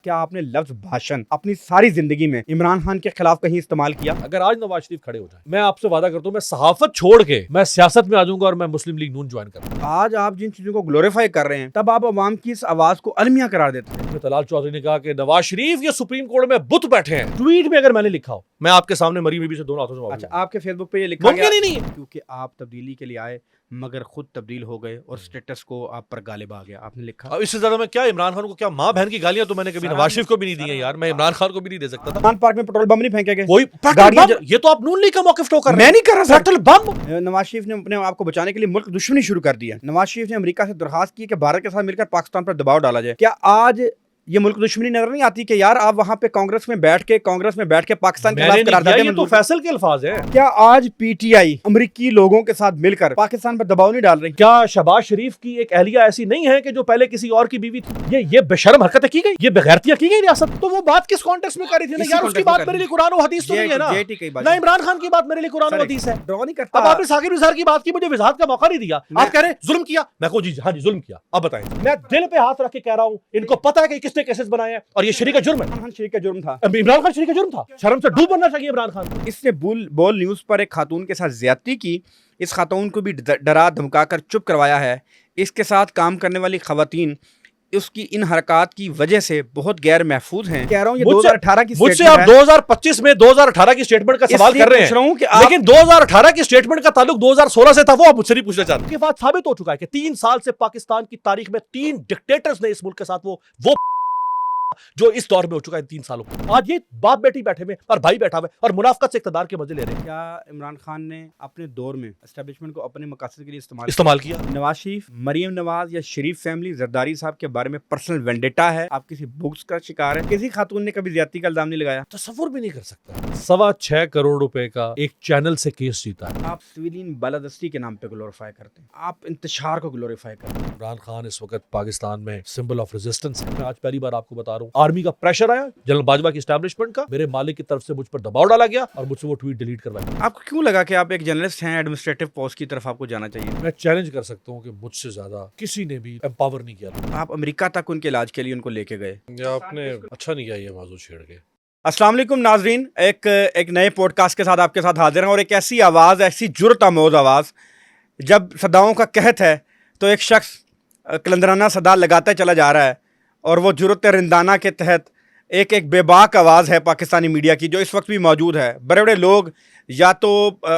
क्या आपने लफ्ज भाषण अपनी सारी जिंदगी में इमरान खान के खिलाफ कहीं इस्तेमाल किया? अगर आज नवाज शरीफ खड़े हो जाए, मैं आपसे वादा करता हूं, मैं सहाफत छोड़ के मैं सियासत में आ जाऊंगा और मैं मुस्लिम लीग नून ज्वाइन करूंगा। आज आप जिन चीजों को ग्लोरीफाई कर रहे हैं, तब आप अवाम की इस आवाज को अलमिया करार देते हैं। तलाल चौधरी ने कहा कि नवाज शरीफ ये सुप्रीम कोर्ट में बुत बैठे हैं। ट्वीट में अगर मैंने लिखा हो, मैं आपके सामने मरी बीबी से दोनों हाथों से माफी अच्छा, मांगूंगा। आपके फेसबुक पे ये लिखा मुमकिन गया ही नहीं है। क्योंकि आप तब्दीली के लिए आए मगर खुद तब्दील हो गए और स्टेटस को आप पर गालिब आ गया। आपने लिखा अब इससे ज्यादा मैं क्या इमरान खान को क्या माँ बहन की गालियां तो मैंने कभी नवाज शरीफ को भी नहीं दी है यार, मैं इमरान खान को भी नहीं दे सकता था। खान पार्क में पेट्रोल बम नहीं फेंके गए। कोई गाड़ियां ये तो आप नून लीग का मौकिफ टो कर रहे मैं हैं। नहीं कर रहा sir. Petrol bomb Nawaz Sharif ने अपने आप को बचाने के लिए मुल्क दुश्मनी शुरू कर दी है। नवाज शरीफ ने अमेरिका से दरखास्त की कि भारत के साथ मिलकर पाकिस्तान पर दबाव डाला जाए। क्या आज ये मुल्क दुश्मनी नजर नहीं आती कि यार आप वहां पे कांग्रेस में बैठ के पाकिस्तान के मैंने खिलाफ नहीं किया, करारदादे ये तो मंजूर की? फैसल के अल्फाज है। क्या आज पीटीआई अमरीकी लोगों के साथ मिलकर पाकिस्तान पर दबाव नहीं डाल रही? क्या शहबाज शरीफ की एक अहलिया ऐसी नहीं है कि जो पहले किसी और की बीवी थी? ये बेशर्म हरकतें की गई, ये बेगैरतियां की गई रियासत। तो वो बात किस कॉन्टेक्स्ट में कर रही थी ना इसी यार, उसकी context में बात कर मेरे रही लिए कुरान और हदीस तो नहीं है ना। जेटी की बात ना इमरान खान की बात मेरे लिए कुरान और हदीस है। ड्रॉ नहीं अब करता। आपने साकिब निसार की बात की, मुझे वजाहत का मौका नहीं दिया। आप कह रहे हैं जुल्म किया, मैं कहूं जी हाँ जी जुल्म किया। अब बताएं, मैं दिल पे हाथ रख के कह रहा हूं, इनको पता है कि किसने केसेस बनाए हैं और ये शरीक का जुर्म है। इमरान खान शरीक का जुर्म था। अब इमरान खान शरीक का जुर्म था, शर्म से डूब बनना चाहिए इमरान खान को। इसने बोल न्यूज पर एक खातून के साथ ज्यादती की। इस खातून को भी डरा धमकाकर चुप करवाया है। इसके साथ काम करने वाली खवातीन उसकी इन हरकत की वजह से बहुत गैर महफूज हैं। कह रहा हूं ये 2018 की मुझसे statement आप है। 2025 में 2018 की स्टेटमेंट का सवाल इसलिए कर रहे पूछ रहा हूं कि हैं, आप- लेकिन 2018 की स्टेटमेंट का ताल्लुक 2016 से था, वो आप मुझसे नहीं पूछना चाहते। के बाद साबित हो चुका है कि 3 साल से पाकिस्तान की तारीख में 3 डिक्टेटर्स ने इस मुल्क के साथ वो जो इस दौर में हो चुका है 3 सालों में। आज ये बाप बेटी बैठे हुए और भाई बैठा हुआ है और मुनाफकत से इक़्तिदार के मजे ले रहे हैं। क्या इमरान खान ने अपने दौर में एस्टेब्लिशमेंट को अपने मकसद के लिए इस्तेमाल किया। नवाज शरीफ, मरियम नवाज या शरीफ फैमिली जरदारी साहब के बारे में पर्सनल वेंडेटा है? आप किसी बुक्स का शिकार है? किसी खातून ने कभी ज्यादती का इल्जाम नहीं लगाया? तसव्वुर भी नहीं कर सकता। 6.25 करोड़ रुपए का एक चैनल से केस जीता है। आप सिविलियन बालादस्ती के नाम पे ग्लोरीफाई करते हैं, आप इंतशार को ग्लोरीफाई करते हैं। इमरान खान इस वक्त पाकिस्तान में सिंबल ऑफ रेजिस्टेंस है। मैं आज पहली बार आपको बता रहा हूँ, आर्मी का प्रेशर आया जनरल बाजवा की एस्टैब्लिशमेंट का, मेरे मालिक की तरफ से मुझ पर दबाव डाला गया और मुझसे वो ट्वीट डिलीट करवाया। आपको क्यों लगा कि आप एक जर्नलिस्ट हैं, एडमिनिस्ट्रेटिव पोस्ट की तरफ आपको जाना चाहिए? मैं चैलेंज कर सकता हूँ कि मुझसे ज्यादा किसी ने भी एम्पावर नहीं किया। आप अमेरिका तक उनके इलाज के लिए उनको लेके गए। आपने अच्छा नहीं किया ये मौजूद छेड़ के। अस्सलाम वालेकुम नाजरीन, एक नए पॉडकास्ट के साथ आपके साथ हाजिर हैं और एक ऐसी आवाज़, ऐसी जुर्त आमोज आवाज़, जब सदाओं का कहत है तो एक शख्स कलंदराना सदा लगाता चला जा रहा है और वो जुर्त रिंदाना के तहत एक बेबाक आवाज़ है पाकिस्तानी मीडिया की, जो इस वक्त भी मौजूद है। बड़े बड़े लोग या तो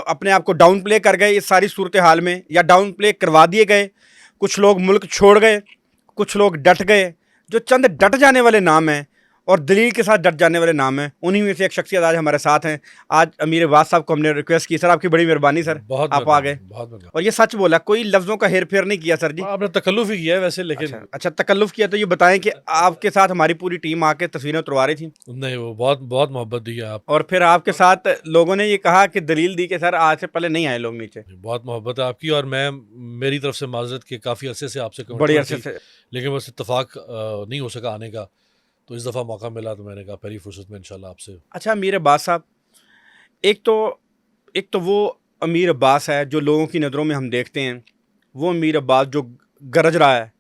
अपने आप को डाउन प्ले कर गए इस सारी सूरत हाल में, या डाउन प्ले करवा दिए गए। कुछ लोग मुल्क छोड़ गए, कुछ लोग डट गए। जो चंद डट जाने वाले नाम हैं और दलील के साथ डट जाने वाले नाम हैं, उन्हीं में से एक शख्सियत आज हमारे साथ हैं। आज अमीर वास साहब को हमने रिक्वेस्ट की, सर आपकी बड़ी मेहरबानी सर, आप आ गए। बहुत और ये सच बोला, कोई लफ्ज़ों का हेर फेर नहीं किया सर जी। आपने तकल्लुफ ही किया है वैसे, लेकिन अच्छा तकल्लुफ़ किया। तो ये बताएं कि आपके साथ हमारी पूरी टीम आके तस्वीरें उतरवा रही थी नहीं, वो बहुत मोहब्बत दी है आप। और फिर आपके साथ लोगों ने ये कहा कि दलील दी कि सर आज से पहले नहीं आए लोग नीचे। बहुत मोहब्बत है आपकी, और मैं मेरी तरफ से माजरत के काफ़ी अरसे से आपसे बड़ी अरसे से। लेकिन बस इत्तेफाक नहीं हो सका आने का, तो इस दफ़ा मौका मिला तो मैंने कहा पहली फुर्सत में इंशाल्लाह आपसे। अच्छा अमीर अब्बास साहब, एक तो वो अमीर अब्बास है जो लोगों की नज़रों में हम देखते हैं, वो अमीर अब्बास जो गरज रहा है,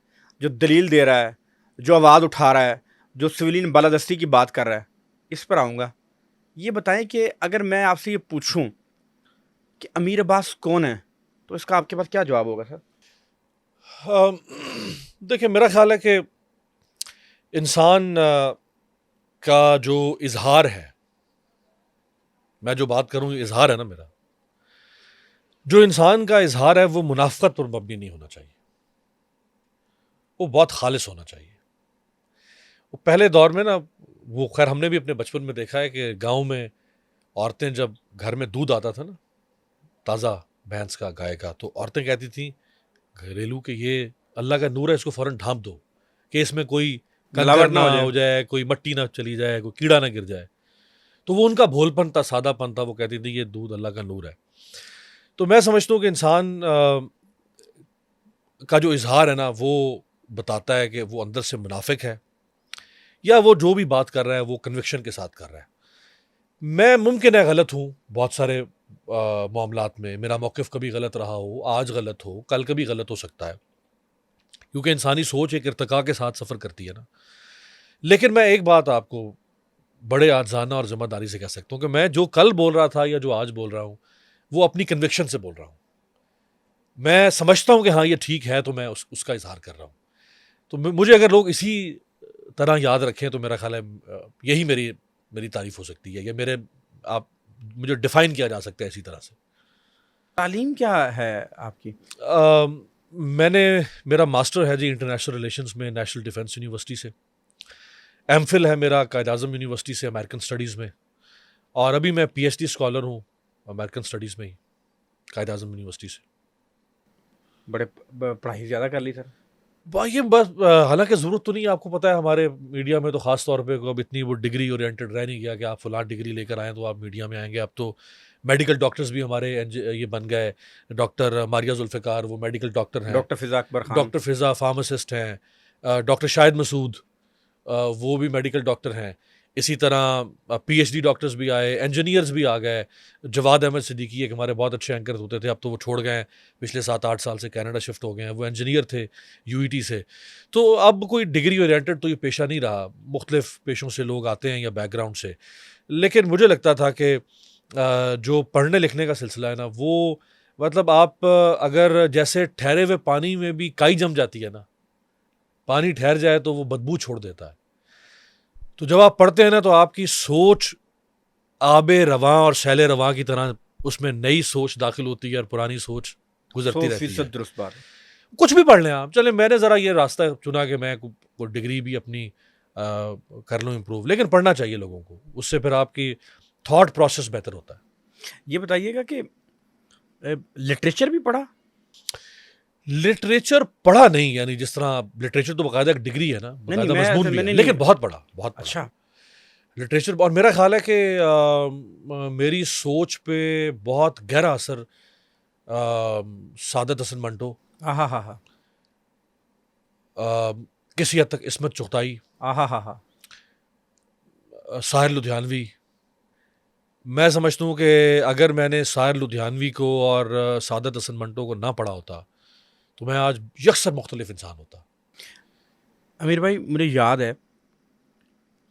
जो दलील दे रहा है, जो आवाज़ उठा रहा है, जो सिविलियन बालादस्ती की बात कर रहा है। इस पर आऊँगा। ये बताएं कि अगर मैं आपसे ये पूछूं कि अमीर अब्बास कौन है, तो इसका आपके पास क्या जवाब होगा सर? देखिए, मेरा ख्याल है कि इंसान का जो इजहार है, मैं जो बात करूं इजहार है ना मेरा, जो इंसान का इजहार है वो मुनाफकत पर मबनी नहीं होना चाहिए, वो बहुत खालिस होना चाहिए। वो पहले दौर में ना, वो खैर हमने भी अपने बचपन में देखा है कि गांव में औरतें जब घर में दूध आता था ना, ताज़ा भैंस का, गाय का, तो औरतें कहती थी घरेलू कि ये अल्लाह का नूर है, इसको फ़ौरन ढांप दो कि इसमें कोई कंकर ना हो जाए, कोई मट्टी ना चली जाए, कोई कीड़ा ना गिर जाए। तो वो उनका भोलपन था, सादापन था। वो कहती थी ये दूध अल्लाह का नूर है। तो मैं समझता हूँ कि इंसान का जो इजहार है ना, वो बताता है कि वो अंदर से मुनाफिक है, या वो जो भी बात कर रहा है वो कन्विक्शन के साथ कर रहा है। मैं मुमकिन है गलत हूँ बहुत सारे मामलात में, मेरा मौक़िफ़ कभी गलत रहा हो, आज गलत हो, कल कभी गलत हो सकता है, क्योंकि इंसानी सोच एक इर्तिका के साथ सफ़र करती है ना। लेकिन मैं एक बात आपको बड़े आजाना और जिम्मेदारी से कह सकता हूँ कि मैं जो कल बोल रहा था या जो आज बोल रहा हूँ वो अपनी कन्विक्शन से बोल रहा हूँ। मैं समझता हूँ कि हाँ ये ठीक है, तो मैं उसका इजहार कर रहा हूँ। तो मुझे अगर लोग इसी तरह याद रखें तो मेरा ख्याल है यही मेरी मेरी तारीफ हो सकती है, या मेरे आप मुझे डिफाइन किया जा सकता है इसी तरह से। तालीम क्या है आपकी? मैंने मेरा मास्टर है जी इंटरनेशनल रिलेशंस में नेशनल डिफेंस यूनिवर्सिटी से। एमफिल है मेरा कायद आज़म यूनिवर्सिटी से अमेरिकन स्टडीज़ में। और अभी मैं पीएचडी स्कॉलर हूँ अमेरिकन स्टडीज़ में ही कायद आज़म यूनिवर्सिटी से। पढ़ाई ज़्यादा कर ली सर? ये बस हालांकि ज़रूरत तो नहीं है, आपको पता है हमारे मीडिया में तो ख़ास तौर पे अब इतनी वो डिग्री ओरिएंटेड रह नहीं गया कि आप फलां डिग्री लेकर आएँ तो आप मीडिया में आएंगे। अब तो मेडिकल डॉक्टर्स भी हमारे ये बन गए। डॉक्टर मारिया जुल्फ़िकार वो मेडिकल डॉक्टर हैं। डॉक्टर फ़िज़ा अकबर खान। डॉक्टर फ़िज़ा फार्मासिस्ट हैं। डॉक्टर शाहिद मसूद वो भी मेडिकल डॉक्टर हैं। इसी तरह पीएचडी डॉक्टर्स भी आए, इंजीनियर्स भी आ गए। जवाद अहमद सिद्दीकी एक हमारे बहुत अच्छे एंकर होते थे, अब तो वो छोड़ गए हैं, पिछले 7-8 साल से कनाडा शिफ्ट हो गए हैं। वो इंजीनियर थे यूईटी से। तो अब कोई डिग्री ओरिएंटेड तो ये पेशा नहीं रहा, मुख्तलिफ पेशों से लोग आते हैं या बैकग्राउंड से। लेकिन मुझे लगता था कि जो पढ़ने लिखने का सिलसिला है ना, वो मतलब आप अगर जैसे ठहरे हुए पानी में भी काई जम जाती है ना, पानी ठहर जाए तो वो बदबू छोड़ देता है। तो जब आप पढ़ते हैं ना तो आपकी सोच आबे रवां और सैले रवां की तरह उसमें नई सोच दाखिल होती है और पुरानी सोच गुजरती रहती है। 100% दुरुस्त बात। कुछ भी पढ़ लें आप। चले मैंने ज़रा ये रास्ता चुना कि मैं कोई डिग्री भी अपनी कर लूँ इम्प्रूव, लेकिन पढ़ना चाहिए लोगों को, उससे फिर आपकी थॉट प्रोसेस बेहतर होता है। ये बताइएगा कि लिटरेचर भी पढ़ा? लिटरेचर पढ़ा नहीं, यानी जिस तरह लिटरेचर तो बाकायदा एक डिग्री है ना, बाकायदा मजमून भी है, लेकिन बहुत पढ़ा, बहुत पढ़ा। अच्छा। लिटरेचर। और मेरा ख्याल है कि मेरी सोच पे बहुत गहरा असर सादत हसन मंटो, हाँ हाँ हाँ। किसी हद तक इस्मत चुगताई, हाँ हाँ हाँ। साहिर लुधियानवी। मैं समझता हूँ कि अगर मैंने साहिर लुधियानवी को और सादत हसन मंटो को ना पढ़ा होता तो मैं आज यकसर मुख्तलिफ इंसान होता। अमीर भाई, मुझे याद है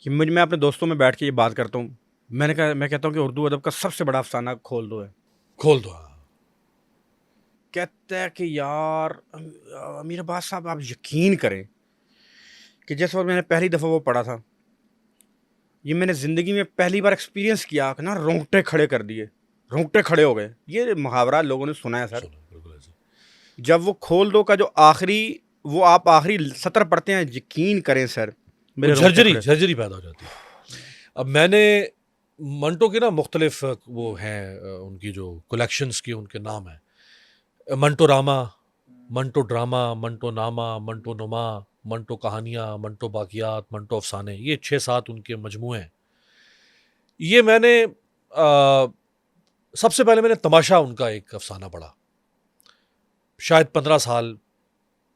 कि मैं अपने दोस्तों में बैठ के ये बात करता हूँ, मैं कहता हूँ कि उर्दू अदब का सबसे बड़ा अफसाना खोल दो है। खोल दो। कहते हैं कि यार अमीर अब्बास साहब, आप यकीन करें कि जिस वक्त मैंने पहली दफ़ा वो पढ़ा था, ये मैंने ज़िंदगी में पहली बार एक्सपीरियंस किया कि ना रोंगटे खड़े कर दिए, रोंगटे खड़े हो गए। ये मुहावरा लोगों ने सुना है सर। जब वो खोल दो का जो आखिरी, वो आप आखिरी सत्र पढ़ते हैं, यकीन करें सर, मेरे झरझरी पैदा हो जाती है। अब मैंने मंटो के ना मुख्तलिफ वो हैं, उनकी जो कलेक्शंस की उनके नाम हैं, मंटो रामा, मंटो ड्रामा, मंटो नामा, मंटो नुमा, मंटो कहानियाँ, मंटो बाकियात, मंटो अफसाने, ये 6-7 उनके मजमूए हैं। ये मैंने सबसे पहले मैंने तमाशा उनका एक अफसाना पढ़ा, शायद 15 साल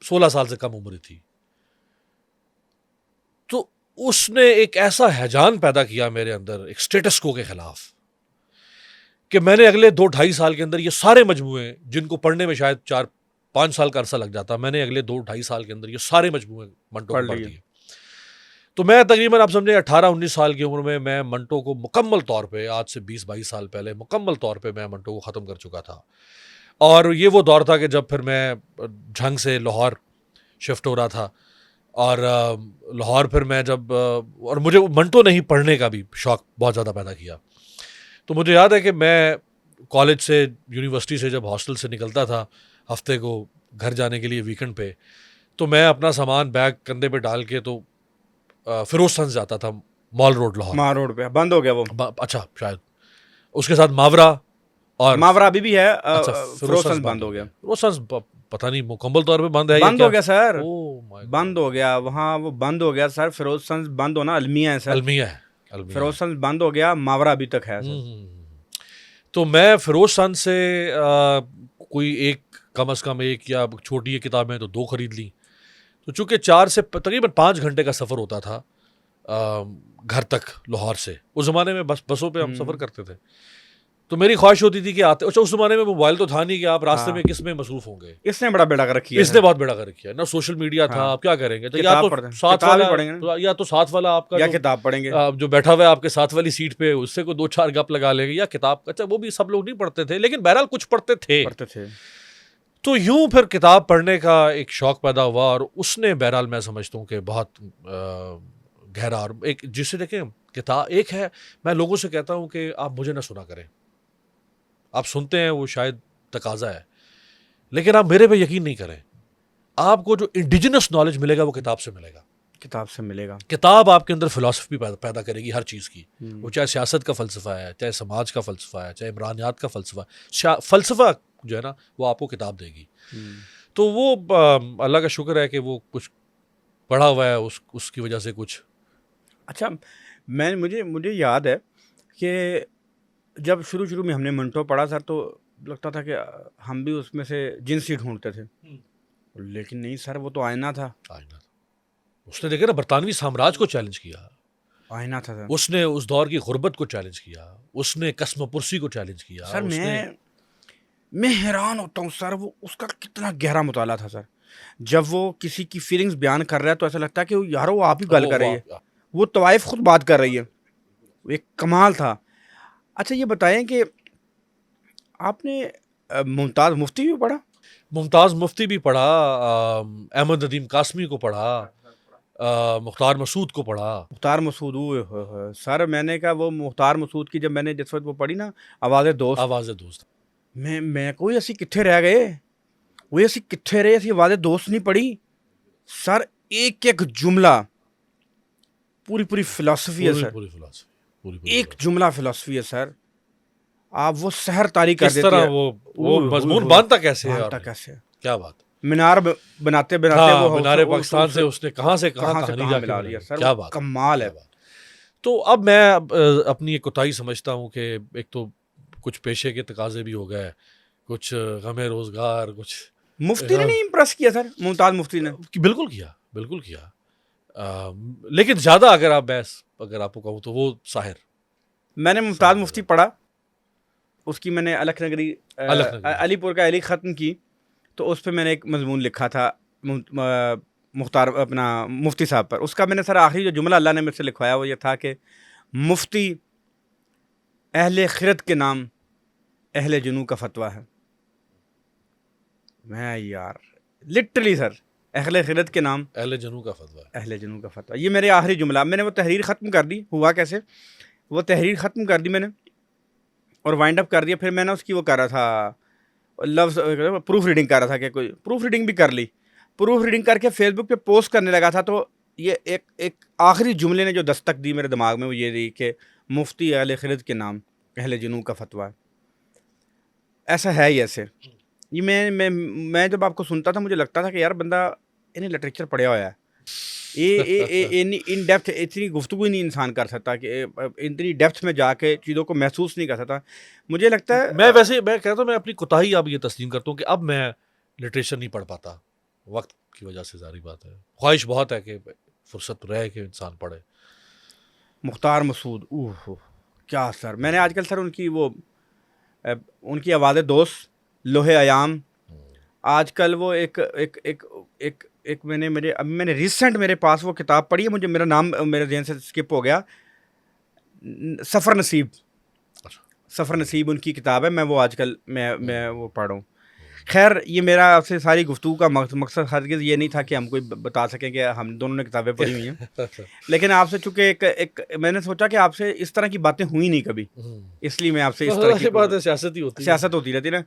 16 साल से कम उम्र थी। तो उसने एक ऐसा हैजान पैदा किया मेरे अंदर एक स्टेटस को के खिलाफ कि मैंने अगले 2-2.5 साल के अंदर ये सारे मजमूए, जिनको पढ़ने में शायद 4-5 साल का अरसा लग जाता, मैंने अगले 2-2.5 साल के अंदर ये सारे मजमूए मंटो को पढ़ लिए। तो मैं तकरीबन आप समझे 18-19 साल की उम्र में मैं मंटो को मुकम्मल तौर पे, आज से 20-22 साल पहले मुकम्मल तौर पे मैं मंटो को ख़त्म कर चुका था। और ये वो दौर था कि जब फिर मैं झंग से लाहौर शिफ्ट हो रहा था, और लाहौर फिर मैं जब और मुझे मंटो नहीं पढ़ने का भी शौक़ बहुत ज़्यादा पैदा किया। तो मुझे याद है कि मैं कॉलेज से, यूनिवर्सिटी से जब हॉस्टल से निकलता था हफ्ते को घर जाने के लिए वीकेंड पे, तो मैं अपना सामान बैग कंधे पे डाल के तो फिरोजसंस जाता था, mall road Lahore. Mall road पे बंद हो गया वो। अच्छा, शायद उसके साथ मावरा, और मावरा अभी भी है। अच्छा, फिरोजसंस बंद हो गया। फिरोजसंस पता नहीं मुकम्मल तौर पे बंद है, बंद हो गया सर। बंद हो गया वहाँ, वो बंद हो गया सर। फिरोजसंस बंद होना अलमिया है सर। अलमिया है। फिरोजसंस बंद हो गया, मावरा अभी तक है सर। तो मैं फिरोजसंस से कोई एक, कम से कम एक, या छोटी किताबें तो 2 खरीद ली। तो चूंकि 4 से तकरीबन 5 घंटे का सफ़र होता था घर तक लाहौर से, उस ज़माने में बसों पे हम सफ़र करते थे, तो मेरी ख्वाहिश होती थी कि आते, अच्छा उस जमाने में मोबाइल तो था नहीं कि आप रास्ते हाँ। में किस में मसरूफ होंगे। इसने बड़ा बेड़ा कर रखी है इसने बहुत बेड़ा कर रखा है ना, सोशल मीडिया था, हाँ। आप क्या करेंगे, तो या किताब तो पढ़ते हैं, साथ किताब ही वाला, पढ़ेंगे ना, तो या तो साथ वाला आपका या जो किताब पढ़ेंगे। जो बैठा हुआ है आपके साथ वाली सीट पे, उससे कोई दो चार गप लगा लेंगे, या किताब, अच्छा वो भी सब लोग नहीं पढ़ते थे, लेकिन बहरहाल कुछ पढ़ते थे। पढ़ते थे। तो यूं फिर किताब पढ़ने का एक शौक पैदा हुआ, और उसने बहरहाल मैं समझता हूँ कि बहुत गहरा, और एक जिसे देखें किताब एक है, मैं लोगों से कहता हूँ कि आप मुझे ना सुना करें, आप सुनते हैं वो शायद तकाजा है, लेकिन आप मेरे पे यकीन नहीं करें। आपको जो इंडिजिनस नॉलेज मिलेगा वो किताब से मिलेगा। किताब से मिलेगा। किताब आपके अंदर फिलॉसफी पैदा करेगी हर चीज़ की, हम्म। वो चाहे सियासत का फ़लसफ़ा है, चाहे समाज का फ़लसफ़ा है, चाहे इमरानियात का फ़लसफ़ा है, फ़लसफ़ा जो है ना वो आपको किताब देगी। हम्म। तो वो अल्लाह का शुक्र है कि वो कुछ पढ़ा हुआ है, उसकी वजह से कुछ। अच्छा, मुझे मुझे याद है कि जब शुरू में हमने मंटो पढ़ा सर, तो लगता था कि हम भी उसमें से जिन्स ही ढूंढते थे, लेकिन नहीं सर, वो तो आईना था। आईना था। उसने देखे ना बरतानवी साम्राज्य को चैलेंज किया, आईना था सर। उसने उस दौर की गुर्बत को चैलेंज किया, उसने कसम पुरसी को चैलेंज किया सर मैं हैरान होता हूँ सर, वो उसका कितना गहरा मुताला था सर। जब वो किसी की फीलिंग्स बयान कर रहा है तो ऐसा लगता है कि यार वो आप ही गल कर रही है, वो तवाइफ खुद बात कर रही है, वो एक कमाल था। अच्छा ये बताएं कि आपने मुमताज़ मुफ्ती भी पढ़ा? मुमताज़ मुफ्ती भी पढ़ा, अहमद नदीम कासमी को पढ़ा, मुख्तार मसूद को पढ़ा। मुख्तार मसूद, सर मैंने कहा वो मुख्तार मसूद की जब मैंने जिस वक्त वो पढ़ी ना, आवाज़ दोस्त, आवाज़ दोस्त, मैं कोई ऐसी किट्ठे रह गए, वो ऐसी किट्ठे रहे, ऐसी आवाज़ दोस्त नहीं पढ़ी सर। एक एक जुमला पूरी फिलॉसफी है सर, पूरी फिलॉसफी, एक जुमला फिलॉसफी है सर। आप वो सहर तारी कर किस देती तरह है, वो मजमून बांधता कैसे है, बांधता आपने? कैसे, क्या बात। मीनार बनाते हाँ, वो मीनारे पाकिस्तान से उसने कहाँ से कहाँ कहाँ से कहानी कहाँ जाके मिला बनाई। दिया सर, क्या वो बात, कमाल है। क्या बात। तो अब मैं अपनी एक कोताही समझता हूँ कि एक तो कुछ पेशे के तकाजे भी हो गए, कुछ गमे रोजगार, कुछ मुफ्ती ने नहीं इम्प्रेस किया सर, मुमताज़ मुफ्ती ने? बिल्कुल किया, बिल्कुल किया। लेकिन ज्यादा अगर आपको कहूँ तो वो साहिर। मैंने मुमताज़ मुफ्ती पढ़ा, उसकी मैंने अलखनगरी अलीपुर का अली ख़त्म की, तो उस पर मैंने एक मजमून लिखा था मुख्तार अपना मुफ्ती साहब पर। उसका मैंने सर आखिरी जो जुमला अल्लाह ने मुझसे लिखवाया वो ये था कि मुफ्ती अहले खिरत के नाम अहले जुनू का फतवा है। मैं यार लिटरली सर, अहले खिरत के नाम अहले जनू का फतवा है, अहले जुनू का फतवा, ये मेरे आखिरी जुमला। मैंने वो तहरीर ख़त्म कर दी। हुआ कैसे, वो तहरीर ख़त्म कर दी मैंने और वाइंड अप कर दिया। फिर मैंने उसकी वो कर रहा था, लफ्ज़ प्रूफ रीडिंग कर रहा था कि कोई प्रूफ रीडिंग भी कर ली। प्रूफ रीडिंग करके फेसबुक पे पोस्ट करने लगा था, तो ये एक आखिरी जुमले ने जो दस्तक दी मेरे दिमाग में वो ये रही कि मुफ्ती अहले खिरत के नाम अहले जुनू का फतवा है। ऐसा है ही ऐसे। ये मैं जब आपको सुनता था मुझे लगता था कि यार बंदा इन्हें लिटरेचर पढ़ा हुआ है, ये इन डेप्थ इतनी गुफ्तगू ही नहीं इंसान कर सकता कि इतनी डेप्थ में जाके चीज़ों को महसूस नहीं कर सकता। मुझे लगता है मैं कहता हूँ, मैं अपनी कोताही अब ये तस्लीम करता हूँ कि अब मैं लिटरेचर नहीं पढ़ पाता, वक्त की वजह से, जारी बात है। ख्वाहिश बहुत है कि फुर्सत रहे कि इंसान पढ़े। मुख्तार मसूद, क्या सर, मैंने आजकल सर उनकी आवाज़ दोस्त, लोहे अयाम, आजकल वो एक मैंने रिसेंट मेरे पास वो किताब पढ़ी है, मुझे मेरा नाम मेरे ज़हन से स्किप हो गया, सफ़र नसीब। सफ़र नसीब उनकी किताब है, मैं वो आजकल मैं वो पढ़ रहा हूँ। खैर ये मेरा आपसे सारी गुफ्तगू का मकसद हरगिज़ ये नहीं था कि हम कोई बता सकें कि हम दोनों ने किताबें पढ़ी हुई हैं, लेकिन आपसे चूँकि एक मैंने सोचा कि आपसे इस तरह की बातें हुई नहीं कभी, इसलिए मैं आपसे इस तरह की बात है, सियासत होती रहती ना।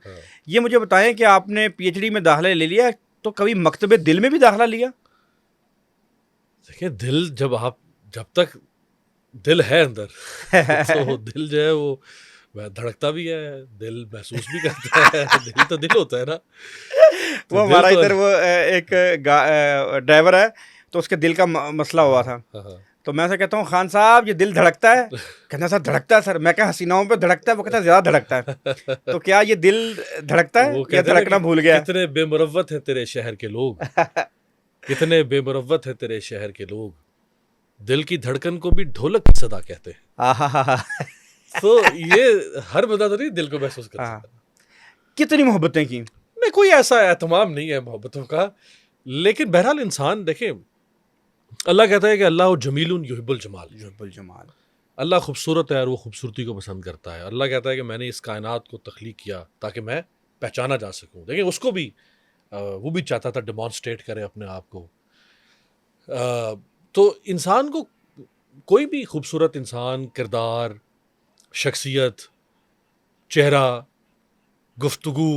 ये मुझे बताएं कि आपने PhD में दाखिला ले लिया, तो कभी मकतबे दिल में भी दाखिला लिया? देखिए, दिल जब तक दिल है अंदर तो दिल जो है वो धड़कता भी है, दिल महसूस भी करता है। दिल तो दिल होता है ना। तो वो हमारा इधर वो एक ड्राइवर है, तो उसके दिल का मसला हुआ था, तो मैं ऐसा कहता हूँ खान साहब ये दिल धड़कता है, कहना सर धड़कता है सर। मैं क्या हसीनाओं पे धड़कता है, वो कहता है ज़्यादा धड़कता है। तो क्या ये दिल धड़कता है या धड़कना भूल गया? कितने बेमुरव्वत है तेरे शहर के लोग, कितने बेमुरव्वत है तेरे शहर के लोग, दिल की धड़कन को भी ढोलक की सदा कहते हैं। तो ये हर बंदा तो नहीं दिल को महसूस कर हाँ। सकता। कितनी मोहब्बतें की। नहीं, कोई ऐसा एहतमाम नहीं है मोहब्बतों का, लेकिन बहरहाल इंसान देखें, अल्लाह कहता है कि अल्लाह जमीलुन युहिब्बुल जमाल। जुब्बुल जमाल। अल्लाह खूबसूरत है और वो खूबसूरती को पसंद करता है। अल्लाह कहता है कि मैंने इस कायनात को तख्लीक किया ताकि मैं पहचाना जा सकूं। देखिए उसको भी वो भी चाहता था डेमॉन्स्ट्रेट करे अपने आप को। तो इंसान को कोई भी खूबसूरत इंसान, किरदार, शख्सियत, चेहरा, गुफ्तगू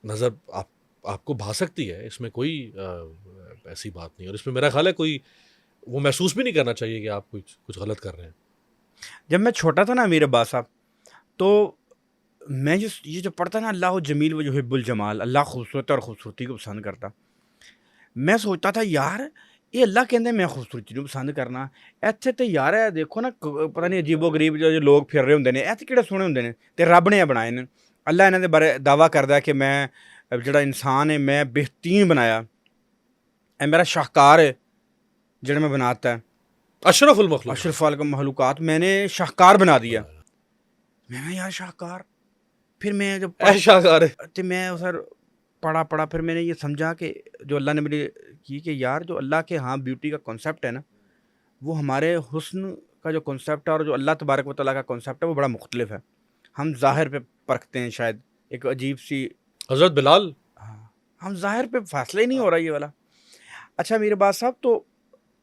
नज़र आपको भा सकती है, इसमें कोई ऐसी बात नहीं। और इसमें मेरा ख्याल है कोई वो महसूस भी नहीं करना चाहिए कि आप कुछ गलत कर रहे हैं। जब मैं छोटा था ना अमीर अब्बास साहब, तो मैं ये जो पढ़ता ना, अल्लाह जमील व युहिब्बुल जमाल, अल्लाह खूबसूरत और खूबसूरती को पसंद करता। मैं सोचता था यार ये अल्लाह कहते मैं खूबसूरती को पसंद करना, ਇੱਥੇ ਤੇ ਯਾਰ ਇਹ ਦੇਖੋ ਨਾ ਪਤਾ ਨਹੀਂ ਅਜੀਬੋ ਗਰੀਬ ਜੋ ਲੋਕ ਫਿਰ ਰਹੇ ਹੁੰਦੇ ਨੇ, ਇਹ ਤੇ ਕਿਹੜੇ ਸੋਹਣੇ ਹੁੰਦੇ ਨੇ ਤੇ ਰੱਬ ਨੇ ਇਹ ਬਣਾਏ ਨੇ। ਅੱਲਾ ਇਹਨਾਂ ਦੇ ਬਾਰੇ ਦਾਵਾ ਕਰਦਾ ਕਿ ਮੈਂ ਜਿਹੜਾ ਇਨਸਾਨ ਹੈ ਮੈਂ ਬਿਹਤਰੀਨ ਬਣਾਇਆ, ਇਹ ਮੇਰਾ शाहकार है ਜਿਹੜਾ मैं बनाता है, अशरफुल मखलूक। अशरफ वाल महलूकात मैंने शाहकार बना दिया। मैं यार शाहकार। फिर मैं जब शाहकार है। तो मैं सर पढ़ा फिर मैंने ये समझा कि जो अल्लाह ने मुझे की कि यार जो अल्लाह के यहाँ ब्यूटी का कॉन्सेप्ट है ना, वो हमारे हुस्न का जो कॉन्सेप्ट है और जो अल्लाह तबारक व तआला का कॉन्सेप्ट है वो बड़ा मुख्तलिफ है। हम ज़ाहिर पे परखते हैं शायद एक अजीब सी। हजरत बिलाल। हाँ, हम ज़ाहिर पे फासला ही नहीं हो रहा ये वाला। अच्छा मेरे बात साहब, तो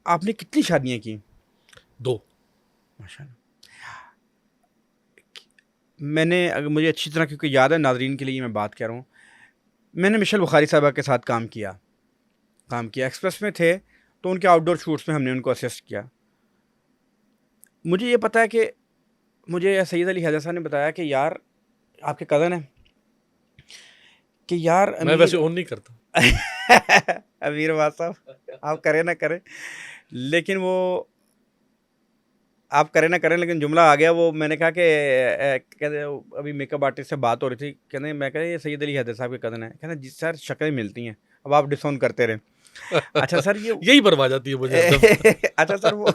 आपने कितनी शादियाँ की? 2। माशाल्लाह। मैंने, अगर मुझे अच्छी तरह क्योंकि याद है, नाजरीन के लिए मैं बात कर रहा हूँ, मैंने मिशेल बुखारी साहबा के साथ काम किया। एक्सप्रेस में थे तो उनके आउटडोर शूट्स में हमने उनको असिस्ट किया। मुझे ये पता है कि मुझे सैयद अली हैदर साहब ने बताया कि यार आपके कज़न है कि यार मैं वैसे ओन नहीं करता। अमीर बात साहब आप करें ना करें, लेकिन वो आप करें ना करें, लेकिन जुमला आ गया वो। मैंने कहा कि कहते अभी मेकअप आर्टिस्ट से बात हो रही थी, कहते मैं कह ये सैयद अली हैदर साहब के कज़न है। कहते जी सर शक्लें मिलती हैं, अब आप डिसोन करते रहे। अच्छा सर ये यही बर्बाद जाती है मुझे अच्छा सर वो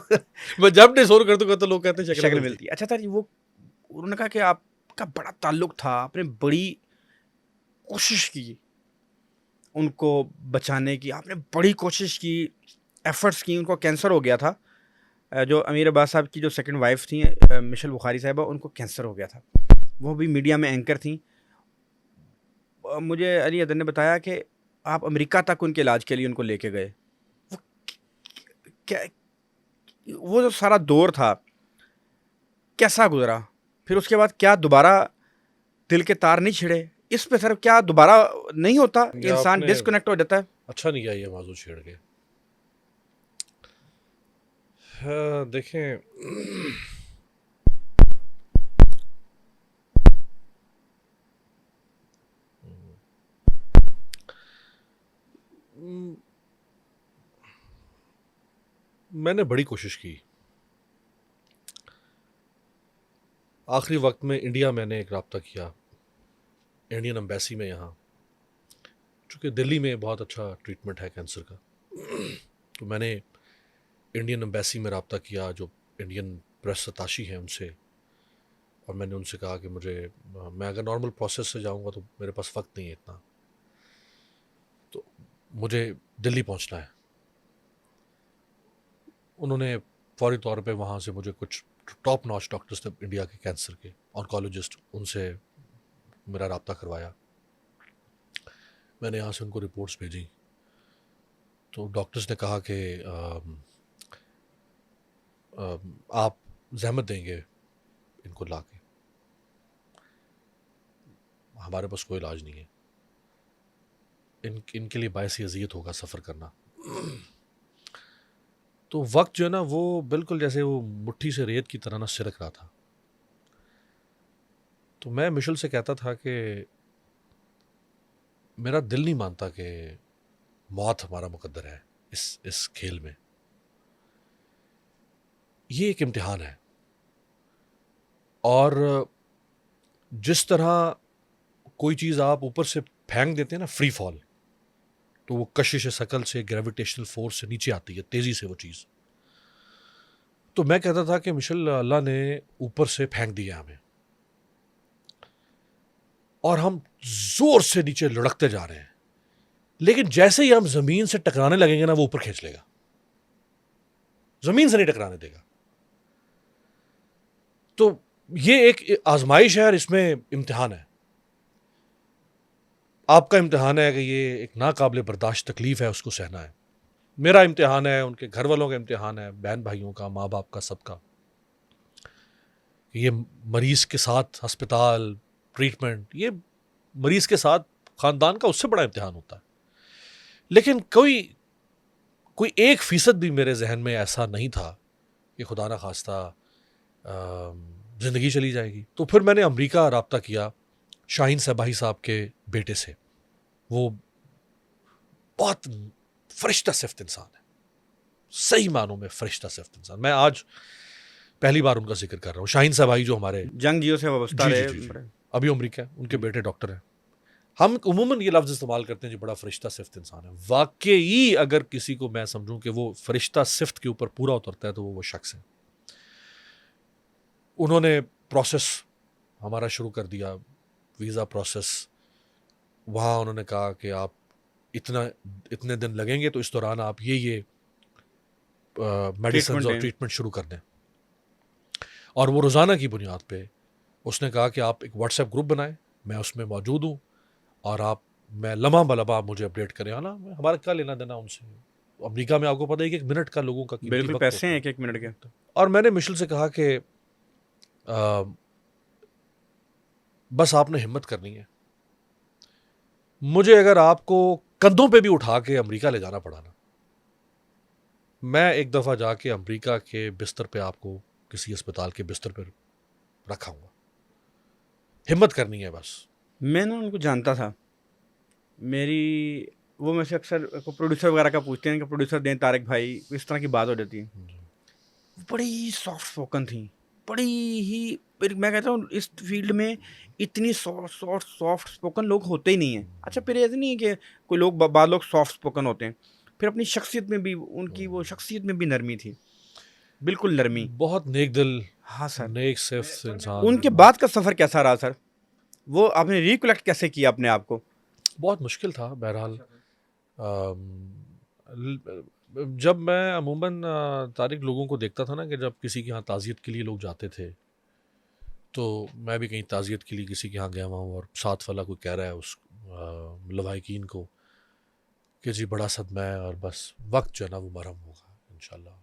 मैं जब डिसोन कर दूंगा तो लोग कहते हैं शक्ल मिलती है। अच्छा सर वो उन्होंने कहा कि आपका बड़ा ताल्लुक था, आपने बड़ी कोशिश की उनको बचाने की, आपने बड़ी कोशिश की, एफर्ट्स की। उनको कैंसर हो गया था। जो अमीर अब्बास साहब की जो सेकंड वाइफ थी मिशेल बुखारी साहिबा, उनको कैंसर हो गया था। वो भी मीडिया में एंकर थी। मुझे अली अदन ने बताया कि आप अमेरिका तक उनके इलाज के लिए उनको लेके गए। वो क्या, वो जो सारा दौर था कैसा गुजरा? फिर उसके बाद क्या दोबारा दिल के तार नहीं छिड़े इस पे सर? क्या दोबारा नहीं होता, इंसान डिस्कनेक्ट हो जाता है? अच्छा नहीं किया ये मौजूद छेड़ के। देखें मैंने बड़ी कोशिश की। आखिरी वक्त में इंडिया मैंने एक रब्ता किया इंडियन एम्बेसी में यहाँ, चूँकि दिल्ली में बहुत अच्छा ट्रीटमेंट है कैंसर का। तो मैंने इंडियन एम्बेसी में रब्ता किया, जो इंडियन प्रेस सताशी है उनसे, और मैंने उनसे कहा कि मैं अगर नॉर्मल प्रोसेस से जाऊँगा तो मेरे पास वक्त नहीं है इतना, तो मुझे दिल्ली पहुँचना है। उन्होंने फौरी तौर पे वहाँ से मुझे कुछ टॉप नॉच डॉक्टर्स थे इंडिया के कैंसर के, ऑन्कोलॉजिस्ट, उनसे मेरा रब्ता करवाया। मैंने यहाँ से उनको रिपोर्ट्स भेजी तो डॉक्टर्स ने कहा कि आप जहमत देंगे इनको ला के, हमारे पास कोई इलाज नहीं है, इनके लिए बायसी अजियत होगा सफ़र करना। तो वक्त जो है ना वो बिल्कुल जैसे वो मुट्ठी से रेत की तरह ना सिरक रहा था। तो मैं मिशेल से कहता था कि मेरा दिल नहीं मानता कि मौत हमारा मुकद्दर है इस खेल में। ये एक इम्तिहान है, और जिस तरह कोई चीज़ आप ऊपर से फेंक देते हैं ना, फ्री फॉल, तो वो कशिश शकल से, ग्रेविटेशनल फोर्स से नीचे आती है तेज़ी से वो चीज़। तो मैं कहता था कि मिशेल अल्लाह ने ऊपर से फेंक दिया हमें और हम जोर से नीचे लुढ़कते जा रहे हैं, लेकिन जैसे ही हम जमीन से टकराने लगेंगे ना, वो ऊपर खींच लेगा, जमीन से नहीं टकराने देगा। तो ये एक आजमाइश है और इसमें इम्तिहान है। आपका इम्तिहान है कि ये एक नाकाबिले बर्दाश्त तकलीफ है, उसको सहना है। मेरा इम्तिहान है, उनके घर वालों का इम्तिहान है, बहन भाइयों का, माँ बाप का, सबका। ये मरीज के साथ अस्पताल ट्रीटमेंट, ये मरीज के साथ खानदान का उससे बड़ा इम्तिहान होता है। लेकिन कोई 1% भी मेरे जहन में ऐसा नहीं था कि खुदा ना खास्ता ज़िंदगी चली जाएगी। तो फिर मैंने अमेरिका राब्ता किया शाहीन सबाही साहब के बेटे से। वो बहुत फरिश्ता सिफ्त इंसान है, सही मानों में फरिश्ता सिफ्त इंसान। मैं आज पहली बार उनका जिक्र कर रहा हूँ। शाहीन सबाही जो हमारे जंगियों से वाबस्ता जी, रहे। जी, जी, जी। अभी अमेरिका है, उनके बेटे डॉक्टर हैं। हम उमूमन ये लफ्ज़ इस्तेमाल करते हैं जी बड़ा फरिश्ता सिफ्त इंसान है। वाकई अगर किसी को मैं समझूं कि वो फरिश्ता सिफ्त के ऊपर पूरा उतरता है तो वो शख्स है। उन्होंने प्रोसेस हमारा शुरू कर दिया, वीज़ा प्रोसेस। वहाँ उन्होंने कहा कि आप इतने दिन लगेंगे, तो इस दौरान आप ये मेडिसिन और ट्रीटमेंट शुरू कर दें। और वो रोज़ाना की बुनियाद पे उसने कहा कि आप एक व्हाट्सएप ग्रुप बनाएं, मैं उसमें मौजूद हूँ, और मैं लम्हा बलम्हा आप मुझे अपडेट करें। है ना, हमारा क्या लेना देना उनसे। अमेरिका में आपको पता है कि 1 मिनट का लोगों का कीमती बिल्कुल वक्त पैसे होता हैं है। 1 मिनट के। और मैंने मिशेल से कहा कि बस आपने हिम्मत करनी है। मुझे अगर आपको कंधों पे भी उठा के अमेरिका ले जाना पड़ा ना, मैं एक दफ़ा जाके अमेरिका के बिस्तर पे आपको किसी अस्पताल के बिस्तर पर रखाऊंगा। हिम्मत करनी है बस। मैं ना उनको जानता था। मेरी वो मेरे से अक्सर प्रोड्यूसर वगैरह का पूछते हैं कि प्रोड्यूसर दें तारिक भाई, इस तरह की बात हो जाती है। बड़ी सॉफ्ट स्पोकन थी, बड़ी ही। मैं कहता हूँ इस फील्ड में इतनी सॉफ्ट स्पोकन लोग होते ही नहीं हैं। अच्छा, फिर ऐसे नहीं है कि कोई लोग बाद लोग सॉफ्ट स्पोकन होते हैं, फिर अपनी शख्सियत में भी उनकी वो शख्सियत में भी नरमी थी, बिल्कुल नरमी। बहुत नेक दिल, हाँ सर। नेक सिफ्त इंसान। उनके बाद का सफ़र कैसा रहा सर? वो आपने रिकलेक्ट कैसे किया अपने आप को? बहुत मुश्किल था बहरहाल। जब मैं अमूमन तारिक लोगों को देखता था ना कि जब किसी के यहाँ ताज़ियत के लिए लोग जाते थे, तो मैं भी कहीं ताज़ियत के लिए किसी के यहाँ गया हुआ हूँ और साथ वाला कोई कह रहा है उस लवाहिकीन को कि जी बड़ा सदमा है और बस वक्त जो है ना वो मरहम होगा इंशाल्लाह।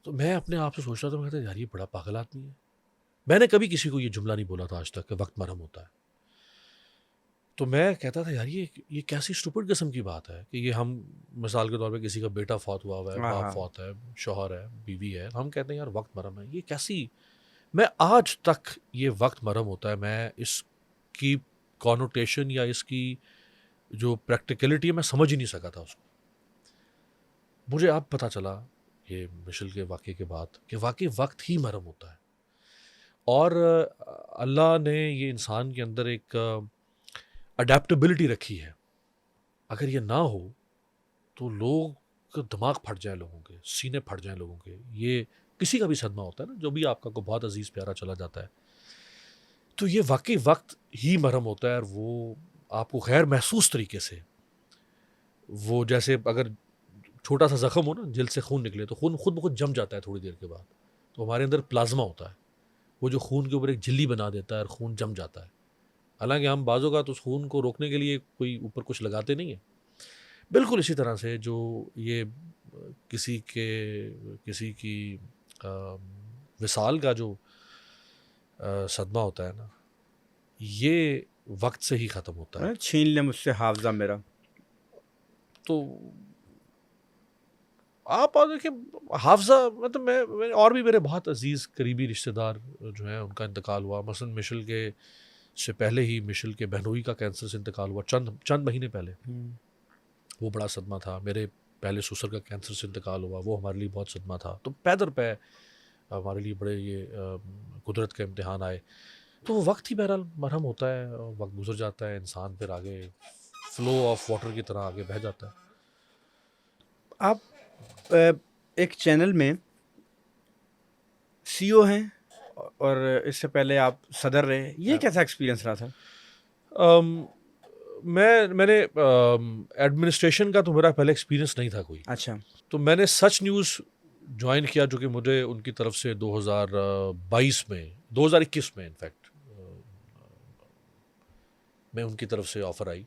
तो मैं अपने आप से सोच रहा था, मैं कहता यार ये बड़ा पागल आदमी है। मैंने कभी किसी को ये जुमला नहीं बोला था आज तक कि वक्त मरहम होता है। तो मैं कहता था यार ये कैसी स्टूपिड किस्म की बात है कि ये हम मिसाल के तौर पे किसी का बेटा फौत हुआ है, बाप फौत है, शौहर है, बीवी है, हम कहते हैं यार वक्त मरहम है। ये कैसी, मैं आज तक ये वक्त मरहम होता है, मैं इसकी कॉनोटेशन या इसकी जो प्रैक्टिकलिटी है मैं समझ ही नहीं सका था उसको। मुझे अब पता चला ये मिशेल के वाक़े के बाद कि वाकई वक्त ही मरहम होता है। और अल्लाह ने ये इंसान के अंदर एक अडेप्टेबिलिटी रखी है। अगर ये ना हो तो लोग दिमाग फट जाए, लोगों के सीने फट जाए लोगों के। ये किसी का भी सदमा होता है ना, जो भी आपका को बहुत अजीज़ प्यारा चला जाता है, तो ये वाकई वक्त ही मरहम होता है। और वो आपको गैर महसूस तरीके से, वो जैसे अगर छोटा सा ज़ख्म हो ना, जिल्द से खून निकले तो खून खुद ब खुद जम जाता है थोड़ी देर के बाद। तो हमारे अंदर प्लाज्मा होता है, वो जो खून के ऊपर एक झिल्ली बना देता है और खून जम जाता है। हालांकि हम बाज़ों का तो उस खून को रोकने के लिए कोई ऊपर कुछ लगाते नहीं है। बिल्कुल इसी तरह से जो ये किसी की विसाल का जो सदमा होता है ना, ये वक्त से ही ख़त्म होता है। छीन ले मुझसे हाफजा मेरा। तो आप देखिए हाफजा, मतलब मैं और भी मेरे बहुत अजीज़ करीबी रिश्तेदार जो हैं उनका इंतकाल हुआ। मसलन मिशेल के से पहले ही मिशेल के बहनोई का कैंसर से इंतकाल हुआ चंद महीने पहले। वो बड़ा सदमा था। मेरे पहले ससुर का कैंसर से इंतकाल हुआ, वो हमारे लिए बहुत सदमा था। तो पैदर पै हमारे लिए बड़े ये कुदरत के इम्तिहान आए। तो वो वक्त ही बहरहाल मरहम होता है, वक्त गुजर जाता है, इंसान फिर आगे फ्लो ऑफ वाटर की तरह आगे बह जाता है। आप एक चैनल में सीईओ हैं और इससे पहले आप सदर रहे, ये कैसा एक्सपीरियंस रहा था? मैंने एडमिनिस्ट्रेशन का तो मेरा पहले एक्सपीरियंस नहीं था कोई, अच्छा। तो मैंने सच न्यूज़ ज्वाइन किया जो कि मुझे उनकी तरफ से 2022 में 2021 में इनफैक्ट मैं उनकी तरफ से ऑफ़र आई।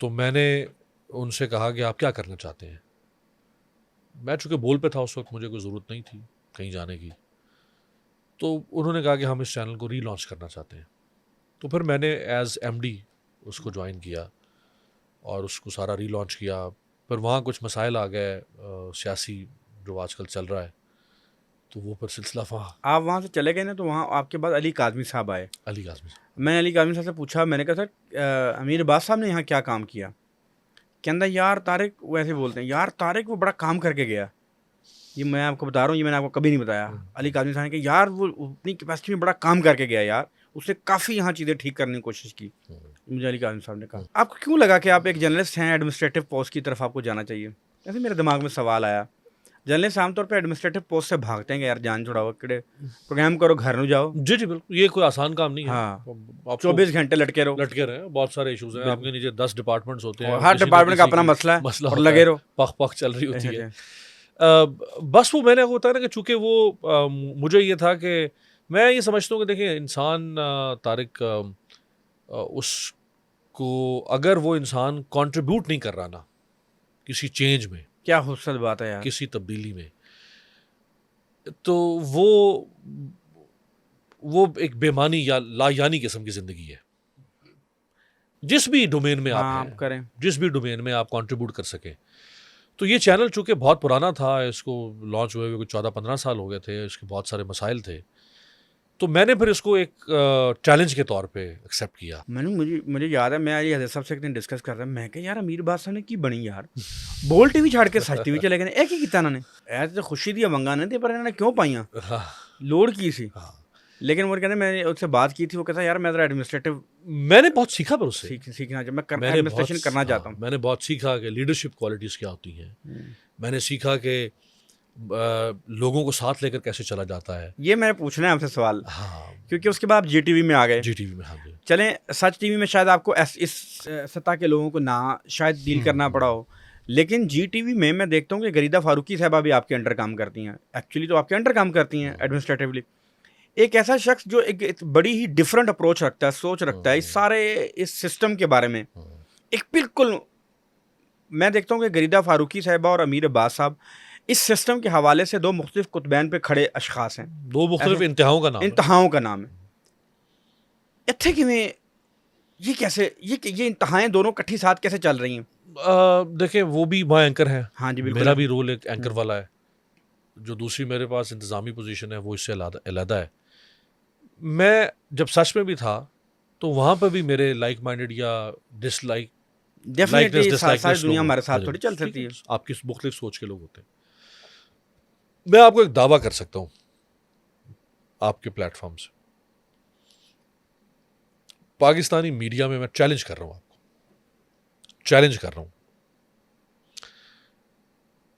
तो मैंने उनसे कहा कि आप क्या करना चाहते हैं। मैं चूँकि बोल पे था उस वक्त, मुझे कोई ज़रूरत नहीं थी कहीं जाने की, तो उन्होंने कहा कि हम इस चैनल को रीलॉन्च करना चाहते हैं। तो फिर मैंने एज एमडी उसको ज्वाइन किया और उसको सारा रीलॉन्च किया। पर वहाँ कुछ मसाइल आ गए सियासी जो आजकल चल रहा है, तो वो फिर सिलसिला वहाँ आप वहाँ से चले गए ना, तो वहाँ आपके बाद अली काज़मी साहब आए। अली काज़मी साहब। मैंने अली काज़मी साहब से पूछा, मैंने कहा सर अमीर अब्बास साहब ने यहाँ क्या काम किया? कहता यार तारिक, वैसे बोलते हैं यार तारिक वो बड़ा काम करके गया। ये मैं आपको बता रहा हूँ, ये मैंने आपको कभी नहीं बताया। अली काज़मी साहब ने कहा यार वो अपनी कैपेसिटी में बड़ा काम करके गया यार, उसने काफ़ी यहाँ चीज़ें ठीक करने की कोशिश की। मुझे अली काज़मी साहब ने कहा। आपको क्यों लगा कि आप एक जर्नलिस्ट हैं, एडमिनिस्ट्रेटिव पोस्ट की तरफ आपको जाना चाहिए? ऐसे मेरे दिमाग में सवाल आया। जर्नलिस्ट आमतौर पर एडमिनिस्ट्रेटिव पोस्ट से भागते हैं कि यार जान छुड़ाओ, किड़े प्रोग्राम करो, घर न जाओ। जी जी बिल्कुल, ये कोई आसान काम नहीं है। हाँ, आपको 24 घंटे लटके रहो। लटके रहे, बहुत सारे इश्यूज हैं, आपके नीचे 10 डिपार्टमेंट्स होते हैं, और हर किसी न डिपार्टमेंट का किसी अपना की मसला है और होता लगे है, रहो। पख पख चल रही होती अच्छा, है। बस वो मैंने होता है ना कि चूंकि वो मुझे ये था कि मैं ये समझता हूँ कि देखिए इंसान तारिक उसको अगर वो इंसान कंट्रीब्यूट नहीं कर रहा ना किसी चेंज में, क्या खूबसूरत बात है यार। किसी तब्दीली में, तो वो एक बेमानी या लायानी किस्म की जिंदगी है। जिस भी डोमेन में आप हाँ, हैं, आप करें। जिस भी डोमेन में आप कंट्रीब्यूट कर सकें। तो ये चैनल चूंकि बहुत पुराना था, इसको लॉन्च हुए हुए 14-15 साल हो गए थे, इसके बहुत सारे मसाइल थे, तो मैंने फिर इसको एक चैलेंज के तौर पे एक्सेप्ट किया। मुझे याद है, मैं आज हजरत साहब से एक दिन डिस्कस कर रहा मैं कहा यार अमीर बादशाह साहब ने की बनी यार, बोल टीवी छाड़ के सच टीवी चले गए, एक ही किता ने ऐसे तो खुशी दी मंगा नहीं थे, पर इन्होंने क्यों पाइयां, हाँ, लोड की सी। हाँ। लेकिन वो कहते मैंने उससे बात की थी, वो कहता यार मैं जरा एडमिनिस्ट्रेटिव मैंने बहुत सीखा पर उससे, सीखना चाहिए, मैं मैंने बहुत एडमिनिस्ट्रेशन करना चाहता हूँ। मैंने बहुत सीखा कि लीडरशिप क्वालिटीज़ क्या होती हैं। मैंने सीखा कि लोगों को साथ लेकर कैसे चला जाता है। ये मैंने पूछना है आपसे सवाल, हाँ, क्योंकि उसके बाद आप जीटीवी में आ गए। जीटीवी में, हाँ जी। चलें, सच टीवी में शायद आपको इस सतह के लोगों को ना शायद डील करना पड़ा हो, लेकिन जीटीवी में मैं देखता हूँ कि गरीदा फारूकी साहबा भी आपके अंडर काम करती हैं। एक्चुअली तो आपके अंडर काम करती हैं एडमिनिस्ट्रेटिवली। एक ऐसा शख्स जो एक बड़ी ही डिफरेंट अप्रोच रखता है, सोच रखता है इस सारे इस सिस्टम के बारे में। एक बिल्कुल मैं देखता हूँ कि गरीदा फारूकी साहबा और अमीर अब्बास साहब इस सिस्टम के हवाले से दो मुख्तलिफ कुतबैन पे खड़े अशखास हैं, दो मुख्तलिफ इंतहाओं का नाम है। इंतहाओं का नाम है। इत्थे कि में ये कैसे ये इंतहाएं दोनों कट्ठी साथ कैसे चल रही हैं? देखिए वो भी वहाँ एंकर है, हाँ जी बिल्कुल। मेरा भी रोल एक एंकर वाला है। जो दूसरी मेरे पास इंतज़ामी पोजीशन है वो इससे अलग है। मैं जब सच में भी था तो वहाँ पर भी मेरे लाइक माइंडेड या डिसलाइक डेफिनेटली सारी दुनिया हमारे साथ थोड़ी चल सकती है। आपकी मुख्तलिफ सोच के लोग होते हैं। मैं आपको एक दावा कर सकता हूँ आपके प्लेटफॉर्म से, पाकिस्तानी मीडिया में मैं चैलेंज कर रहा हूँ, आपको चैलेंज कर रहा हूँ,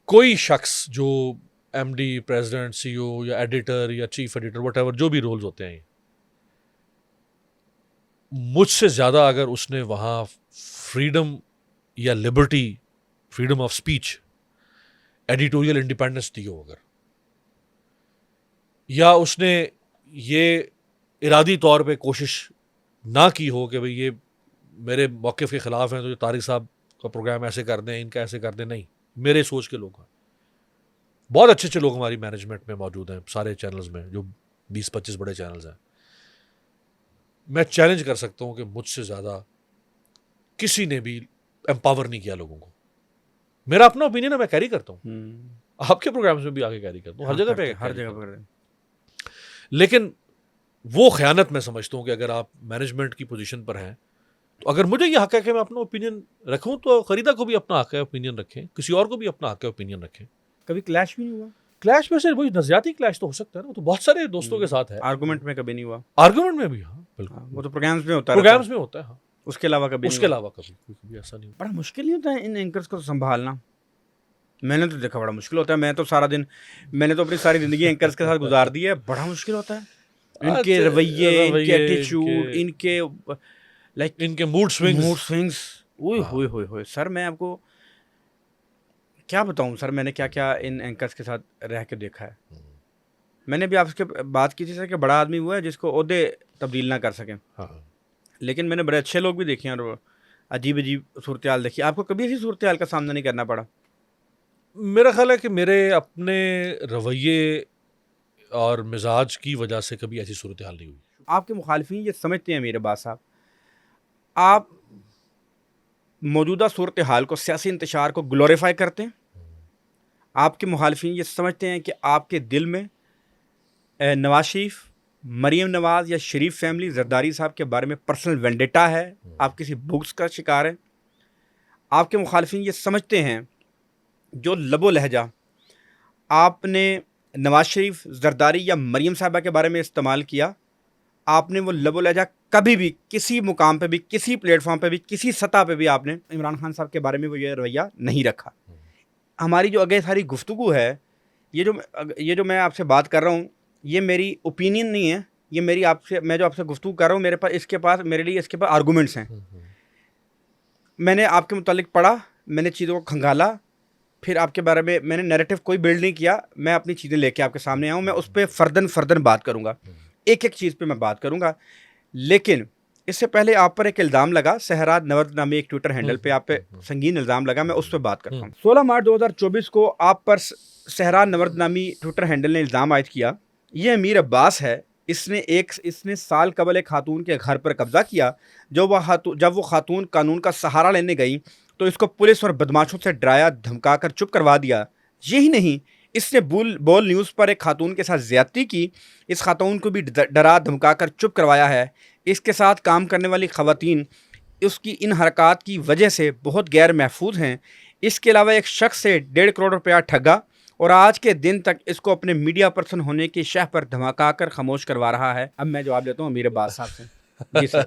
कोई शख्स जो एमडी, प्रेसिडेंट, सीईओ या एडिटर या चीफ एडिटर व्हाटएवर जो भी रोल्स होते हैं, मुझसे ज़्यादा अगर उसने वहाँ फ्रीडम या liberty, freedom of speech, editorial independence दी हो, अगर या उसने ये इरादी तौर पे कोशिश ना की हो कि भाई ये मेरे मौक़िफ़ के ख़िलाफ़ हैं तो ये तारिक साहब का प्रोग्राम ऐसे कर दें, इनका ऐसे कर दें, नहीं, मेरे सोच के लोग हैं। बहुत अच्छे अच्छे लोग हमारी मैनेजमेंट में मौजूद हैं, सारे चैनल्स में, जो 20-25 बड़े चैनल्स हैं। मैं चैलेंज कर सकता हूँ कि मुझसे ज़्यादा किसी ने भी एम्पावर नहीं किया लोगों को। मेरा अपना ओपिनियन है, मैं कैरी करता हूँ, आपके प्रोग्राम्स में भी आगे कैरी करता हूँ, हर जगह पे, हर जगह पर। लेकिन वो ख़यानत मैं समझता हूँ कि अगर आप मैनेजमेंट की पोजीशन पर हैं तो अगर मुझे ये हक है कि मैं अपना ओपिनियन रखूँ, तो खरीदा को भी अपना हक है ओपिनियन रखें, किसी और को भी अपना हक है ओपिनियन रखें। कभी क्लैश भी नहीं हुआ? क्लैश में से वही नज़रियाती क्लैश तो हो सकता है ना, वो तो बहुत सारे दोस्तों के साथ है। आर्गुमेंट में कभी नहीं हुआ? आर्गुमेंट में भी, हाँ बिल्कुल, वो तो प्रोग्राम्स में होता है, प्रोग्राम्स में होता है, हाँ। उसके अलावा कभी उसके अलावा कभी ऐसा नहीं। बड़ा मुश्किल नहीं होता है इन एंकर्स को संभालना? मैंने तो देखा बड़ा मुश्किल होता है। मैं तो सारा दिन, मैंने तो अपनी सारी ज़िंदगी एंकर्स के साथ गुजार दी है। बड़ा मुश्किल होता है इनके अच्छा, रवैये, इनके रवैये, एटीट्यूड, इनके लाइक इनके मूड स्विंग्स। Mood swings. ओए हाँ। होए होए होए सर, मैं आपको क्या बताऊं सर, मैंने क्या क्या इन एंकर्स के साथ रह के देखा है। मैंने भी आपसे बात की थी सर कि बड़ा आदमी वो है जिसको ओहदे तब्दील ना कर सकें, हाँ। लेकिन मैंने बड़े अच्छे लोग भी देखे हैं और अजीब अजीब सूरत हाल देखी। आपको कभी ऐसी सूरत हाल का सामना नहीं करना पड़ा? मेरा ख्याल है कि मेरे अपने रवैये और मिजाज की वजह से कभी ऐसी सूरत हाल नहीं हुई। आपके मुखालफिन ये समझते हैं मेरे बात साहब, आप मौजूदा सूरत हाल को, सियासी इंतशार को ग्लोरीफाई करते हैं। आपके मुखालफिन ये समझते हैं कि आपके दिल में नवाज शरीफ, मरीम नवाज या शरीफ फैमिली, जरदारी साहब के बारे में पर्सनल वेंडेटा है, आप किसी बुक्स का शिकार हैं। आपके मुखालफिन ये समझते हैं जो लबो लहजा आपने नवाज शरीफ, जरदारी या मरीम साहबा के बारे में इस्तेमाल किया, आपने वो लबो लहजा कभी भी किसी मुकाम पे भी, किसी प्लेटफॉर्म पे भी, किसी सतह पे भी आपने इमरान खान साहब के बारे में वो ये रवैया नहीं रखा। हमारी जो आगे सारी गुफ्तगू है, ये जो मैं आपसे बात कर रहा हूँ, ये मेरी ओपिनियन नहीं है, ये मेरी आपसे, मैं जो आपसे गुफ्तगू कर रहा हूँ, मेरे लिए इसके पास आर्गूमेंट्स हैं। मैंने आपके मुतालिक पढ़ा, मैंने चीज़ों को खंगाला, फिर आपके बारे में मैंने नैरेटिव कोई बिल्ड नहीं किया। मैं अपनी चीज़ें लेके आपके सामने आऊँ, मैं उस पर फ़र्दन बात करूँगा, एक एक चीज़ पे मैं बात करूँगा। लेकिन इससे पहले आप पर एक इल्ज़ाम लगा, सहराद नवर्द नामी एक ट्विटर हैंडल पे आप पे संगीन इल्ज़ाम लगा, मैं उस पर बात करता हूँ। 16 मार्च 2024 को आप पर सहराद नवर्द नामी ट्विटर हैंडल ने इल्ज़ाम आयद किया, ये अमीर अब्बास है, इसने साल कबल एक खातून के घर पर कब्जा किया। जब वो खातून कानून का सहारा लेने गई तो इसको पुलिस और बदमाशों से डराया धमका कर चुप करवा दिया। यही नहीं, इसने बोल न्यूज़ पर एक खातून के साथ ज़्यादती की, इस खातून को भी डरा धमका कर चुप करवाया है। इसके साथ काम करने वाली ख़वातीन उसकी इन हरकत की वजह से बहुत गैर महफूज हैं। इसके अलावा एक शख्स से 1.5 करोड़ रुपया ठगा और आज के दिन तक इसको अपने मीडिया पर्सन होने की शह पर धमका कर खामोश करवा रहा है। अब मैं जवाब देता हूँ अमीर अब्बास साहब से। जी सर।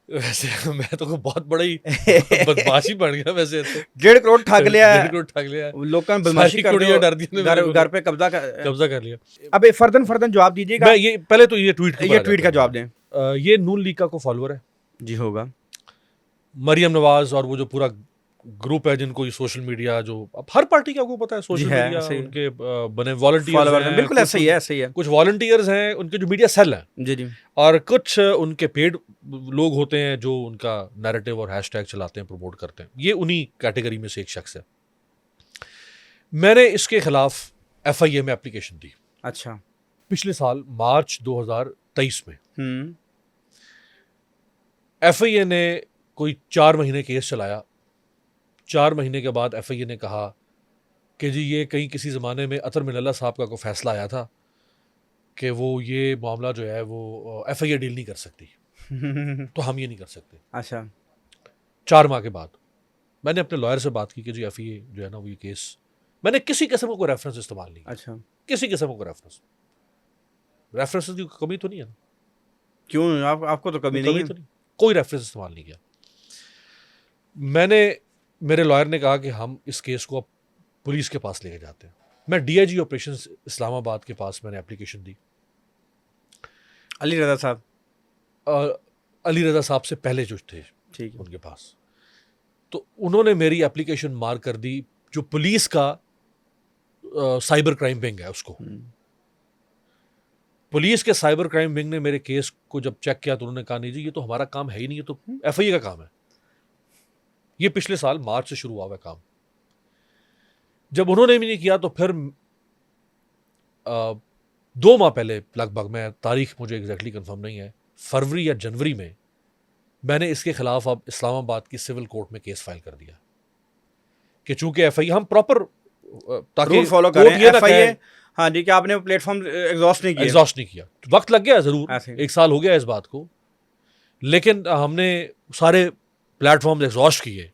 वैसे मैं तो बहुत बड़ा ही बदमाशी बन गया वैसे तो। 1.5 करोड़ ठग लिया है, 1.5 करोड़ ठग लिया है। लोगों ने बदमाशी कर दी, डर दी, घर पे कब्जा कर लिया। अब फर्दन जवाब दीजिएगा। मैं ये पहले तो ये ट्वीट का जवाब दें। ये नून लीग का को फॉलोअर है जी, होगा मरियम नवाज और वो जो पूरा ग्रुप है जिनको ये सोशल मीडिया, जो अब हर पार्टी का आपको पता है सोशल मीडिया उनके बने वॉलंटियर्स हैं, बिल्कुल ऐसा ही है, कुछ वॉलंटियर्स हैं उनके जो मीडिया सेल हैं जी जी, और कुछ उनके पेड लोग होते हैं जो उनका नैरेटिव और हैशटैग चलाते हैं, प्रमोट करते हैं। ये उन्हीं कैटेगरी में से एक शख्स है। मैंने इसके खिलाफ FIA में एप्लीकेशन दी। अच्छा, पिछले साल मार्च 2023 में FIA ने कोई 4 महीने केस चलाया। 4 महीने के बाद FIA ने कहा कि जी ये कहीं किसी ज़माने में अतर मिनल्ला साहब का कोई फैसला आया था कि वो ये मामला जो है वो FIA डील नहीं कर सकती तो हम ये नहीं कर सकते। अच्छा, 4 माह के बाद मैंने अपने लॉयर से बात की कि जी FIA जो है ना वो ये केस, मैंने किसी किस्म का कोई रेफरेंस इस्तेमाल नहीं किया। अच्छा, किसी किस्म का रेफरेंस की कमी तो नहीं है ना? क्यों, आपको तो कमी नहीं है? तो नहीं, कोई रेफरेंस इस्तेमाल नहीं किया। मेरे लॉयर ने कहा कि हम इस केस को अब पुलिस के पास लेके जाते हैं। मैं DIG ऑपरेशंस इस्लामाबाद के पास मैंने एप्लीकेशन दी। अली रजा साहब से पहले जो थे ठीक है उनके पास, तो उन्होंने मेरी एप्लीकेशन मार कर दी। जो पुलिस का साइबर क्राइम विंग है उसको, पुलिस के साइबर क्राइम विंग ने मेरे केस को जब चेक किया तो उन्होंने कहा नहीं जी ये तो हमारा काम है ही नहीं, ये तो FIA का काम है। ये पिछले साल मार्च से शुरू हुआ हुआ काम। जब उन्होंने भी नहीं किया तो फिर 2 माह पहले लगभग, मैं तारीख मुझे एग्जैक्टली कंफर्म नहीं है, फरवरी या जनवरी में मैंने इसके खिलाफ अब इस्लामाबाद की सिविल कोर्ट में केस फाइल कर दिया कि चूंकि FIA हम प्रॉपर ताकि फॉलो करें FIA, हाँ जी, कि आपने प्लेटफॉर्म एग्जॉस्ट नहीं किया। वक्त लग गया जरूर, 1 साल हो गया इस बात को, लेकिन हमने सारे प्लेटफॉर्म एग्जॉस्ट किए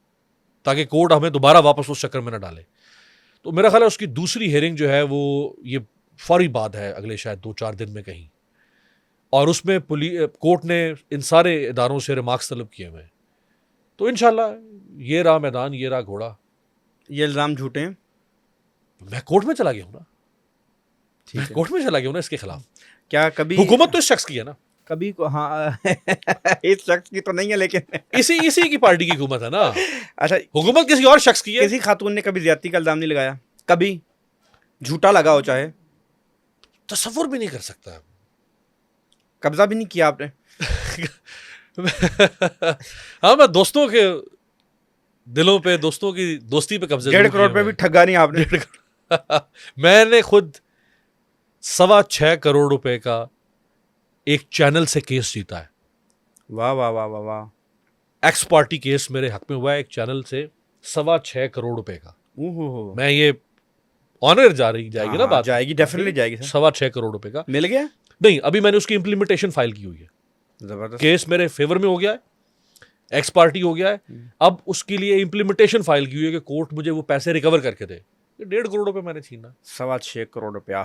ताकि कोर्ट हमें दोबारा वापस उस चक्कर में न डाले। तो मेरा ख्याल है उसकी दूसरी हेयरिंग जो है वो ये फौरी बाद है, अगले शायद 2-4 दिन में कहीं, और उसमें कोर्ट ने इन सारे इदारों से रिमार्क्स तलब किए हुए हैं। तो इंशाल्लाह ये रहा मैदान, ये रहा घोड़ा। ये इल्ज़ाम झूठे हैं, मैं कोर्ट में चला गया हूं ना, ठीक मैं है। कोर्ट में चला गया हूं ना इसके खिलाफ। क्या कभी हुकूमत तो इस शख्स की है ना, कभी को हाँ इस शख्स की तो नहीं है लेकिन इसी की पार्टी की हुकूमत है ना, अच्छा, हुकूमत किसी और शख्स की है। किसी खातून ने कभी ज्यादती का इल्जाम नहीं लगाया? कभी झूठा लगा हो, चाहे तसव्वुर भी नहीं कर सकता। कब्जा भी नहीं किया आपने? हाँ, मैं दोस्तों के दिलों पे, दोस्तों की दोस्ती पे कब्जे 1.5 करोड़ पे भी ठगा नहीं आपने? 1.5 करोड़ मैंने खुद 6.25 करोड़ रुपए का एक चैनल से केस जीता है। वाह वाह वाह वाह वाह। एक्स पार्टी केस मेरे हक में हुआ है एक चैनल से 6.25 करोड़ रुपए का। ओहो, मैं ये ऑनर जाएगी ना हाँ, बात, जाएगी, डेफिनेटली जाएगी सर। 6.25 करोड़ रुपए का मिल गया? नहीं, अभी मैंने उसकी इम्प्लीमेंटेशन फाइल की हुई है। जबरदस्त। केस मेरे फेवर में हो गया है, एक्स पार्टी हो गया है। अब उसके लिए इम्प्लीमेंटेशन फाइल की हुई है कि कोर्ट मुझे वो पैसे रिकवर करके दे। 1.5 करोड़ रुपए मैंने छीना। 6.25 करोड़ रुपया।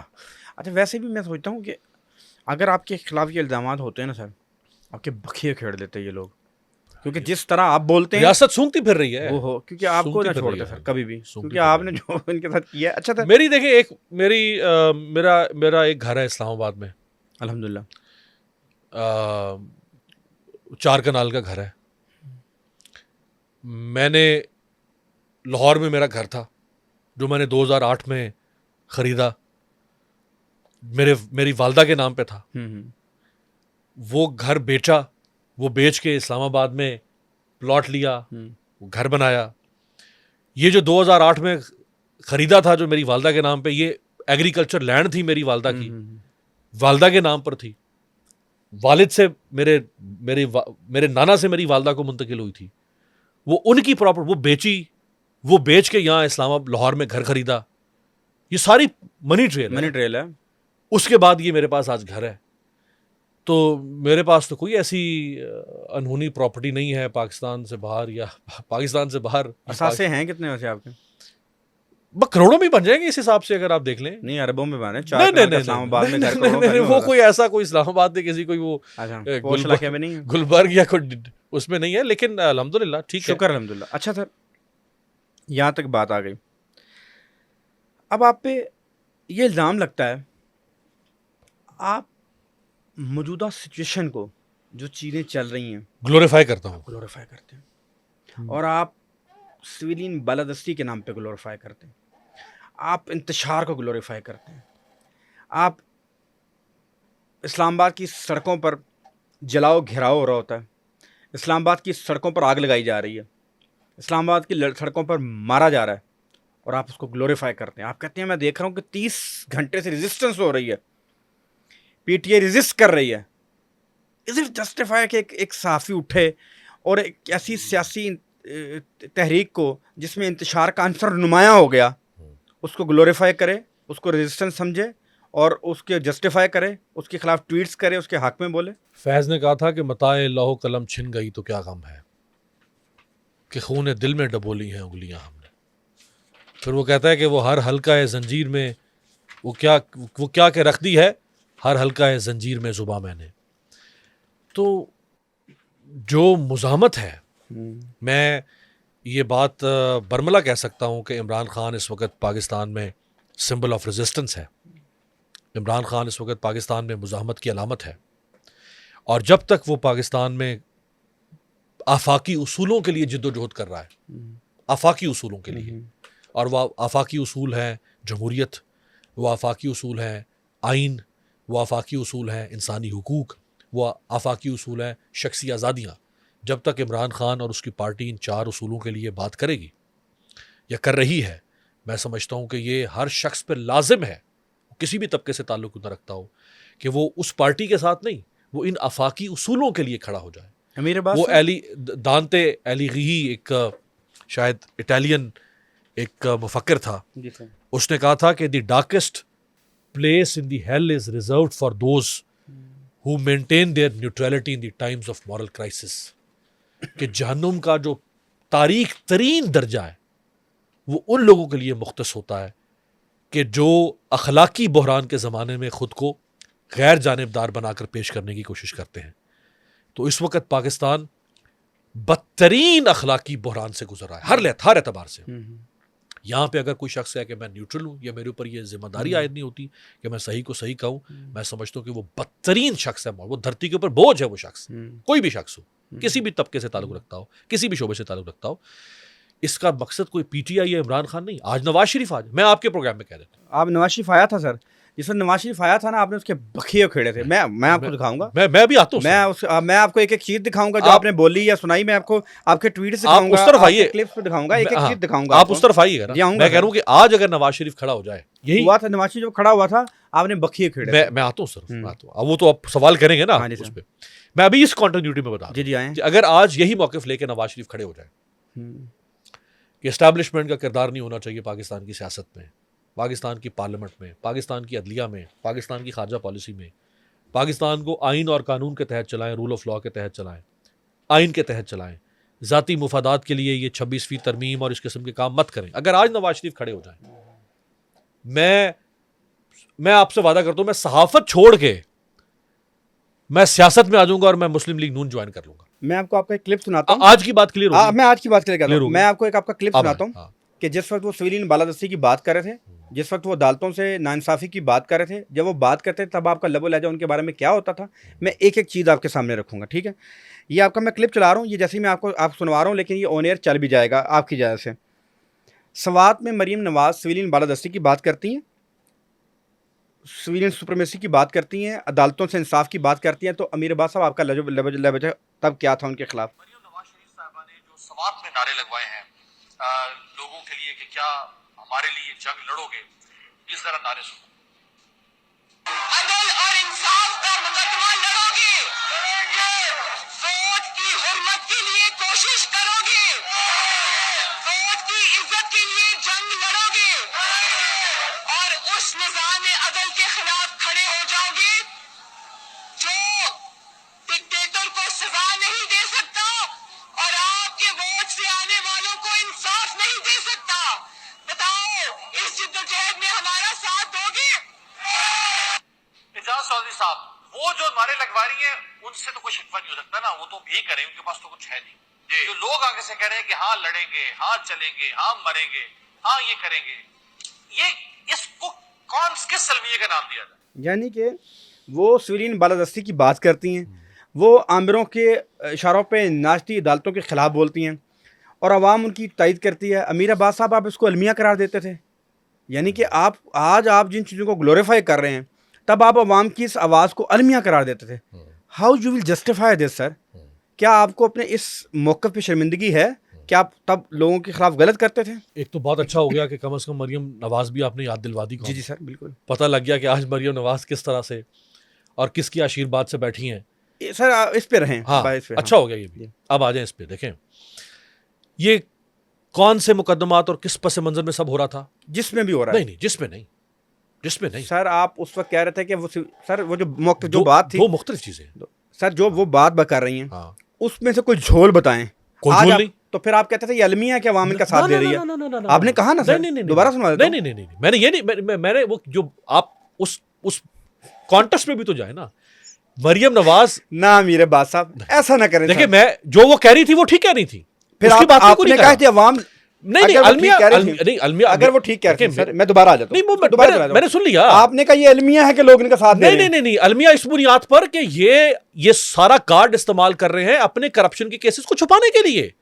अच्छा, वैसे भी मैं सोचता हूँ कि अगर आपके खिलाफ ये इल्जाम होते हैं ना सर, आपके बखिए खेड़ देते हैं ये लोग, क्योंकि जिस तरह आप बोलते हैं रियासत सूंघती फिर रही है वो हो, क्योंकि आपको सूंघती ना फिर रही छोड़ते है। सर कभी भी, सूंघती क्योंकि फिर आपने जो इनके साथ किया है। अच्छा था। मेरी देखिए, एक मेरा एक घर है इस्लामाबाद में, अल्हम्दुलिल्लाह। 4 कनाल का घर है। मैंने लाहौर में मेरा घर था जो मैंने 2008 में खरीदा, मेरी वालदा के नाम पे था। वो घर बेचा, वो बेच के इस्लामाबाद में प्लॉट लिया, वो घर बनाया। ये जो 2008 में खरीदा था जो मेरी वालदा के नाम पे, ये एग्रीकल्चर लैंड थी मेरी वालदा की, वालदा के नाम पर थी। वालिद से मेरे नाना से मेरी वालदा को मुंतकिल हुई थी। वो उनकी प्रॉपर्टी वो बेची, वो बेच के यहाँ इस्लामाबाद लाहौर में घर खरीदा। ये सारी मनी ट्रेल है। उसके बाद ये मेरे पास आज घर है। तो मेरे पास तो कोई ऐसी अनहोनी प्रॉपर्टी नहीं है पाकिस्तान से बाहर, या पाकिस्तान से बाहर। असासे हैं कितने वैसे आपके? करोड़ों में बन जाएंगे इस हिसाब से अगर आप देख लें। नहीं, अरबों में बने। नहीं, इस्लामाबाद में घर करोड़ों का नहीं वो होगा। कोई ऐसा कोई इस्लामाबाद में किसी कोई वो अच्छा, पोश इलाके में नहीं है, गुलबर्ग या कोई उसमें नहीं है, लेकिन अल्हम्दुलिल्लाह ठीक है, शुक्र अल्हम्दुलिल्लाह। अच्छा सर, यहाँ तक बात आ गई। अब आप पे ये इल्ज़ाम लगता है आप मौजूदा सिचुएशन को, जो चीज़ें चल रही हैं, ग्लोरीफाई करता हूँ। ग्लोरीफाई करते हैं, और आप सिविलियन बालादस्ती के नाम पे ग्लोरीफाई करते हैं, आप इंतशार को ग्लोरीफाई करते हैं, आप इस्लामाबाद की सड़कों पर जलाओ घेराव हो रहा होता है, इस्लामाबाद की सड़कों पर आग लगाई जा रही है, इस्लामाबाद की सड़कों पर मारा जा रहा है, और आप उसको ग्लोरीफाई करते हैं। आप कहते हैं मैं देख रहा हूँ कि 30 घंटे से रेजिस्टेंस हो रही है, पीटीआई रेजिस्ट कर रही है। इज इट जस्टिफाई कि एक सहाफ़ी उठे और एक ऐसी सियासी तहरीक को जिसमें इंतशार का अंसर नुमायाँ हो गया, उसको ग्लोरीफाई करे, उसको रेजिस्टेंस समझे और उसके जस्टिफाई करे, उसके खिलाफ ट्वीट्स करे, उसके हक में बोले? फैज़ ने कहा था कि मताए लौह कलम छिन गई तो क्या गम है, कि खून दिल में डबोली हैं उंगलियां हमने। फिर वो कहता है कि वो हर हल्का है जंजीर में, वो क्या के रख दी है, हर हल्का है जंजीर में जुबा मैंने। तो जो मुज़ाहमत है, मैं ये बात बरमला कह सकता हूँ कि इमरान खान इस वक्त पाकिस्तान में सिंबल ऑफ रेजिस्टेंस है। इमरान खान इस वक्त पाकिस्तान में मुज़ाहमत की अलामत है, और जब तक वो पाकिस्तान में आफाकी उसूलों के लिए जिद्दोजहद कर रहा है, आफाकी उसूलों के लिए, और वह आफाकी उसूल हैं जमहूरियत, वो आफाकी उसूल हैं आइन, वो आफाकी उसूल हैं इंसानी हुकूक, वो आफाकी उसूल हैं शख्सी आज़ादियाँ। जब तक इमरान खान और उसकी पार्टी इन 4 उसूलों के लिए बात करेगी या कर रही है, मैं समझता हूँ कि ये हर शख्स पर लाजिम है, किसी भी तबके से ताल्लुक़ न रखता हो, कि वो उस पार्टी के साथ नहीं, वो इन आफाकी उसूलों के लिए खड़ा हो जाए। मेरे बात वो दांते एलिगही, एक शायद इटालियन एक मुफक्किर था, उसने कहा था कि the darkest place in the hell is reserved for those who maintain their neutrality in the times of moral crisis. कि जहन्नुम का जो तारीख तरीन दर्जा है वो उन लोगों के लिए मुख्तस होता है कि जो अखलाकी बहरान के ज़माने में ख़ुद को गैर जानिबदार बनाकर पेश करने की कोशिश करते हैं। तो इस वक्त पाकिस्तान बदतरीन अखलाकी बहरान से गुजर रहा है, हर एतबार से। यहाँ पे अगर कोई शख्स है कि मैं न्यूट्रल हूँ या मेरे ऊपर ये जिम्मेदारी आयद नहीं होती कि मैं सही को सही कहूँ, मैं समझता हूँ कि वो बदतरीन शख्स है, वो धरती के ऊपर बोझ है वो शख्स, कोई भी शख्स हो, किसी भी तबके से ताल्लुक रखता हो, किसी भी शोबे से ताल्लुक रखता हो। इसका मकसद कोई पीटीआई या इमरान खान नहीं। आज नवाज शरीफ, आज मैं आपके प्रोग्राम में कह देता हूँ, आप नवाज शरीफ आया था सर, जिस वक्त नवाज शरीफ आया था ना, आपने उसके बखिए खेड़े थे। मैं आपको दिखाऊंगा, मैं भी आता हूँ, मैं आपको एक एक चीज दिखाऊंगा जो आपने बोली या सुनाई। मैं आपको आपके ट्वीट से आप उस तरफ आइए, क्लिप्स पे दिखाऊंगा, एक एक चीज दिखाऊंगा। आप उस तरफ आइएगा ना। मैं कह रहा हूँ कि आज अगर नवाज शरीफ खड़ा हो जाए, यही हुआ था, नवाज शरीफ जब खड़ा हुआ था आपने बखिए खेड़े। मैं आता हूँ सर, मैं आता हूँ। अब वो तो आप सवाल करेंगे ना उस पर, मैं अभी इस कॉन्टिन्यूटी में बता जी आए। अगर आज यही मौक़िफ़ लेके नवाज शरीफ खड़े हो जाए कि एस्टैब्लिशमेंट का किरदार नहीं होना चाहिए पाकिस्तान की सियासत में, पाकिस्तान की पार्लियामेंट में, पाकिस्तान की अदलिया में, पाकिस्तान की खारजा पॉलिसी में, पाकिस्तान को आइन और कानून के तहत चलाएं, रूल ऑफ लॉ के तहत चलाएं, आइन के तहत चलाएं, ज़ाती मुफादात के लिए ये 26वीं तरमीम और इस किस्म के काम मत करें। अगर आज नवाज शरीफ खड़े हो जाएं, मैं आपसे वादा करता हूं, मैं सहाफत छोड़ के मैं सियासत में आ जाऊंगा और मैं मुस्लिम लीग नून ज्वाइन कर लूंगा। मैं आपको आपका एक क्लिप सुनाता हूं। आज की बात क्लियर होगी। मैं आज की बात क्लियर हूं। मैं आपको एक आपका क्लिप सुनाता हूं कि जिस वक्त वो सिविलियन बालादस्ती की बात कर रहे थे, जिस वक्त वो अदालतों से नाइंसाफ़ी की बात कर रहे थे, जब वो बात करते थे तब आपका लबो लहजा उनके बारे में क्या होता था, मैं एक एक चीज़ आपके सामने रखूंगा। ठीक है, ये आपका मैं क्लिप चला रहा हूँ, ये जैसे ही मैं आप सुनवा रहा हूँ, लेकिन ये ऑन एयर चल भी जाएगा आपकी इजाज़त से। सवात में मरीम नवाज सिविलियन बालादस्ती की बात करती हैं, सिविलियन सुप्रीमेसी की बात करती हैं, अदालतों से इंसाफ की बात करती हैं, तो अमीर अब्बास साहब आपका लबजा तब क्या था उनके खिलाफ? मरीम नवाज शरीफ साहबा ने जो सवात में नारे लगवाए हैं लोगों के लिए कि क्या हमारे लिए जंग लड़ोगे, इस तरह नारे सुनो। अदल और इंसाफ का मुकदमा लड़ोगे, वोट की हुर्मत के लिए कोशिश करोगे, वोट की इज्जत के लिए जंग लड़ोगे और उस निजाम अदल के खिलाफ खड़े हो जाओगे जो डिक्टेटर को सजा नहीं दे सकता और आपके वोट से आने वालों को इंसाफ नहीं दे सकता। बताओ, इस जिद्दोजहद में हमारा साथ दोगे? एजाज चौधरी साहब, वो जो नारे लगवा रही हैं उनसे तो कोई शिकवा नहीं हो सकता ना, वो तो यही करें, उनके पास तो कुछ है नहीं। जो लोग आगे से कह रहे हैं कि हाँ लड़ेंगे, हाँ चलेंगे, हाँ मरेंगे, हाँ ये करेंगे, ये इसको कौन किस सलमिये का नाम दिया जाए? यानी कि वो सिविलियन बालादस्ती की बात करती हैं, वो आमिरों के इशारों पे नाचती अदालतों के ख़िलाफ़ बोलती हैं और आवाम उनकी तायद करती है। अमीर अब्बास साहब, आप इसको अलमिया करार देते थे, यानी कि आप जिन चीज़ों को ग्लोरीफाई कर रहे हैं तब आप आवाम की इस आवाज़ को अलमिया करार देते थे। How you will justify this sir? क्या आपको अपने इस मौक़िफ़ पे शर्मिंदगी है? क्या आप तब लोगों के खिलाफ गलत करते थे? एक तो बहुत अच्छा हो गया कि कम से कम मरियम नवाज भी आपने याद दिलवा दी। जी सर, बिल्कुल पता लग गया कि आज मरियम नवाज किस तरह से और किसकी आशीर्वाद से बैठी हैं। सर इस पे रहें। हाँ, इस पे, अच्छा हो गया ये भी। अब आ जाए इस पे। देखें ये कौन से मुकदमात और किस पस मंजर में सब हो रहा था? जिसमें भी हो रहा है। नहीं, जिसमें नहीं सर, आप उस वक्त कह रहे थे कि वो जो बात थी, दो मुख्तलिफ चीजें सर, जो वो बात कर रही हैं, हाँ, उसमें से कोई झोल बताएं। कोई झोल नहीं। तो फिर आप कहते थे ये अलमिया कि अवाम इनका साथ दे रही है। आपने कहा ना सर, दोबारा सुना देता हूं। नहीं, मैंने ये नहीं, मैंने वो जो आप उस कॉन्टेक्स्ट में भी तो जाए ना। मरियम नवाज ना, अमीर अब्बास साहब ऐसा ना करें। देखिए, मैं जो वो कह रही थी वो ठीक कह रही थी, फिर उसकी बात आपने कहा कि अवाम नहीं, अलमिया अगर वो ठीक कह रही थी सर, मैं दोबारा आ जाता हूं। नहीं, मैंने सुन लिया। आपने कहा ये अलमिया है कि लोग इनका साथ दे रहे हैं। नहीं, अलमिया इस बुनियाद पर कि ये सारा कार्ड इस्तेमाल कर रहे हैं अपने करप्शन के केसेस को छुपाने के लिए।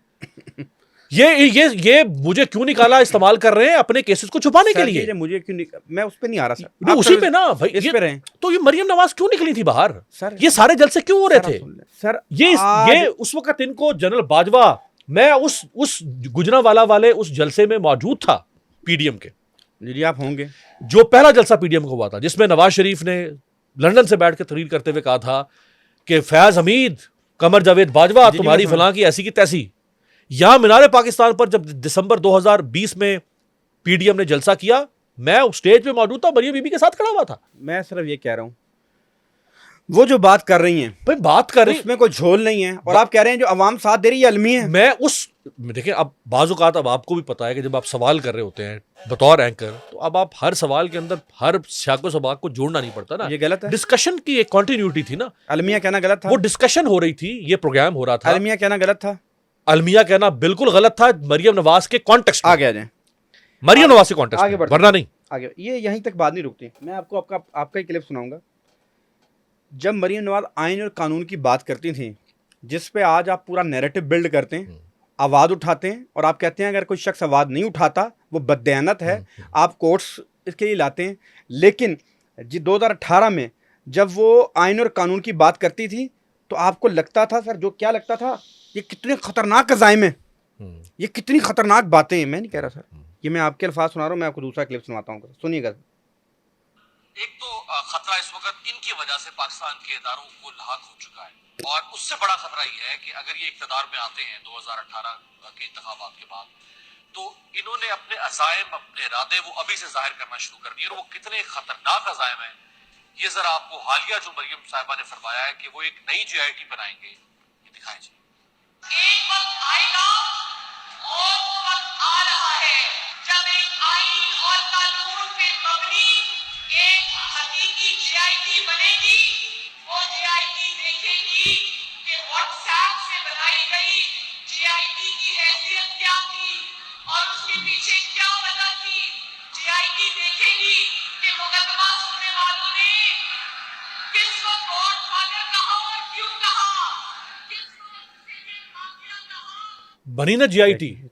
ये मुझे क्यों निकाला इस्तेमाल कर रहे हैं अपने केसेस को छुपाने के लिए। मुझे क्यों मैं उस पे नहीं आ रहा सर, उसी पे ना भाई, इस पे रहे। तो ये मरियम नवाज क्यों निकली थी बाहर सर? ये सारे जलसे क्यों हो रहे थे सर? ये उस वक्त इनको जनरल बाजवा, मैं उस गुजरांवाला वाले उस जलसे में मौजूद था पीडीएम के। जी, आप होंगे। जो पहला जलसा पीडीएम को हुआ था, जिसमें नवाज शरीफ ने लंदन से बैठ के तकरीर करते हुए कहा था कि फैज हमीद, कमर जावेद बाजवा, तुम्हारी फलां की ऐसी की तैसी। यहां मीनारे पाकिस्तान पर जब दिसंबर 2020 में पीडीएम ने जलसा किया, मैं उस स्टेज पे मौजूद था, मरियम बीबी के साथ खड़ा हुआ था। मैं सिर्फ ये कह रहा हूं, वो जो बात कर रही हैं भाई, बात कर रही उसमें कोई झोल नहीं है, और आप कह रहे हैं जो अवाम साथ दे रही है अलमी है। मैं देखिए, अब बाज़ औक़ात अब आपको भी पता है कि जब आप सवाल कर रहे होते हैं बतौर एंकर, तो अब आप हर सवाल के अंदर हर शाको सबाक को जोड़ना नहीं पड़ता ना। ये गलत है। डिस्कशन की एक कंटिन्यूटी थी ना। अलमिया कहना गलत था। वो डिस्कशन हो रही थी, ये प्रोग्राम हो रहा था। अलमिया कहना गलत था। अलमिया कहना बिल्कुल गलत था मरियम नवाज के कॉन्टेक्स्ट में। आगे आ जाए। मरियम नवाज से कॉन्टेस्ट आगे बढ़ते वरना नहीं। आगे ये यहीं तक बात नहीं रुकती। मैं आपको आपका ही क्लिप सुनाऊंगा। जब मरियम नवाज आइन और कानून की बात करती थी, जिस पे आज आप पूरा नैरेटिव बिल्ड करते हैं, आवाज़ उठाते हैं और आप कहते हैं अगर कोई शख्स आवाज़ नहीं उठाता वो बददयानत है, आप कोर्ट्स इसके लिए लाते हैं। लेकिन जी 2018 में जब वो आइन और कानून की बात करती थी तो आपको लगता था सर, जो क्या लगता था, ये कितने खतरनाक अज़ाइम हैं, ये कितनी खतरनाक बातें हैं। मैं नहीं कह रहा सर, ये मैं आपके अल्फाज सुना रहा हूँ। मैं आपको दूसरा क्लिप सुनाता हूँ, सुनिएगा। एक तो खतरा इस वक्त इनकी वजह से पाकिस्तान के इदारों को लाक हो चुका है, और उससे बड़ा खतरा ये है कि अगर ये इक़्तिदार में आते हैं 2018 के इंतखाबात के बाद, तो इन्होंने अपने अज़ाइम, अपने इरादे वो अभी से जाहिर करना शुरू कर दिए। और वो कितने खतरनाक अज़ाइम हैं, ये जरा आपको हालिया जो मरियम साहिबा ने फरमाया है कि वो एक नई GIT बनाएंगे, ये दिखाएं जी। एक वक्त आएगा और वो वक्त आ रहा है जब एक आइन और कानून पे मबनी एक हकीकी GIT बनेगी। वो GIT देखेगी कि व्हाट्सएप से बनाई गई GIT की हैसियत क्या थी और उसके पीछे क्या वजह थी। GIT देखेगी कि मुकदमा सुनने वालों ने किस वक्त गॉडफादर कहा और क्यों कहा, किस वक्त से माफिया कहा। बनी ना GIT,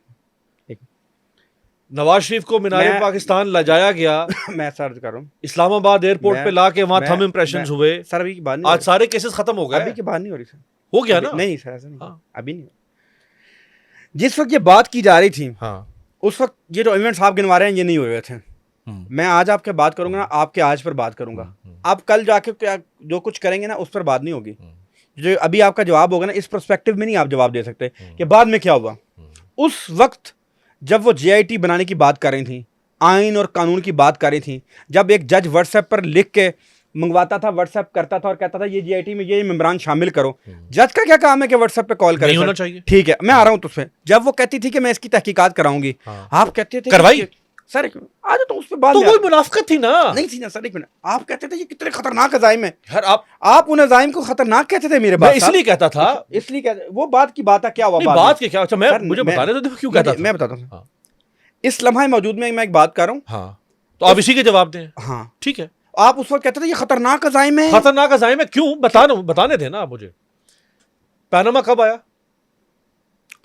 नवाज शरीफ को मीनारे मैं- पाकिस्तान लाया गया, मैं सर्च कर रहा हूँ इस्लामाबाद एयरपोर्ट मैं- पे ला के वहां मैं- थम इम्प्रेशन मैं- हुए। सर अभी की बात नहीं आज सारे केसेस खत्म हो अभी गए, की बात नहीं हो रही सर, हो गया अभी- ना। नहीं सर ऐसा नहीं, हाँ। अभी नहीं। जिस वक्त ये बात की जा रही थी हाँ, उस वक्त ये जो इवेंट्स आप गिनवा रहे हैं ये नहीं हो रहे थे। मैं आज आपके बात करूंगा ना, आपके आज पर बात करूंगा। आप कल जाके क्या जो कुछ करेंगे ना उस पर बात नहीं होगी। जो अभी आपका जवाब होगा ना, इस पर्सपेक्टिव में नहीं आप जवाब दे सकते कि बाद में क्या हुआ। उस वक्त जब वो GIT बनाने की बात कर रही थी, आइन और कानून की बात कर रही थी, जब एक जज व्हाट्सएप पर लिख के मंगवाता था, व्हाट्सएप करता था और कहता था ये GIT में ये मेम्बरान शामिल करो, जज का क्या काम है कि व्हाट्सएप पे कॉल करे? नहीं सर? होना चाहिए। ठीक है, मैं आ रहा हूँ तुझसे। जब वो कहती थी कि मैं इसकी तहकीकात कराऊंगी, आप कहते थे करवाई? सर आज तो उस पर बात तो में वही मुनाफिकत थी ना। नहीं थी ना सर, एक मिनट। आप कहते थे ये कितने खतरनाक अजाइम है, हर आप उन अजाइम को खतरनाक कहते थे मेरे मैं बात इसलिए कहता था, इसलिए कहते, वो बात की बात है, क्या हुआ नहीं, बाद बात में? के क्या, अच्छा मैं सर, मुझे बताने तो देखो क्यों कहता था। मैं बताता हूँ। हाँ। इस लम्हा मौजूद में मैं एक बात कर रहा हूँ। हाँ, तो आप इसी के जवाब दें। हाँ, ठीक है, आप उस वक्त कहते थे ये खतरनाक अजाइम है। खतरनाक अज़ाइम है, क्यों बताने थे ना आप मुझे। पैनामा कब आया?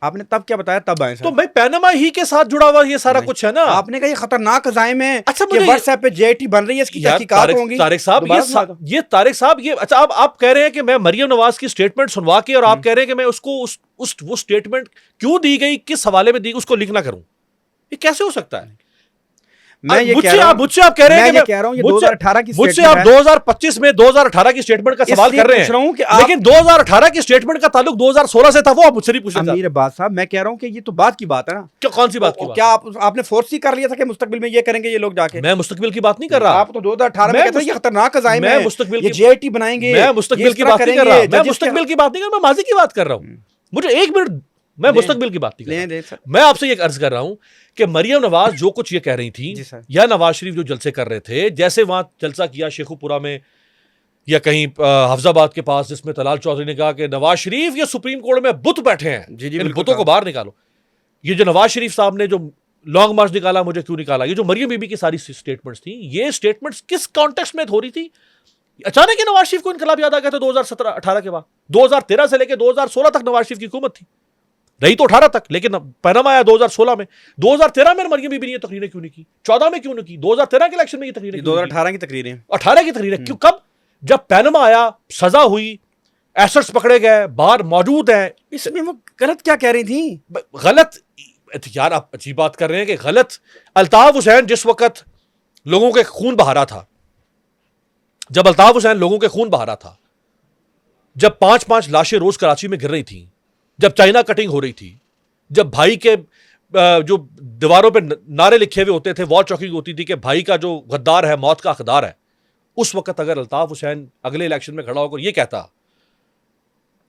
आपने तब क्या बताया, तब आए सर। तो भाई पैनामा ही के साथ जुड़ा हुआ ये सारा कुछ है ना। आपने कहा ये खतरनाक अजाइम है। अच्छा, कि मुझे व्हाट्सएप पे JIT बन रही है, इसकी यार, तहकीकात होंगी। तारिक साहब, दोबारा सुना दो। ये तारिक साहब, ये अच्छा आप कह रहे हैं कि मैं मरियम नवाज की स्टेटमेंट सुनवा के, और आप कह रहे हैं कि मैं उसको वो स्टेटमेंट क्यों दी गई, किस हवाले में दी, उसको लिख ना करूं। ये कैसे हो सकता है? मैं ये मुझसे कह रहा हूं- मुझसे आप कह रहे हैं मैं कि ये कह रहा हूं, ये 2018 की मुझसे statement आप है। 2025 में 2018 की स्टेटमेंट का सवाल इसलिए कर रहे पूछ रहा हूं कि हैं, आप- लेकिन 2018 की स्टेटमेंट का ताल्लुक 2016 से था, वो आप मुझसे नहीं पूछ रहे थे। अमीर बात साहब, मैं कह रहा हूं कि ये तो बात की बात है ना। क्या, कौन सी बात की बात क्या है? आपने फोर्स ही कर लिया था कि मुस्तकबिल में ये करेंगे ये लोग जाके? मैं मुस्तकबिल की बात नहीं कर रहा। आप तो 2018 में मैं कहते थे ये खतरनाक अजाइम मैं है, मुस्तकबिल ये की- JIT बनाएंगे, मैं मुस्तकबिल ये की इस तरह बात नहीं कर करेंगे, रहा। मैं जजिस मुस्तकबिल की बात नहीं कर रहा, मैं माजी की बात कर रहा हूं। मुझे एक मिनट, मैं मुस्तकबिल की बात नहीं कर ले रहा। दे सर। मैं आपसे ये अर्ज कर रहा हूं कि मरियम नवाज जो कुछ ये कह रही थी, जी सर। या नवाज शरीफ जो जलसे कर रहे थे, जैसे वहां जलसा किया शेखुपुरा में या कहीं हफ्जाबाद के पास, जिसमें तलाल चौधरी ने कहा कि नवाज शरीफ ये सुप्रीम कोर्ट में बुत बैठे हैं, जी, जी, इन बिल्कुल बुतों को साहब। बाहर निकालो। ये जो नवाज शरीफ साहब ने जो लॉन्ग मार्च निकाला, मुझे क्यों निकाला, ये जो मरियम बीबी की सारी स्टेटमेंट्स थी, ये स्टेटमेंट्स किस कॉन्टेक्स्ट में हो रही थी? अचानक ही नवाज शरीफ को इनकलाब याद आ गया था 2017-18 के बाद। 2013 से लेकर 2016 तक नवाज शरीफ की हुकूमत थी, रही तो 18 तक, लेकिन पैनामा आया 2016 में। 2013 में मरियम बीबी ने ये तकरीरें क्यों नहीं की? 14 में क्यों नहीं की? 2013 के इलेक्शन में ये तकरीरें क्यों नहीं की? 2018 की तकरीरें। 18 की तकरीरें क्यों? कब? जब पैनामा आया, सजा हुई, एसेट्स पकड़े गए, बाहर मौजूद है। इसमें वो गलत क्या कह रही थी? गलत, यार आप अजीब बात कर रहे हैं कि गलत। अल्ताफ हुसैन जिस वक्त लोगों के खून बहा रहा था, जब अल्ताफ हुसैन लोगों के खून बहा रहा था, जब 5-5 लाशें रोज कराची में गिर रही थी, जब चाइना कटिंग हो रही थी, जब भाई के जो दीवारों पे नारे लिखे हुए होते थे, वॉल चॉकिंग होती थी कि भाई का जो गद्दार है मौत का हकदार है, उस वक्त अगर अल्ताफ हुसैन अगले इलेक्शन में खड़ा होकर ये कहता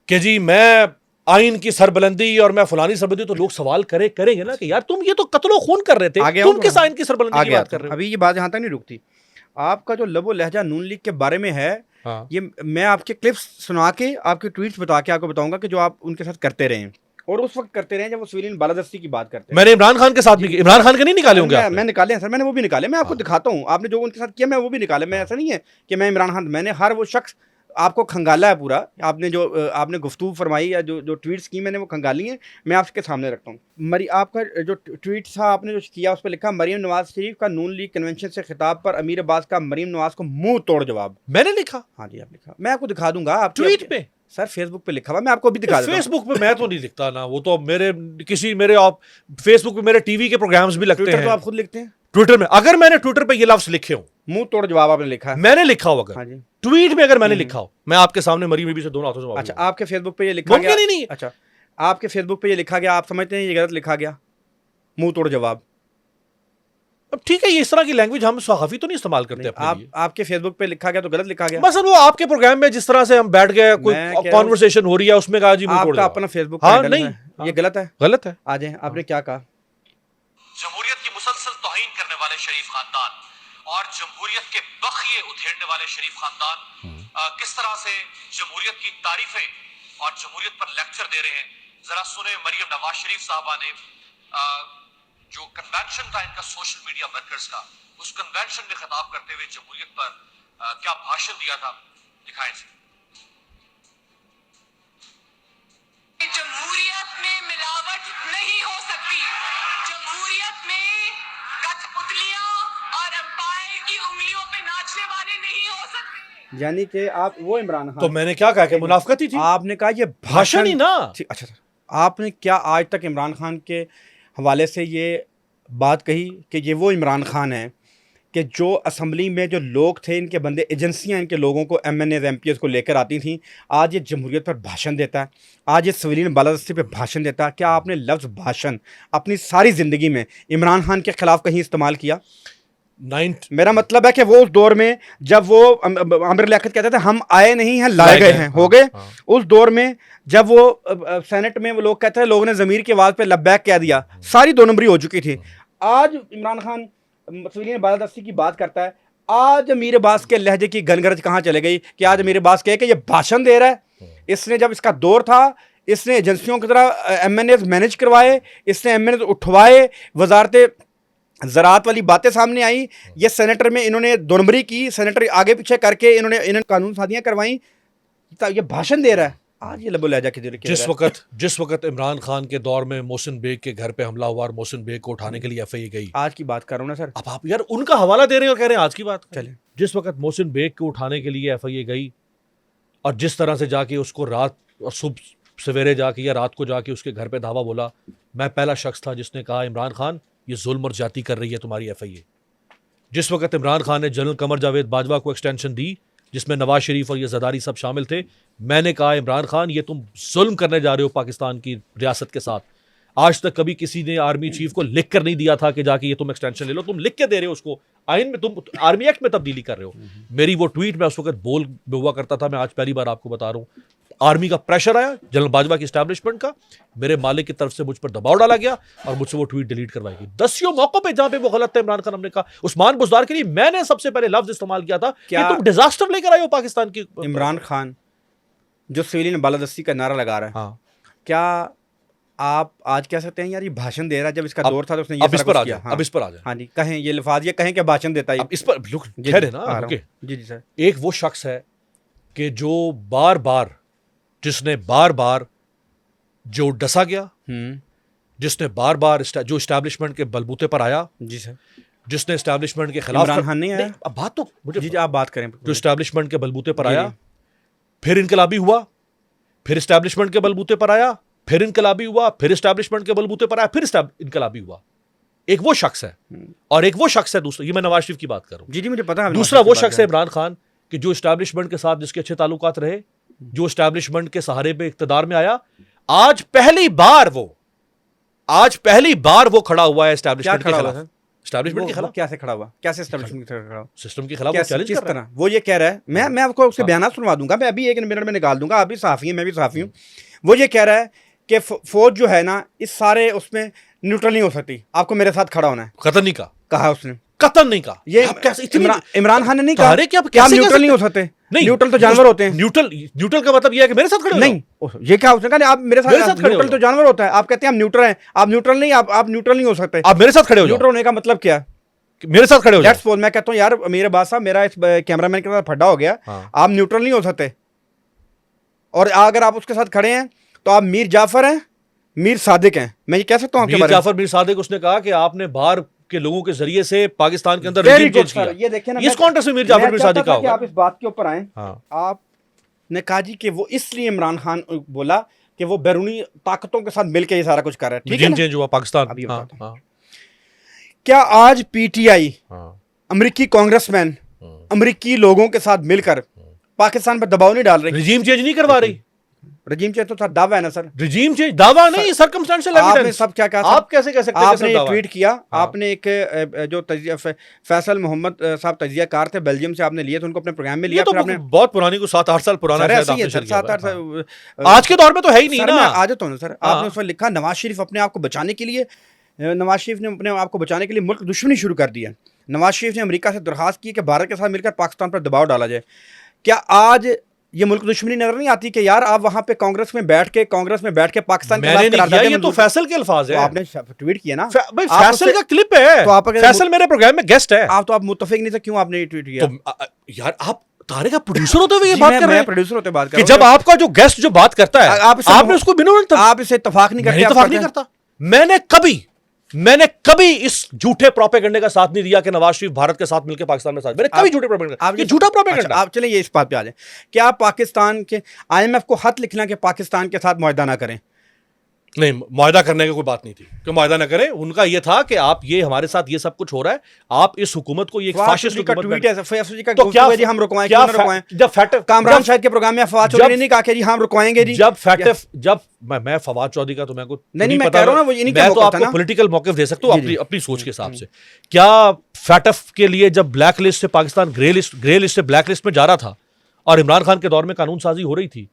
कि जी मैं आइन की सरबलंदी और मैं फलानी सरबलंदी, तो लोग सवाल करेंगे ना कि यार तुम ये तो कत्लो खून कर रहे थे, आगे तुम आऊं किस थोड़ा? आइन की सरबलंदी की आगे बात आता कर हूं। रहे हो? अभी ये बात यहाँ तक नहीं रुकती। आपका जो लबो लहजा नून लीग के बारे में है, हाँ। ये मैं आपके क्लिप्स सुना के, आपके ट्वीट्स बता के आपको बताऊंगा कि जो आप उनके साथ करते रहे हैं, और उस वक्त करते रहे जब वो सिविलियन बालादस्ती की बात करते हैं। मैंने इमरान खान के साथ भी किया। इमरान खान के नहीं निकाले होंगे आपने? मैं निकाले हैं सर, मैंने वो भी निकाले, मैं आपको दिखाता हूँ, आपने जो उनके साथ किया मैं वो भी निकाले। मैं ऐसा नहीं है कि मैं इमरान खान, मैंने हर वो शख्स आपको खंगाला है पूरा, आपने जो आपने गुफ्तगू फरमाई या जो ट्वीट्स की मैंने वो खंगाली हैं, मैं आपके सामने रखता हूँ। आपका जो ट्वीट था आपने जो किया उस पर लिखा, मरीम नवाज शरीफ का नून लीग कन्वेंशन से खिताब पर अमीर अब्बास का मरीम नवाज को मुंह तोड़ जवाब। मैंने लिखा? हाँ जी आप लिखा, मैं आपको दिखा दूंगा। आप ट्वीट पे? सर फेसबुक पे लिखा हुआ, मैं आपको अभी दिखा देता हूँ। फेसबुक पे मैं तो नहीं लिखता ना, वो तो मेरे फेसबुक पे मेरे टीवी के प्रोग्राम्स भी लगते ट्विटर हैं। तो आप खुद लिखते हैं। ट्विटर में, अगर मैंने ट्विटर पे ये लफ्ज लिखे हो, मुंह तोड़ जवाब आपने लिखा है, मैंने लिखा हो, अगर हाँ जी ट्वीट में अगर मैंने लिखा हो, मैं आपके सामने मरीम बीबी से दोनों हाथों से माफी अच्छा मांगूंगा। आपके फेसबुक पे ये लिखा मुमकिन गया? ही नहीं है। अच्छा आपके फेसबुक पे ये लिखा गया, आप समझते हैं ये गलत लिखा गया, मुंह तोड़ जवाब? अब ठीक है, ये इस तरह की लैंग्वेज हम सहाफी तो नहीं इस्तेमाल करते अपने लिए। आपके फेसबुक पे लिखा गया तो गलत लिखा गया। बस वो आपके प्रोग्राम में जिस तरह से हम बैठ गए, कोई मैं कह रहा हूं- कॉन्वर्सेशन हो रही है, उसमें कहा जी मुंह तोड़ आपका जवाब। अपना फेसबुक हाँ, हैंडल नहीं, है, ये गलत है। गलत है। आ जाए, आपने क्या कहा? जमहूरियत की मुसलसल तौहीन करने वाले शरीफ खानदान और जमहूरियत के बखिए उधेड़ने वाले शरीफ खानदान किस तरह से जमहूरियत की तारीफें और जमहूरियत पर लेक्चर दे रहे हैं। जरा सुने मरियम नवाज शरीफ साहबा ने जो कन्वेंशन था इनका सोशल मीडिया वर्कर्स का, उस कन्वेंशन में खिताब करते हुए जमहूरियत पर क्या भाषण दिया था, दिखाएं से। जमहूरियत में मिलावट नहीं हो सकती, जमहूरियत में कठपुतलियां और अंपायर की उंगलियों पे नाचने वाले नहीं हो सकते। यानी कि आप वो इमरान खान, तो मैंने क्या कहा कि मुनाफकत ही थी? आपने कहा ये भाषण ही ना। अच्छा सर, आपने क्या आज तक इमरान खान के हवाले से ये बात कही कि ये वो इमरान खान है कि जो असम्बली में जो लोग थे, इनके बंदे, एजेंसियां इनके लोगों को MNAs MPs को लेकर आती थी, आज ये जमहूरियत पर भाषण देता है, आज ये सिविलियन बालादस्ती पे भाषण देता है? क्या आपने लफ्ज़ भाषण अपनी सारी ज़िंदगी में इमरान खान के ख़िलाफ़ कहीं इस्तेमाल किया? मेरा मतलब है कि वो उस दौर में जब वो आमिर लियाकत कहते थे हम आए नहीं हैं लाए गए हैं, हो गए। उस दौर में जब वो सेनेट में वो लोग कहते हैं लोगों ने ज़मीर की आवाज़ पे लब्बैक कह दिया, सारी 2 नंबरी हो चुकी थी। आज इमरान खान सिविलियन बालादस्ती की बात करता है, आज अमीर अब्बास के लहजे की गनगरज कहाँ चले गई कि आज अमीर अब्बास कहे कि ये भाषण दे रहा है। इसने जब इसका दौर था, इसने एजेंसियों की तरह MNAs मैनेज करवाए, इसने MNAs उठवाए, वजारत ज़राअत वाली बातें सामने आई, ये सेनेटर में इन्होंने 2 नंबरी की, सेनेटर आगे पीछे करके इन्होंने कानून साजियाँ करवाई, ये भाषण दे रहा है। आज ये लबो लहजा की जिस वक्त इमरान खान के दौर में मोहसिन बेग के घर पे हमला हुआ और मोहसिन बेग को उठाने के लिए FIA गई, आज की बात कर रहा हूँ ना सर। अब आप यार उनका हवाला दे रहे हैं और कह रहे हैं आज की बात। चलिए, जिस वक्त मोहसिन बेग को उठाने के लिए FIA गई और जिस तरह से जाके उसको रात और सुबह सवेरे जाके या रात को जाके उसके घर पे धावा बोला, मैं पहला शख्स था जिसने कहा इमरान खान ये जुल्म और जाती कर रही है तुम्हारी FIA। जिस वक्त इमरान खान ने जनरल कमर जावेद बाजवा को एक्सटेंशन दी जिसमें नवाज शरीफ और ये जरदारी सब शामिल थे, मैंने कहा इमरान खान ये तुम जुल्म करने जा रहे हो पाकिस्तान की रियासत के साथ। आज तक कभी किसी ने आर्मी चीफ को लिख कर नहीं दिया था कि जाके ये तुम एक्सटेंशन ले लो, तुम लिख के दे रहे हो उसको आइन में, तुम आर्मी एक्ट में तब्दीली कर रहे हो। मेरी वो ट्वीट में उस वक्त बोल हुआ करता था, मैं आज पहली बार आपको बता रहा हूँ, आर्मी का प्रेशर आया जनरल बाजवा की एस्टैब्लिशमेंट का, मेरे मालिक की तरफ से मुझ पर दबाव डाला गया और मुझसे वो ट्वीट डिलीट करवाई गई। 10 मौकों पे जहां पे वो गलत था इमरान खान, हमने कहा उस्मान बुज़दार के लिए मैंने सबसे पहले लफ्ज इस्तेमाल किया था कि तुम डिजास्टर लेकर आए हो पाकिस्तान की। इमरान खान जो सिविलियन बालादस्ती का नारा लगा रहा है, हाँ, क्या आप आज कह सकते हैं यार ये भाषण दे रहा है? जब इसका दौर था तो उसने ये अब इस पर आ जाए, हाँ, अब इस पर आ जाए। हाँ जी, कहें ये लफाज, ये कहें कि भाषण देता है। अब इस पर लुक ठहरे ना, ओके। जी जी सर। एक वो शख्स है कि जो बार बार, जिसने बार बार जो डसा गया, जिसने बार बार जो एस्टैब्लिशमेंट के बलबूते पर आया, जी सर, जिसने एस्टैब्लिशमेंट के खिलाफ, इमरान खान नहीं आया। अब बात तो मुझे, जी जी आप बात करें। जो एस्टैब्लिशमेंट के बलबूते पर जी, आया, फिर इनकलाबी हुआ, फिर एस्टैब्लिशमेंट के बलबूते पर आया, फिर इनकलाबी हुआ, फिर एस्टैब्लिशमेंट के बलबूते पर आया, फिर इनकलाबी हुआ। एक वो शख्स है और एक वो शख्स है दूसरा, ये मैं नवाज शरीफ की बात कर रहा हूं। जी जी मुझे पता है। दूसरा वो शख्स है इमरान खान कि जो एस्टैब्लिशमेंट के साथ जिसके अच्छे ताल्लुकात रहे, जो एस्टैब्लिशमेंट के सहारे पे इक्तदार में आया, आज पहली बार वो खड़ा हुआ है एस्टैब्लिशमेंट के खिलाफ। एस्टैब्लिशमेंट के खिलाफ कैसे खड़ा हुआ? कैसे एस्टैब्लिशमेंट के खिलाफ? सिस्टम के खिलाफ चैलेंज किस कर रहा है। तरह? वो ये कह रहा है, मैं आपको उसके बयान सुनवा दूंगा, मैं अभी 1 मिनट में निकाल दूंगा। आप भी सहाफ़ी हैं, मैं भी सहाफ़ी हूँ। वो ये कह रहा है कि फौज जो है ना, इस सारे उसमें न्यूट्रल नहीं हो सकती, आपको मेरे साथ खड़ा होना है। खतरनी का कहा उसने। कतन नहीं कहा। ये आप कैसे इतनी इमरान खान ने नहीं कहा तारिक, आप कि आप कैसे कह न्यूट्रल नहीं हो सकते? सकते। नहीं, न्यूट्रल तो जानवर होते हैं। न्यूट्रल का मतलब ये है कि मेरे साथ खड़े हो नहीं ये क्या उसने कहा आप मेरे मेरे साथ साथ खड़े हो न्यूट्रल तो जानवर होता है। आप कहते हैं हम न्यूट्रल हैं, आप न्यूट्रल नहीं, आप न्यूट्रल नहीं हो सकते। आप मेरे साथ खड़े हो जाओ। न्यूट्रल होने का मतलब क्या है? मेरे साथ खड़े हो जाओ। लेट्स सपोज मैं कहता हूँ यार मेरे बात साहब मेरा इस कैमरामैन के साथ फड्डा हो गया, हाँ। आप न्यूट्रल नहीं हो सकते। और अगर आप उसके साथ खड़े हैं तो आप मीर जाफर हैं, मीर सादिक हैं। मैं ये कह सकता हूँ आपके मीर बारे में? जाफर मीर सादिक उसने कहा कि आपने बाहर के लोगों के जरिए से पाकिस्तान के अंदर Very regime good, change किया। sir. ये देखिए ना, इस कॉन्टेक्स्ट में मीर जाफर मीर सादिक का कि होगा। आप इस बात के ऊपर आए। हाँ। आपने कहा जी कि वो इसलिए इमरान खान बोला कि वो बैरूनी ताकतों के साथ मिलकर ये सारा कुछ कर रहा है, ठीक है regime ना? change हुआ पाकिस्तान। अभी हाँ, बताता हूं। हाँ, क्या आज पीटीआई हाँ, अमेरिकी कांग्रेसमैन अमेरिकी लोगों के साथ मिलकर पाकिस्तान पर दबाव नहीं डाल रही? regime change नहीं करवा रही। रजीम चेंज तो सर दावा है ना सर। regime change दावा नहीं, सर्कमस्टेंशियल आपने एविडेंस। सब क्या कहा सर? आप कैसे कह सकते हैं? आपने कैसे ये दावा है? ट्वीट किया, आपने एक जो तजिया फैसल मोहम्मद साहब तजियाकार थे, बेल्जियम से आपने लिए थे, उनको अपने प्रोग्राम में ये लिया। तो फिर आपने बहुत पुरानी को 7-8 साल पुराना सर शायद ऐसे ही है आपने सर, शेयर किया 7-8 हुआ है। साल हाँ। आज के दौर में तो है ही नहीं सर, ना। मैं आ जाता हूँ सर। हाँ। आपने उस पर लिखा नवाज शरीफ अपने आप को बचाने के लिए, नवाज शरीफ ने अपने आप को बचाने के लिए मुल्क दुश्मनी शुरू कर दी है। नवाज शरीफ ने अमेरिका से दरखास्त की कि भारत के साथ मिलकर पाकिस्तान पर दबाव डाला जाए। क्या आज ये मुल्क दुश्मनी नजर नहीं आती कि यार आप वहां पे कांग्रेस में बैठ के पाकिस्तान के मैंने खिलाफ नहीं किया, करारदादें ये तो मंजूर- फैसल के अल्फाज तो है। आपने ट्वीट किया ना भाई आप फैसल उससे- का क्लिप है। तो आप अगर फैसल मेरे प्रोग्राम में गेस्ट है। आप तो आप मुत्तफिक नहीं थे, क्यों आपने ये ट्वीट किया? तो यार आप तारिक आप प्रोड्यूसर होते हुए ये जी, बात मैं- कर रहे मैं हैं प्रोड्यूसर होते बात कर कि रहा हूं। जब आपका जो गेस्ट जो बात करता है आप इससे आपने उसको बिना आप इसे इत्तेफाक नहीं करते? नहीं, आप इत्तेफाक करते नहीं हैं? करता। मैंने कभी इस झूठे प्रोपेगेंडे का साथ नहीं दिया कि नवाज शरीफ भारत के साथ मिलकर पाकिस्तान में साथ। मैंने कभी झूठे प्रोपेगेंडा, आप ये झूठा अच्छा, प्रोपेगेंडा। आप चले ये इस बात पे आ जाए कि आप पाकिस्तान के आईएमएफ को खत लिखना कि पाकिस्तान के साथ मुआहदा ना करें। नहीं, मुआहदा करने की कोई बात नहीं थी कि मुआहदा ना करें। उनका ये था कि आप ये हमारे साथ ये सब कुछ हो रहा है, आप इस हुकूमत को ये एक फाशिस्ट का हुकूमत ट्वीट है, फवाद चौधरी का तो क्या गुफ्तगू है जी, हम रुकवाएं, क्या क्यों ना रुकवाएं? जब फैट कामरान शाहिद के प्रोग्राम में फवाद चौधरी ने कहा कि जी हम रुकवाएंगे जी। जब मैं फवाद चौधरी का तो मैं को नहीं, मैं कह रहा हूं ना, वो इन्हीं का मैं तो मौक़िफ़ था आपको ना। पॉलिटिकल मौक़िफ़ दे सकता हूं जी, जी। अपनी सोच के हिसाब से। क्या फैटफ के लिए जब ब्लैक लिस्ट से पाकिस्तान ग्रे लिस्ट से ब्लैक लिस्ट में जा रहा था और इमरान खान के दौर में कानून साजी हो रही थी,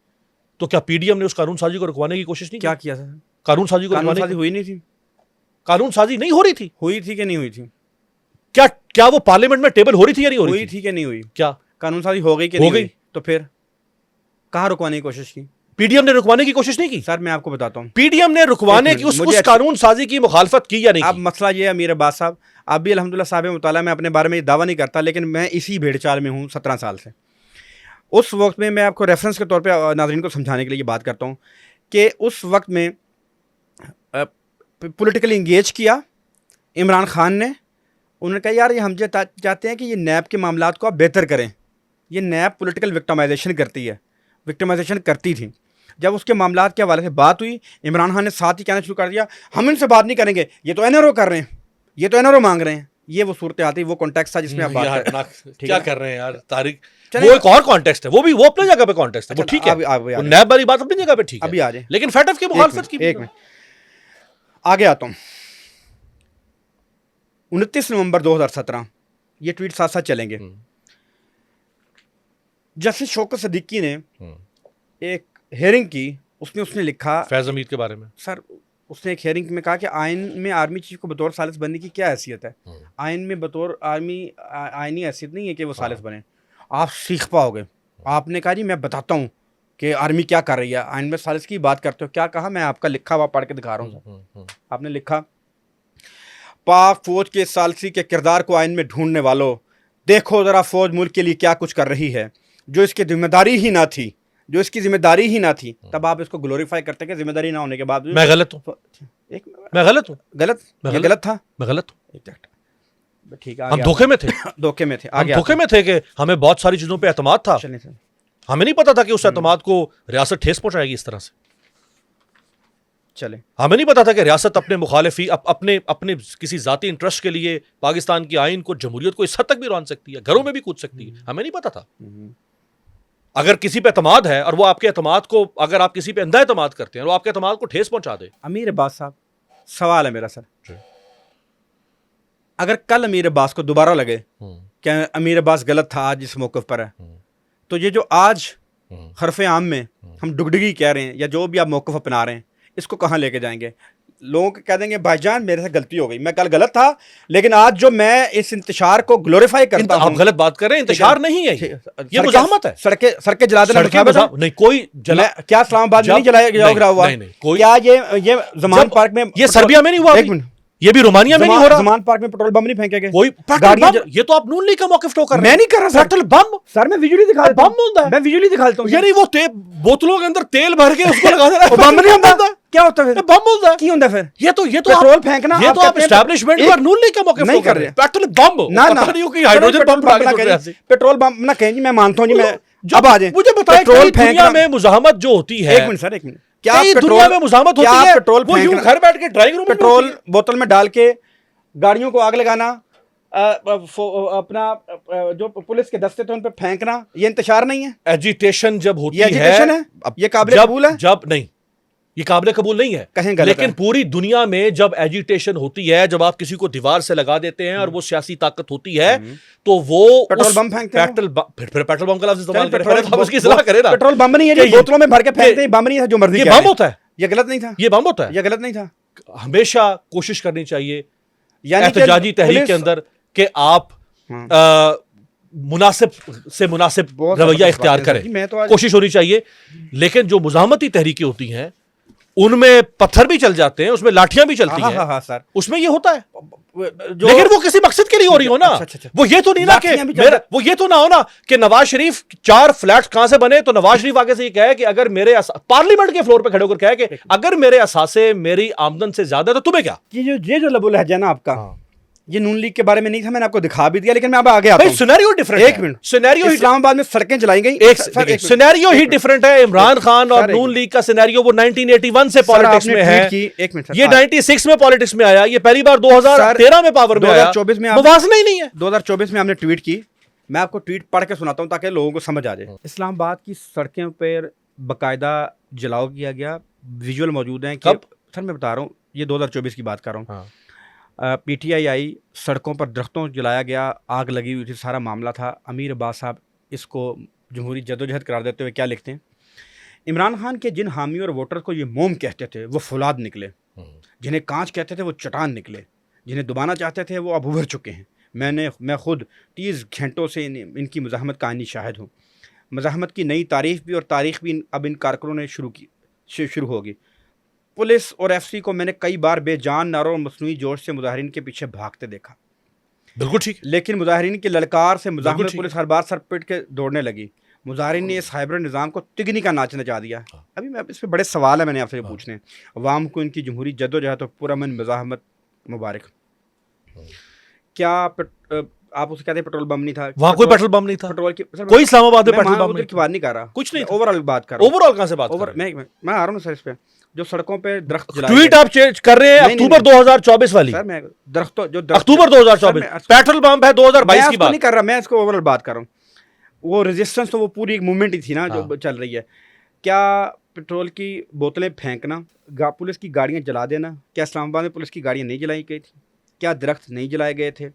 तो क्या पीडीएम ने उस कानून साजी को रुकवाने की कोशिश नहीं क्या की? किया सर? कानून साजी को कानून रुकवाने साजी की हुई नहीं थी? कानून साजी नहीं हो रही थी। हुई थी कि नहीं हुई थी? क्या वो पार्लियामेंट में टेबल हो रही थी या नहीं हो रही हुई थी? थी कि नहीं हुई? क्या कानून साजी हो गई कि हो नहीं गई? हुई? तो फिर कहाँ रुकवाने की कोशिश की? पीडीएम ने रुकवाने की कोशिश नहीं की? सर मैं आपको बताता हूँ, पीडीएम ने रुकवाने एक की मिनट, उस मुझे कानून साजी की मुखालफत की या नहीं अब की? मसला ये है अमीर अब्बास साहब, आप भी अल्हम्दुलिल्लाह साहिब मुताला, मैं अपने बारे में ये दावा नहीं करता, लेकिन मैं इसी भेड़चाल में हूँ 17 साल से। उस वक्त में मैं आपको रेफरेंस के तौर पे नाज़रीन को समझाने के लिए ये बात करता हूँ कि उस वक्त में पॉलिटिकली इंगेज किया इमरान खान ने। उन्होंने कहा यार ये हम चाहते हैं कि ये नैब के मामलात को आप बेहतर करें। ये नैब पॉलिटिकल विक्टिमाइजेशन करती है, विक्टिमाइजेशन करती थी। जब उसके मामलात के हवाले से बात हुई, इमरान खान ने साथ ही कहना शुरू कर दिया हम इनसे बात नहीं करेंगे, ये तो एनआरओ कर रहे हैं, ये तो एनआरओ मांग रहे हैं। ये वो सूरत आती, वो कॉन्टेक्स्ट था जिसमें आप बात यार, कर रहे हैं। क्या कर रहे हैं यार तारिक? चलिए। वो एक और कॉन्टेक्स्ट है, वो अपनी जगह पे कॉन्टेक्स्ट है, वो अच्छा, ठीक है। अभी आ वो जाए। नैब वाली बात अपनी जगह पे ठीक है, अभी आ जाए। लेकिन फैटफ की मुखालफत की एक मिनट आगे आता हूँ। 29 नवंबर 2017 ये ट्वीट साथ साथ चलेंगे। जस्टिस शौकत सिद्दीकी ने एक हेयरिंग की, उसमें उसने लिखा, फैज हमीद के बारे में सर उसने एक हेयरिंग में कहा कि आइन में आर्मी चीफ को बतौर सालिस बनने की क्या हैसियत है? आइन में बतौर आर्मी आइनी हैसियत नहीं है कि वो सालिस बने। आप सीख पाओगे। आपने कहा जी मैं बताता हूँ कि आर्मी क्या कर रही है, आइन में सालिस की बात करते हो। क्या कहा? मैं आपका लिखा हुआ पढ़ के दिखा रहा हूँ। आपने लिखा, पाक फौज के सालसी के किरदार को आइन में ढूंढने वालों, देखो ज़रा फौज मुल्क के लिए क्या कुछ कर रही है, जो इसकी जिम्मेदारी ही ना थी, जो इसकी जिम्मेदारी ही ना थी। तब आप इसको ग्लोरीफाई करते कि जिम्मेदारी ना होने के बाद मैं गलत हूँ, एक मैं गलत हूँ, गलत मैं ये गलत था, मैं गलत हूँ। एग्जैक्ट ठीक है। हम धोखे में थे, धोखे में थे। हम आगे धोखे में थे कि हमें बहुत सारी चीजों पे एतमाद था। चलें सर। हमें नहीं पता था कि उस एतमाद को रियासत ठेस पहुंचाएगी इस तरह से। चले हमें नहीं पता था कि रियासत अपने मुखालिफी अपने अपने किसी जाती इंटरेस्ट के लिए पाकिस्तान की आइन को, जमहूरियत को इस हद तक भी रौन सकती है, घरों में भी कूद सकती है। हमें नहीं पता था। अगर किसी पे एतमाद है और वो आपके एतमाद को, अगर आप किसी पे अंधा एतमाद करते हैं और वो आपके एतमाद को ठेस पहुंचा दे। अमीर अब्बास साहब, सवाल है मेरा सर, अगर कल अमीर अब्बास को दोबारा लगे कि अमीर अब्बास गलत था आज इस मौक़िफ़ पर है, तो ये जो आज हरफ आम में हम डुगडुगी कह रहे हैं या जो भी आप मौक़िफ़ अपना रहे हैं, इसको कहाँ लेके जाएंगे? लोगों को कह देंगे भाईजान मेरे से गलती हो गई, मैं कल गलत था, लेकिन आज जो मैं इस इंतशार को ग्लोरीफाई करता हूं। आप गलत बात कर रहे हैं, इंतशार नहीं है ये मुजाहमत है। सड़कें जला देना नहीं कोई जला, क्या इस्लामाबाद में नहीं जलाया हुआ? क्या ये ज़मान पार्क में, ये सर्बिया में नहीं हुआ? एक मिनट, ये भी रोमानिया में नहीं हो रहा? ज़मान पार्क में पेट्रोल बम नहीं फेंके गए कोई ये तो आप नून लीग का मौक़िफ़ टो कर रहे हैं। मैं नहीं कर रहा सर। पेट्रोल बम सर मैं विजुअली दिखा बम होता है, मैं विजुअली दिखाता हूं। ये नहीं वो बोतलों के अंदर तेल भर के उसको लगा देना, बम नहीं होता। क्या होता है? बम होता है। की होता है फिर? ये तो पेट्रोल फेंकना, ये तो आप एस्टैब्लिशमेंट पर नून लीग का मौक़िफ़ नहीं कर रहे हैं। पेट्रोल बम ना ना हाइड्रोजन बम पेट्रोल बम ना कहें जी, मैं मानता हूं जी, मैं अब आ जाए मुझे बताएं पेट्रोल दुनिया में मुजाहमत जो होती है। एक मिनट सर, एक मिनट, क्या दुनिया में मुजाहमत होती है? पेट्रोल वो यूं घर बैठ के ड्राइंग रूम में पेट्रोल बोतल में डाल के गाड़ियों को आग लगाना, अपना जो पुलिस के दस्ते थे उन पे फेंकना, ये इंतशार नहीं है? एजिटेशन जब होती ये एजिटेशन है? अब ये काबिल कबूल है? जब नहीं, ये काबिल कबूल नहीं है, कहीं गलत लेकिन है। पूरी दुनिया में जब एजिटेशन होती है, जब आप किसी को दीवार से लगा देते हैं और वो सियासी ताकत होती है, तो वो पेट्रोल बम फेंकते हैं। फिर पेट्रोल बम का लफ्ज इस्तेमाल करें, पेट्रोल हम उसकी इस्तेमाल करें ना। पेट्रोल बम नहीं है जी, बोतलों में भर के फेंकते हैं, बम नहीं है जो मर्जी। ये बम होता है, ये गलत नहीं था, ये बम होता है, ये गलत नहीं था। हमेशा कोशिश करनी चाहिए यानी एहतजाजी तहरीक के अंदर कि आप मुनासिब से मुनासिब रवैया इख्तियार करें, कोशिश होनी चाहिए। लेकिन जो मुजाहमती तहरीकें होती हैं उनमें पत्थर भी चल जाते हैं, उसमें लाठियां भी चलती हैं। हाँ सर, उसमें ये होता है, लेकिन वो किसी मकसद के लिए हो रही हो ना। अच्छा। वो ये तो नहीं ना कि वो ये तो ना हो ना कि नवाज शरीफ 4 फ्लैट कहां से बने, तो नवाज शरीफ आगे से ये कहे कि अगर मेरे पार्लियामेंट के फ्लोर पे खड़े होकर कहे कि अगर मेरे असासे मेरी आमदन से ज्यादा है तो तुम्हें क्या? ये जो लबुल है ना आपका, ये नून लीग के बारे में नहीं था, मैंने आपको दिखा भी दिया, लेकिन मैं अब आगे आता हूं। सिनेरियो डिफरेंट, एक मिनट, सिनेरियो इस्लामाबाद में सड़कें जलाई गई, एक सिनेरियो ही डिफरेंट है। इमरान खान और नून लीग का सिनेरियो वो 1981 से पॉलिटिक्स में है, एक मिनट, ये 96 में पॉलिटिक्स में आया, ये पहली बार 2013 में पावर में आया, 2024 में मुवाज़ना ही नहीं है। 2024 में हमने ट्वीट की, मैं आपको ट्वीट पढ़ के सुनाता हूं ताकि लोगों को समझ आ जाए। इस्लामाबाद की सड़कों पर बाकायदा जलाओ किया गया, विजुअल मौजूद हैं। कब? सर मैं बता रहा हूँ, ये 2024 की बात कर रहा हूँ। PTI आई, सड़कों पर दरख्तों जलाया गया, आग लगी हुई थी, सारा मामला था। अमीर अब्बास साहब इसको जमहूरी जदोजहद करार देते हुए क्या लिखते हैं, इमरान खान के जिन हामियों और वोटर्स को ये मोम कहते थे वो फौलाद निकले, जिन्हें कांच कहते थे वो चट्टान निकले, जिन्हें दबाना चाहते थे वो अब उभर चुके हैं। मैं खुद 30 घंटों से इनकी मज़ाहमत का आनी शाहिद हूँ। मज़ाहमत की नई तारीफ़ भी और तारीख़ भी अब इन कारकुनों ने शुरू होगी। पुलिस और FC को मैंने कई बार बेजान नारों और मसनूई जोश से मुजाहिरीन के पीछे भागते देखा। बिल्कुल ठीक, लेकिन मुजाहिरीन की ललकार से मुजाहिर पुलिस हर बार सर पिट के दौड़ने लगी। मुजाहिरीन ने इस हाइब्रिड निज़ाम को तिगनी का नाच नचा दिया। अभी मैं इस पर बड़े सवाल है मैंने आपसे पूछने। अवाम को इनकी जमहूरी जद्दोजहद और पुरअमन मज़ाहमत मुबारक। क्या आप उसे कहते हैं पेट्रोल बम नहीं था? वहाँ कोई पेट्रोल बम नहीं था, पेट्रोल की कोई इस्लामाबाद में पेट्रोल बम की बात नहीं कर रहा, कुछ नहीं, ओवरऑल बात कर रहा हूं। ओवरऑल कहां से बात कर रहे हैं? मैं आ रहा हूं सर इस पे, जो सड़कों पे दरख्त जलाए ट्वीट आप चेंज कर रहे हैं अक्टूबर 2024 वाली। सर मैं दरख्तों जो अक्टूबर 2024, पेट्रोल पंप है 2022 की बात नहीं कर रहा, मैं इसको ओवरऑल बात कर रहा हूँ। वो रेजिस्टेंस तो वो पूरी एक मूवमेंट ही थी ना जो चल रही है। क्या पेट्रोल की बोतलें फेंकना, पुलिस की गाड़ियाँ जला देना, क्या इस्लामाबाद में पुलिस की गाड़ियाँ नहीं जलाई गई थी? क्या दरख्त नहीं जलाए गए थे?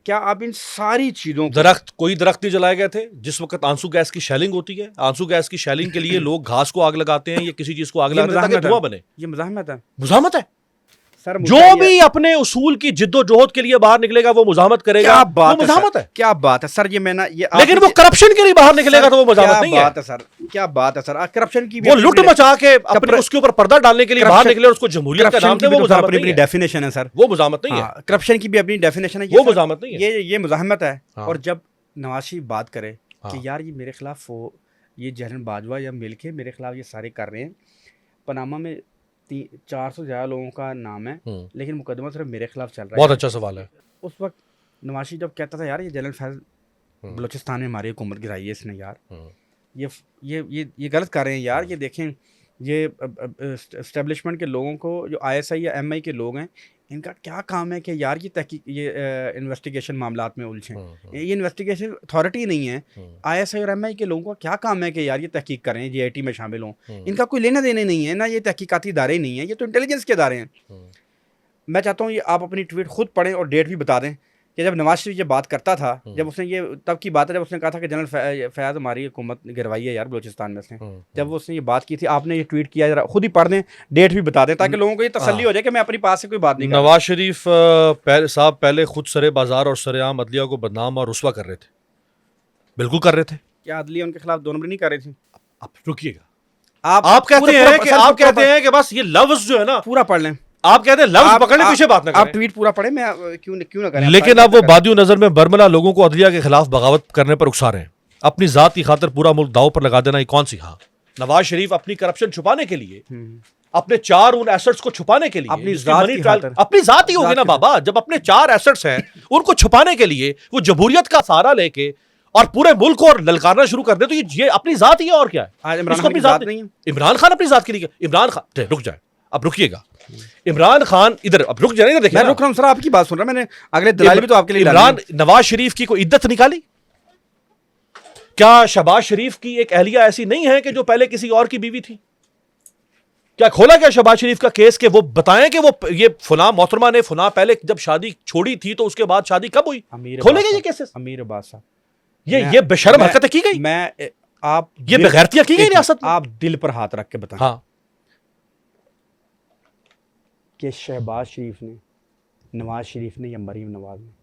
क्या आप इन सारी चीज़ों कोई दरख्त नहीं जलाए गए थे? जिस वक्त आंसू गैस की शेलिंग होती है, आंसू गैस की शेलिंग के लिए लोग घास को आग लगाते हैं या किसी चीज को आग लगाते हैं ताकि धुआं बने। ये मज़ाहमत है, मुज़ाहमत है सर। जो भी अपने उसूल की जिद्दोजहद के लिए बाहर निकलेगा वो मुज़ाहमत करेगा। क्या बात वो मुज़ाहमत है, क्या बात है सर। ये मैं ना ये लेकिन वो करप्शन के लिए बाहर निकलेगा तो वो मुज़ाहमत नहीं है। बात है सर, क्या बात है सर। करप्शन की वो लूट मचा के अपने उसके ऊपर पर्दा डालने के लिए बाहर निकले और उसको जमहूरियत का नाम दे, वो मुज़ाहमत नहीं है। डेफिनेशन है सर, वो मुज़ाहमत नहीं है। करप्शन की भी अपनी डेफिनेशन है, वो मुज़ाहमत नहीं है, ये मुज़ाहमत है। और जब नवाज शरीफ बात करे कि यार ये मेरे खिलाफ ये जहरन बाजवा या मिलके मेरे खिलाफ ये सारे कर रहे हैं, पनामा में 400 से ज़्यादा लोगों का नाम है लेकिन मुकदमा सिर्फ मेरे खिलाफ चल रहा है। बहुत अच्छा सवाल है। उस वक्त नवाज शरीफ जब कहता था यार ये जनरल फैज बलूचिस्तान में हमारी हुकूमत गिराई है इसने, यार ये गलत कर रहे हैं यार। ये देखें, ये एस्टेब्लिशमेंट के लोगों को, जो ISI या MI के लोग हैं, इनका क्या काम है कि यार ये इन्वेस्टिगेशन मामलात में उलझें। ये इन्वेस्टिगेशन अथॉरिटी नहीं है। ISI और MI के लोगों का क्या काम है कि यार ये तहकीक करें, JIT में शामिल हों। इनका कोई लेना देने नहीं है ना, ये तहकीकाती इदारे नहीं है, ये तो इंटेलिजेंस के इदारे हैं। मैं चाहता हूँ ये आप अपनी ट्वीट खुद पढ़ें और डेट भी बता दें कि जब नवाज शरीफ ये बात करता था, जब उसने ये तब की बात है जब उसने कहा था कि जनरल फैयाज हमारी हुकूमत गिरवाई है यार बलूचिस्तान में से, जब उसने ये बात की थी, आपने ये ट्वीट किया, जरा खुद ही पढ़ दें, डेट भी बता दें ताकि लोगों को ये तसल्ली हो जाए कि मैं अपनी पास से कोई बात नहीं कर रहा। नवाज शरीफ साहब पहले खुद सरे बाजार और सरेआम अदलिया को बदनाम और रुस्वा कर रहे थे, बिल्कुल कर रहे थे। क्या अदलिया उनके खिलाफ 2 नंबरी नहीं कर रही थी? आप रुकिएगा, आप आप कहते हैं कि बस ये लफ्ज जो है ना, पूरा पढ़ लें, आप कहते हैं लफ्ज पकड़ने पीछे बात ना आप करें। ट्वीट पूरा पढ़े, मैं क्यों ना करें। लेकिन अब वो बादियो नजर में बरमला लोगों को अदलिया के खिलाफ बगावत करने पर उकसा रहे हैं, अपनी जात की खातिर पूरा मुल्क दांव पर लगा देना, ये कौन सी? हाँ, नवाज शरीफ अपनी करप्शन छुपाने के लिए, अपने 4 उन एसेट्स को छुपाने के लिए, अपनी जिसकी जात मनी की ट्रायल- खातिर। अपनी जात ही होगी ना बाबा, जब अपने 4 एसेट्स हैं उनको छुपाने के लिए वो जमहूरियत का सहारा लेके और पूरे मुल्क को और ललकारना शुरू कर दे, तो ये अपनी जात ही है और क्या है? आज इमरान इसको खान अपनी की जात जात नहीं है। इमरान खान अपनी जात के लिए, इमरान खान रुक जाए, अब रुकिएगा, इमरान खान इधर, अब रुक जाए, इधर देखिए मैं ना। रुक रहा हूं सर, आपकी बात सुन रहा, मैंने अगले दलाल भी तो आपके लिए इमरान नवाज शरीफ की कोई इद्दत निकाली? क्या शहबाज शरीफ की एक अहलिया ऐसी नहीं है कि जो पहले किसी और की बीवी थी? क्या खोला क्या शहबाज शरीफ का केस कि वो बताएं कि वो ये फुला मोहतरमा ने फुला पहले जब शादी छोड़ी थी तो उसके बाद शादी कब हुई? खोलेंगे ये केसेस? अमीर अब्बास साहब, ये बेशर्म हरकतें की गई, मैं आप ये बेगैरतियां की गई रियासत में। आप दिल पर हाथ रख के बताएं हाँ, कि शहबाज शरीफ ने, नवाज शरीफ ने या मरीम नवाज ने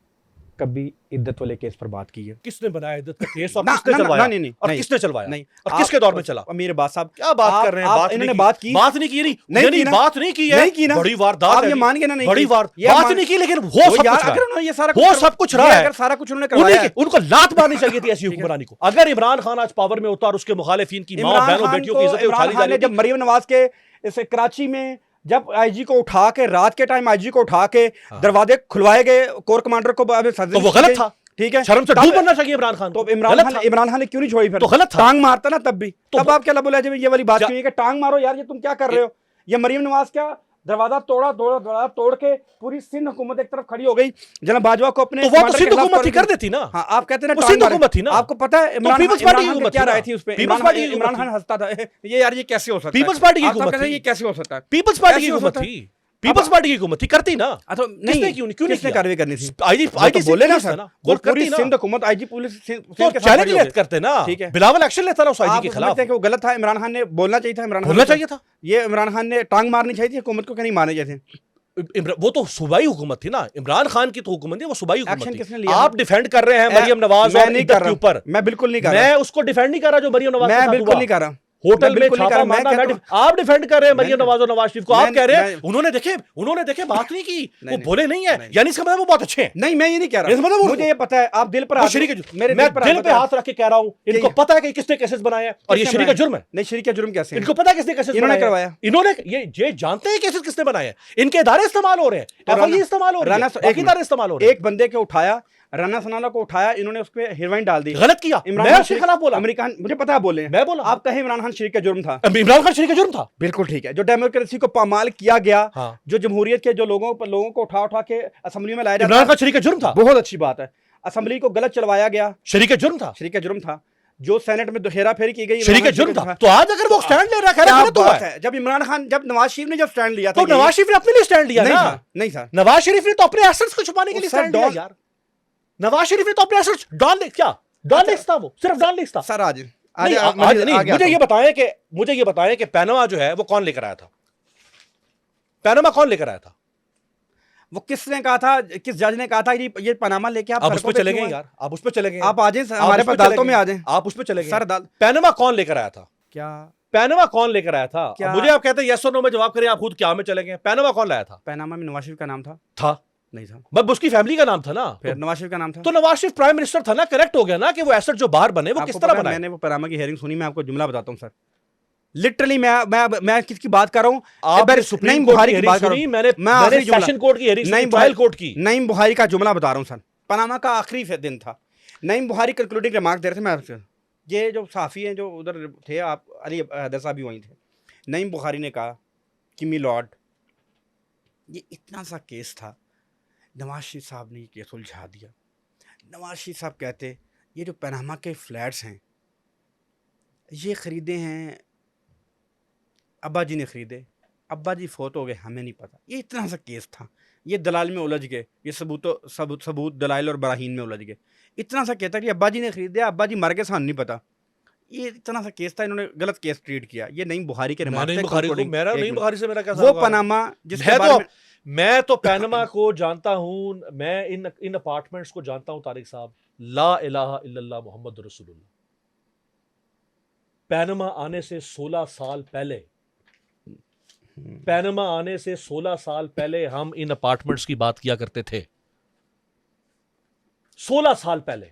कभी इद्दत वाले केस पर बात की है? किसने बनाया इद्दत का केस और ना, किसने ना, ना, चलवाया? नहीं, और नहीं, किसने चलवाया? नहीं, और किसके दौर में चला? अमीर अब्बास साहब क्या बात कर रहे हैं? इन्होंने बात की, बात नहीं की, नहीं यानी की ना, बात नहीं की है, नहीं की ना, बड़ी वारदात आप है ये जी। मान के ना, नहीं बड़ी की। वार ये बात मान- नहीं की, लेकिन वो हो सब यार, कुछ रहा अगर है। उन्होंने ये सारा वो सब कुछ रहा ये है, अगर सारा कुछ उन्होंने करवाया है, उनको लात मारनी चाहिए थी ऐसी हुक्मरानी को। अगर इमरान खान आज पावर में होता और उसके मुखालिफिन की मां बहनों बेटियों की इज्जतें उछाली जा इमरान रही ने जब मरीम नवाज के इस कराची में जब आईजी को उठा के, रात के टाइम आईजी को उठा के दरवाजे खुलवाए गए, कोर कमांडर को तो वो गलत था, ठीक है, शर्म से डूब बनना चाहिए इमरान खान। तो इमरान खान ने क्यों नहीं छोड़ी? फिर तो गलत था, टांग मारता ना तब भी, तब तो आप क्या बोला जब ये वाली बात क्यों है कि टांग मारो यार, ये तुम क्या कर रहे हो? ये मरीम नवाज क्या दरवाजा दरवाजा तोड़ के पूरी सिंध हुकूमत एक तरफ खड़ी हो गई, जनाब बाजवा को अपने तो वो तो सिंध हुकूमत ही कर देती ना। हाँ, आप कहते हैं वो सिंध हुकूमत थी ना। आपको पता है पीपल्स पार्टी की इमरान हुकूमत क्या थी ना। राय थी उस पे? पीपल्स पार्टी की इमरान हुकूमत खान हंसता था, ये यार ये कैसे हो सकता है? पीपल्स पार्टी की आप हुकूमत कहते हैं थी। ये कैसे हो सकता है? पीपल्स पार्टी की कैसे हो हुकूमत सकता है? थी, पीपल्स पार्टी की हुकूमत थी, करती ना। तो नहीं, क्यों नहीं किसने किया? कार्रवाई करनी थी? आईजी बोले ना पुलिस सर, था ना, वो वो पूरी करती ना। सिंध हुकूमत आईजी पुलिस तो चैलेंज करते ना, ठीक है, बिलावल एक्शन लेता ना उस आईजी आप के समझते खिलाफ। हैं कि वो गलत था? इमरान खान ने बोलना चाहिए था, इमरान बोलना चाहिए था। ये इमरान खान ने टांग मारनी चाहिए थी हुकूमत को, क्या नहीं मारने चाहिए थे? वो तो सूबाई हुकूमत थी ना, इमरान खान की तो हुकूमत थी, वो सूबाई एक्शन हुकूमत किसने थी। लिया? आप डिफेंड कर रहे हैं मरियम नवाज मैं और नहीं इद्दत कर के रहा, ऊपर। मैं बिल्कुल नहीं कर रहा, मैं उसको डिफेंड नहीं कर रहा जो मरियम नवाज के मैं साथ बिल्कुल हुआ। नहीं कर रहा, होटल में बिल्कुल नहीं कर छापा रहा, मैं मारना, कहता हूं- आप डिफेंड कर रहे हैं मरियम नवाज और नवाज शरीफ को। आप कह रहे हैं मैं- उन्होंने देखे बात नहीं की, वो नहीं, बोले नहीं है, नहीं। यानी इसका मतलब वो बहुत अच्छे हैं। नहीं, मैं ये नहीं कह इसका मतलब रहा, वो- मुझे ये पता है, आप दिल पर वो हाथ शरीक मेरे मैं दिल पे हाथ हाथ रख के कह रहा हूं, इनको ये- पता है कि किसने केसेस बनाए हैं और ये किसने शरीक का बनाया? जुर्म है। नहीं, शरीक का जुर्म कैसे है? इनको पता है किसने केसेस इन्होंने बनाए हैं। करवाया। इन्होंने ये जानते हैं केसेस किसने बनाए हैं, इनके इदारे इस्तेमाल हो रहे हैं, तो एफआईए राना- इस्तेमाल हो रही है, राना- बाकी इदारे इस्तेमाल हो रहे हैं। एक बंदे को उठाया, राना सनाना को उठाया, इन्होंने उस पे हीरोइन डाल दी। गलत किया, इमरान मैं खान उसके शरीक- खिलाफ बोला। अमेरिकन, मुझे पता है बोले, मैं बोला। आप कहें इमरान खान शरीक का जुर्म था, इमरान खान शरीक का जुर्म था। बिल्कुल ठीक है। जो डेमोक्रेसी को पामाल किया गया, हाँ। जो जमहूरियत के जो लोगों को उठा के असेंबली में लाया इमरान जाता खान शरीक का जुर्म था, बहुत अच्छी बात है। असेंबली को गलत चलवाया गया, शरीक का जुर्म था, शरीक का जुर्म था। जो सेनेट में हेरा फेरी की गई, शरीक का जुर्म था। तो आज अगर वो स्टैंड ले रहा है, क्या गलत हुआ बात है। है? जब इमरान खान, जब नवाज शरीफ ने जब स्टैंड लिया था, तो नवाज शरीफ ने अपने लिए स्टैंड लिया नहीं ना। था, नहीं था। नवाज शरीफ ने तो अपने एसेट्स को छुपाने के लिए सर, स्टैंड लिया यार। नवाज शरीफ ने तो अपने एसेट्स डॉन लिस्ट था, वो सिर्फ डॉन लिस्ट था। सर आज नहीं, आज नहीं। मुझे ये बताएं कि पैनामा जो है वो कौन लेकर आया था? पैनामा कौन लेकर आया था? वो किसने कहा था, किस जज ने कहा था ये पनामा लेके आप उस पर सड़कों चले क्यों गए आए? यार, आप उस पर चले गए, आप आ जाएं, हमारे पास अदालतों में आ जाएं। आप उस पर चले गए सर, अदालत पैनामा कौन लेकर आया था? क्या पैनामा कौन लेकर आया था? क्या? मुझे आप कहते हैं यस और नो में जवाब करें, आप खुद क्या में चले गए? पैनामा कौन लाया था? पनामा में नवाज शरीफ का नाम था? नहीं था। बस उसकी फैमिली का नाम था ना। फिर नवाज शरीफ का नाम था। तो नवाज शरीफ प्राइम मिनिस्टर था ना, करेक्ट हो गया ना कि वो एसेट जो बाहर बने वो आपको किस तरह पता है, बनाए। मैंने वो पनामा की हियरिंग सुनी, मैं आपको जुमला बताता हूँ सर। लिटरली मैं किसकी बात कर रहा हूँ? आपने सुप्रीम कोर्ट की बात सुनी, मैंने सेशन कोर्ट की हेयरिंग सुनी, ट्रायल कोर्ट की। नईम बुखारी का जुमला बता रहा हूँ सर। पनामा का आखिरी दिन था, नईम बुखारी कंक्लूडिंग रिमार्क दे रहे थे। मैं आपसे, ये जो साफ़ी हैं जो उधर थे, आप अली हैदर साहब भी वहीं थे। नईम बुखारी ने कहा कि मी लॉर्ड, ये इतना सा केस था, नवाज शरीफ साहब ने ये केस उलझा दिया। नवाज शरीफ साहब कहते ये जो पनामा के फ्लैट्स हैं ये ख़रीदे हैं, अब्बा जी ने ख़रीदे, अब्बा जी फोत हो गए, हमें नहीं पता। ये इतना सा केस था, ये दलाल में उलझ गए, ये सबूत दलाइल और बराहीन में उलझ गए। इतना सा कहता कि अब्बा जी ने खरीदा, अब्बा जी मर गए, सान नहीं पता। ये इतना सा केस था, इन्होंने गलत केस ट्रीट किया। ये नहीं बुखारी के मैं रिमार्क नहीं थे बुखारी को, concluding, मेरा एक नहीं मिनट। बुखारी से मेरा क्या वो ताल्लुक है? पनामा जिसके मैं बारे तो में मैं तो पैनमा को जानता हूं, मैं इन अपार्टमेंट्स को जानता हूं तारिक साहब। ला इलाहा इल्लल्लाह मोहम्मद रसूलुल्लाह। पैनमा आने से 16 साल पहले, पैनमा आने से 16 साल पहले हम इन अपार्टमेंट्स की बात किया करते थे। 16 साल पहले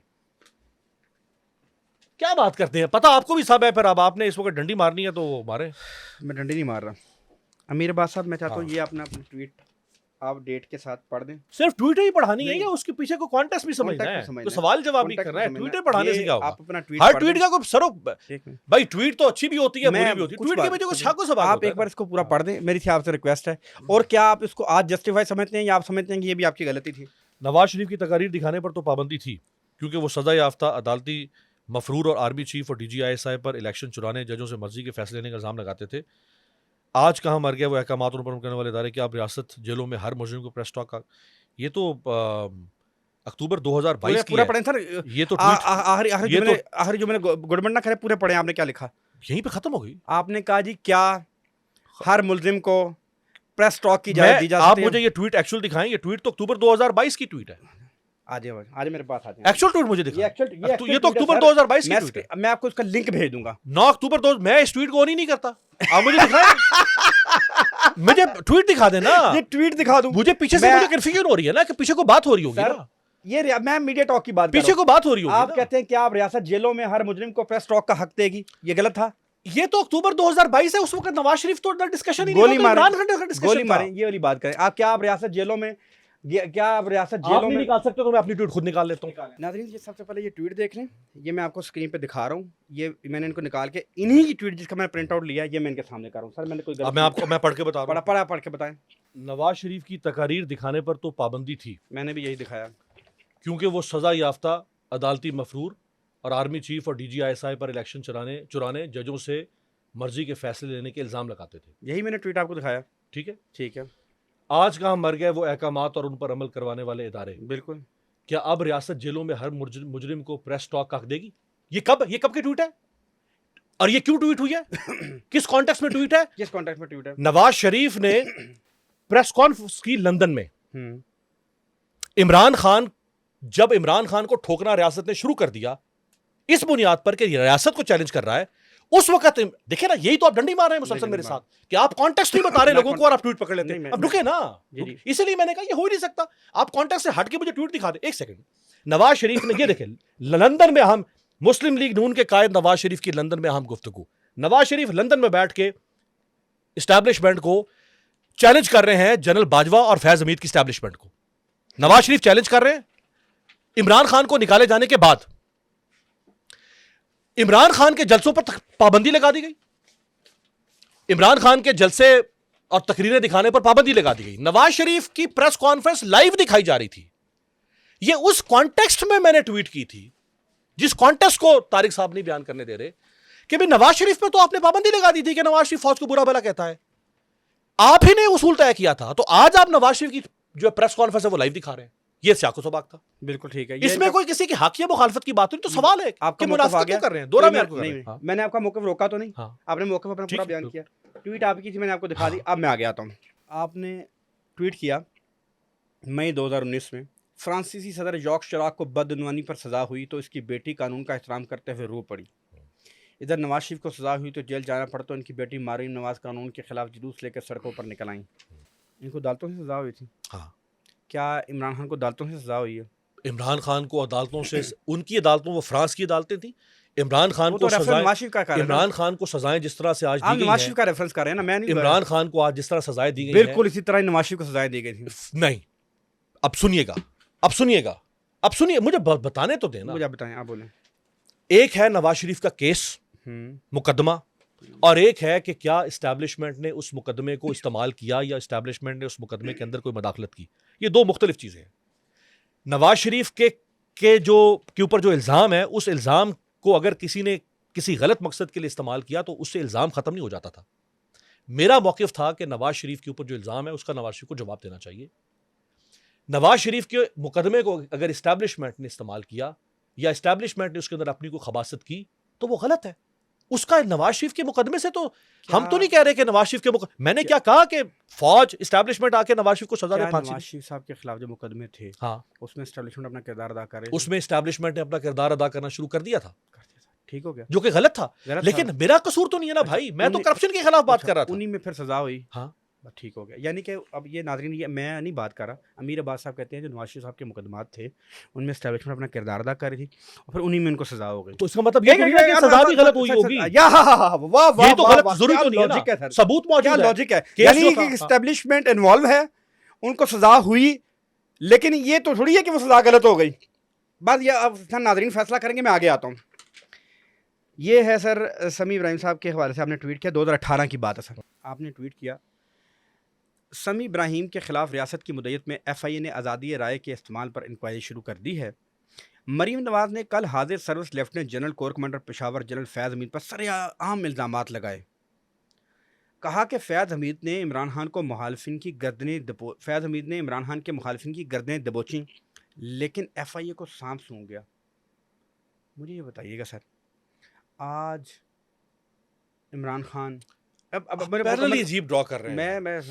क्या बात करते हैं? पता आपको भी सब है, फिर अब आपने इस वक्त डंडी मारनी है तो मारे। मैं डंडी नहीं मार रहा। अमीर बात साहब, मैं चाहता हूँ हाँ। ये अपना ट्वीट आप डेट के साथ पढ़ दें। सिर्फ ट्वीट ही पढ़ानी है नहीं। या उसके पीछे को कॉन्टेक्स्ट भी समझना Context है? भी समझना तो है। सवाल जवाब भी Context करना है, समझना ट्वीटें पढ़ाने से ये क्या होगा? आप अपना ट्वीट हर पढ़ ट्वीट दें। का कोई सरो एक मिनट। भाई, ट्वीट तो अच्छी भी होती है, बुरी मैं भी होती है। कुछ ट्वीट के बात- वजह को कुछ- छाको सवाल आप होता है एक बार ना। इसको पूरा पढ़ दें, मेरी से आपसे रिक्वेस्ट है। और क्या आप इसको आज जस्टिफाई समझते हैं या आप समझते हैं कि ये भी आपकी गलती थी? नवाज शरीफ की तकारीर दिखाने पर तो पाबंदी थी, क्योंकि वो सजा याफ्ता अदालती मफरूर और आर्मी चीफ और DGISI पर इलेक्शन चुराने, जजों से मर्जी के फैसले लेने का इल्जाम लगाते थे। आज कहाँ मर गया वो अहकामात पर करने वाले इदारे कि आप रियासत जेलों में हर मुजरिम को प्रेस स्टॉक का। ये तो अक्टूबर 2022 की पूरा है। पढ़ें सर। ये तो ट्वीट आखिरी जुमले गुडमंड ना करें, पूरे पढ़ें। आपने क्या लिखा? यहीं पे खत्म हो गई। आपने कहा जी क्या हर मुलजिम को प्रेस स्टॉक की इजाजत दी जा आप सकती है? मुझे ये ट्वीट एक्चुअल दिखाएं। ये ट्वीट तो अक्टूबर 2022 की ट्वीट है। आज मेरे पास आ जाए। एक्चुअल ट्वीट मुझे ये दिखाएं। एक्चुअल ये तो अक्टूबर 2022 की ट्वीट है। मैं आपको इसका लिंक भेज दूंगा। 9 अक्टूबर 2 मैं इस ट्वीट को ऑन ही नहीं करता। आप मुझे दिखाएं। मुझे ट्वीट दिखा देना। ये ट्वीट दिखा दूं? मुझे पीछे से मैं- मुझे कंफ्यूजन हो रही है ना कि पीछे को बात हो रही होगी सर, ना। मैं मीडिया टॉक की बात कर पीछे रहा को बात हो रही हूं। होगी आप ना। कहते हैं कि आप रियासत जेलों में हर मुजरिम को प्रेस स्टॉक का हक देगी, ये गलत था। ये तो अक्टूबर 2022 है। उस वक्त नवाज शरीफ तो डिस्कशन ही नहीं गोली था, तो मारें, इमरान खान का डिस्कशन गोली था। मारें, ये वाली बात करें। आप क्या आप रियासत जेलों में क्या आप रियासत आप जेलों नहीं में निकाल सकते तो मैं अपनी ट्वीट खुद निकाल लेता हूँ। नाज़रीन, ये सबसे पहले ये ट्वीट देख लें। ये मैं आपको स्क्रीन पे दिखा रहा हूँ। ये मैंने इनको निकाल के इन्हीं की ट्वीट जिसका मैंने प्रिंट आउट लिया, ये मैं इनके सामने कर रहा हूँ। सर मैंने कोई अब मैं पढ़ के बता रहा पढ़ा पढ़ के बताएं। हूँ। नवाज शरीफ की तकारीर दिखाने पर तो पाबंदी थी, मैंने भी यही दिखाया। क्योंकि वो सजा याफ्ता अदालती मफरूर और आर्मी चीफ और DGISI पर इलेक्शन चुराने जजों से मर्जी के फैसले लेने के इल्जाम लगाते थे। यही मैंने ट्वीट आपको दिखाया। ठीक है। ठीक है, आज कहाँ मर गए वो अहकामात और उन पर अमल करवाने वाले इदारे। बिल्कुल। क्या अब रियासत जेलों में हर मुजरिम को प्रेस स्टॉक का हक देगी? ये कब की ट्वीट है और ये क्यों ट्वीट हुई है? किस कॉन्टेक्स्ट में ट्वीट है? किस कॉन्टेक्स्ट में ट्वीट है? नवाज शरीफ ने प्रेस कॉन्फ्रेंस की लंदन में। हम्म, जब इमरान खान को ठोकना रियासत ने शुरू कर दिया, इस बुनियाद पर कि रियासत को चैलेंज कर रहा है, उस वक्त देखिए ना, यही तो आप डंडी मार रहे हैं मुसलसल मेरे साथ कि आप कॉन्टेक्स्ट नहीं बता रहे लोगों को और आप ट्वीट पकड़ लेते हैं। अब रुके ना, इसलिए मैंने कहा ये हो ही नहीं सकता। आप कॉन्टेक्स्ट से हट के मुझे ट्वीट दिखा दे। एक सेकंड। नवाज शरीफ ने ये देखे, लंदन में हम मुस्लिम लीग नून के कायद नवाज शरीफ की लंदन में हम गुफ्तगू। नवाज शरीफ लंदन में बैठ के इस्टेब्लिशमेंट को चैलेंज कर रहे हैं, जनरल बाजवा और फैज हमीद की इस्टेब्लिशमेंट को। नवाज शरीफ चैलेंज कर रहे हैं। इमरान खान को निकाले जाने के बाद इमरान खान के जलसों पर पाबंदी लगा दी गई। इमरान खान के जलसे और तकरीरें दिखाने पर पाबंदी लगा दी गई। नवाज शरीफ की प्रेस कॉन्फ्रेंस लाइव दिखाई जा रही थी। यह उस कॉन्टेक्स्ट में मैंने ट्वीट की थी जिस कॉन्टेक्स्ट को तारिक साहब नहीं बयान करने दे रहे कि भाई नवाज शरीफ पे तो आपने पाबंदी लगा दी थी कि नवाज शरीफ फौज को बुरा भला कहता है। आप ही ने उसूल तय किया था, तो आज आप नवाज शरीफ की जो प्रेस कॉन्फ्रेंस है वो लाइव दिखा रहे हैं। ये सियाको सबाक था। बिल्कुल ठीक है। इसमें कोई किसी की हक या मुखालफत की बात नहीं। तो सवाल है आपका कि मौक़िफ़ आ मुनाफिक गया? क्यों कर रहे हैं? दोहरा नहीं, में आपको कर रहे हैं। हाँ। मैंने आपका मौक़िफ़ रोका तो नहीं। हाँ। आपने मौक़िफ़ अपना पूरा ठीक, बयान बिल्कुल। किया। ट्वीट आपकी थी, मैंने आपको दिखा दी। अब मैं आगे आता हूँ। आपने ट्वीट किया मई 2019 में, फ्रांसीसी सदर जॉक शिराक को बदनवानी पर सज़ा हुई तो इसकी बेटी कानून का एहतराम करते हुए रो पड़ी। इधर नवाज शरीफ को सज़ा हुई तो जेल जाना पड़ा तो इनकी बेटी मारीम नवाज कानून के खिलाफ जुलूस लेकर सड़कों पर निकल आईं। इनको अदालतों से सज़ा हुई थी। हाँ। क्या इमरान खान को अदालतों से सज़ा हुई है? इमरान खान को अदालतों से, उनकी अदालतों, वो फ्रांस की अदालतें थी। इमरान खान वो को तो रेफरेंस सजाएं, नवाज शरीफ का कर रहे हैं ना। इमरान खान को सजाएं जिस तरह से आज आप दी नवाज गई शरीफ हैं, का रेफरेंस कर रहे हैं ना, मैं नहीं। इमरान खान को आज जिस तरह सजाएं दी गई बिल्कुल इसी तरह नवाज शरीफ को सजाएं दी गई थी। नहीं, अब सुनिएगा, अब सुनिए, मुझे बताने तो देना। मुझे आप बताएं, आप बोलें। एक है नवाज शरीफ का केस, मुकदमा, और एक है कि क्या इस्टेब्लिशमेंट ने उस मुकदमे को इस्तेमाल किया या इस्टेब्लिशमेंट ने उस मुकदमे के अंदर कोई मदाखलत की। ये दो मुख्तलिफ चीज़ें हैं। नवाज शरीफ के ऊपर जो इल्ज़ाम है, उस इल्ज़ाम को अगर किसी ने किसी गलत मकसद के लिए इस्तेमाल किया तो उससे इल्ज़ाम ख़त्म नहीं हो जाता था। मेरा मौकिफ था कि नवाज शरीफ के ऊपर जो इल्जाम है उसका नवाज शरीफ को जवाब देना चाहिए। नवाज शरीफ के मुकदमे को अगर इस्टेब्लिशमेंट ने इस्तेमाल किया या इस्टेब्लिशमेंट ने उसके अंदर अपनी कोई खबासत की तो वो गलत है। उसका नवाज शरीफ के मुकदमे से तो हम तो नहीं कह रहे कि नवाज शरीफ के मैंने क्या कहा कि फौज इस्टेब्लिशमेंट आके नवाज शरीफ को सजा दे, फांसी नवाज शरीफ साहब के खिलाफ जो मुकदमे थे, हाँ, उसमें एस्टेब्लिशमेंट अपना किरदार अदा कर रहे थे, उसमें इस्टेब्लिशमेंट ने अपना किरदार अदा करना शुरू कर दिया था, ठीक हो गया, जो कि गलत था। गलत लेकिन था। मेरा कसूर तो नहीं है ना भाई, मैं तो करप्शन के खिलाफ बात कर रहा था। उन्हीं में फिर सजा हुई, हाँ, बस ठीक हो गया। यानी कि अब ये नाज़रीन, ये मैं नहीं बात कर रहा, अमीर अब्बास साहब कहते हैं जो नवाज शरीफ साहब के मुकदमात थे उनमें एस्टेब्लिशमेंट अपना किरदार अदा कर रही थी और फिर उन्हीं में इनको सजा हो गई। तो इसका मतलब ये थोड़ी ना कि सजा भी गलत हुई होगी। ये तो गलत जरूरी तो नहीं है ना, सबूत मौजूद है, लॉजिक है। यानी कि एस्टेब्लिशमेंट इन्वॉल्व है, उनको सजा हुई, लेकिन ये तो थोड़ी है कि वो सजा गलत हो गई। बस ये अब नाज़रीन फैसला करेंगे, मैं आगे आता हूँ। ये है सर समी इब्राहिम साहब के हवाले से आपने ट्वीट किया, 2018 की बात है सर, आपने ट्वीट किया, समी इब्राहिम के खिलाफ रियासत की मुद्दत में FIA ने आज़ादी राय के इस्तेमाल पर इंक्वायरी शुरू कर दी है। मरीम नवाज़ ने कल हाजिर service lieutenant general corps commander Peshawar general Faiz Hameed पर सरेआम इल्ज़ामात लगाए। कहा कि फैज़ हमीद ने इमरान खान को मुखालिफिन की गर्दनें दबोचीं, लेकिन FIA को सांप सूंघ गया। मुझे ये बताइएगा सर, आज इमरान खान अब पैरेलली अजीब ड्रॉ कर रहे हैं। मैं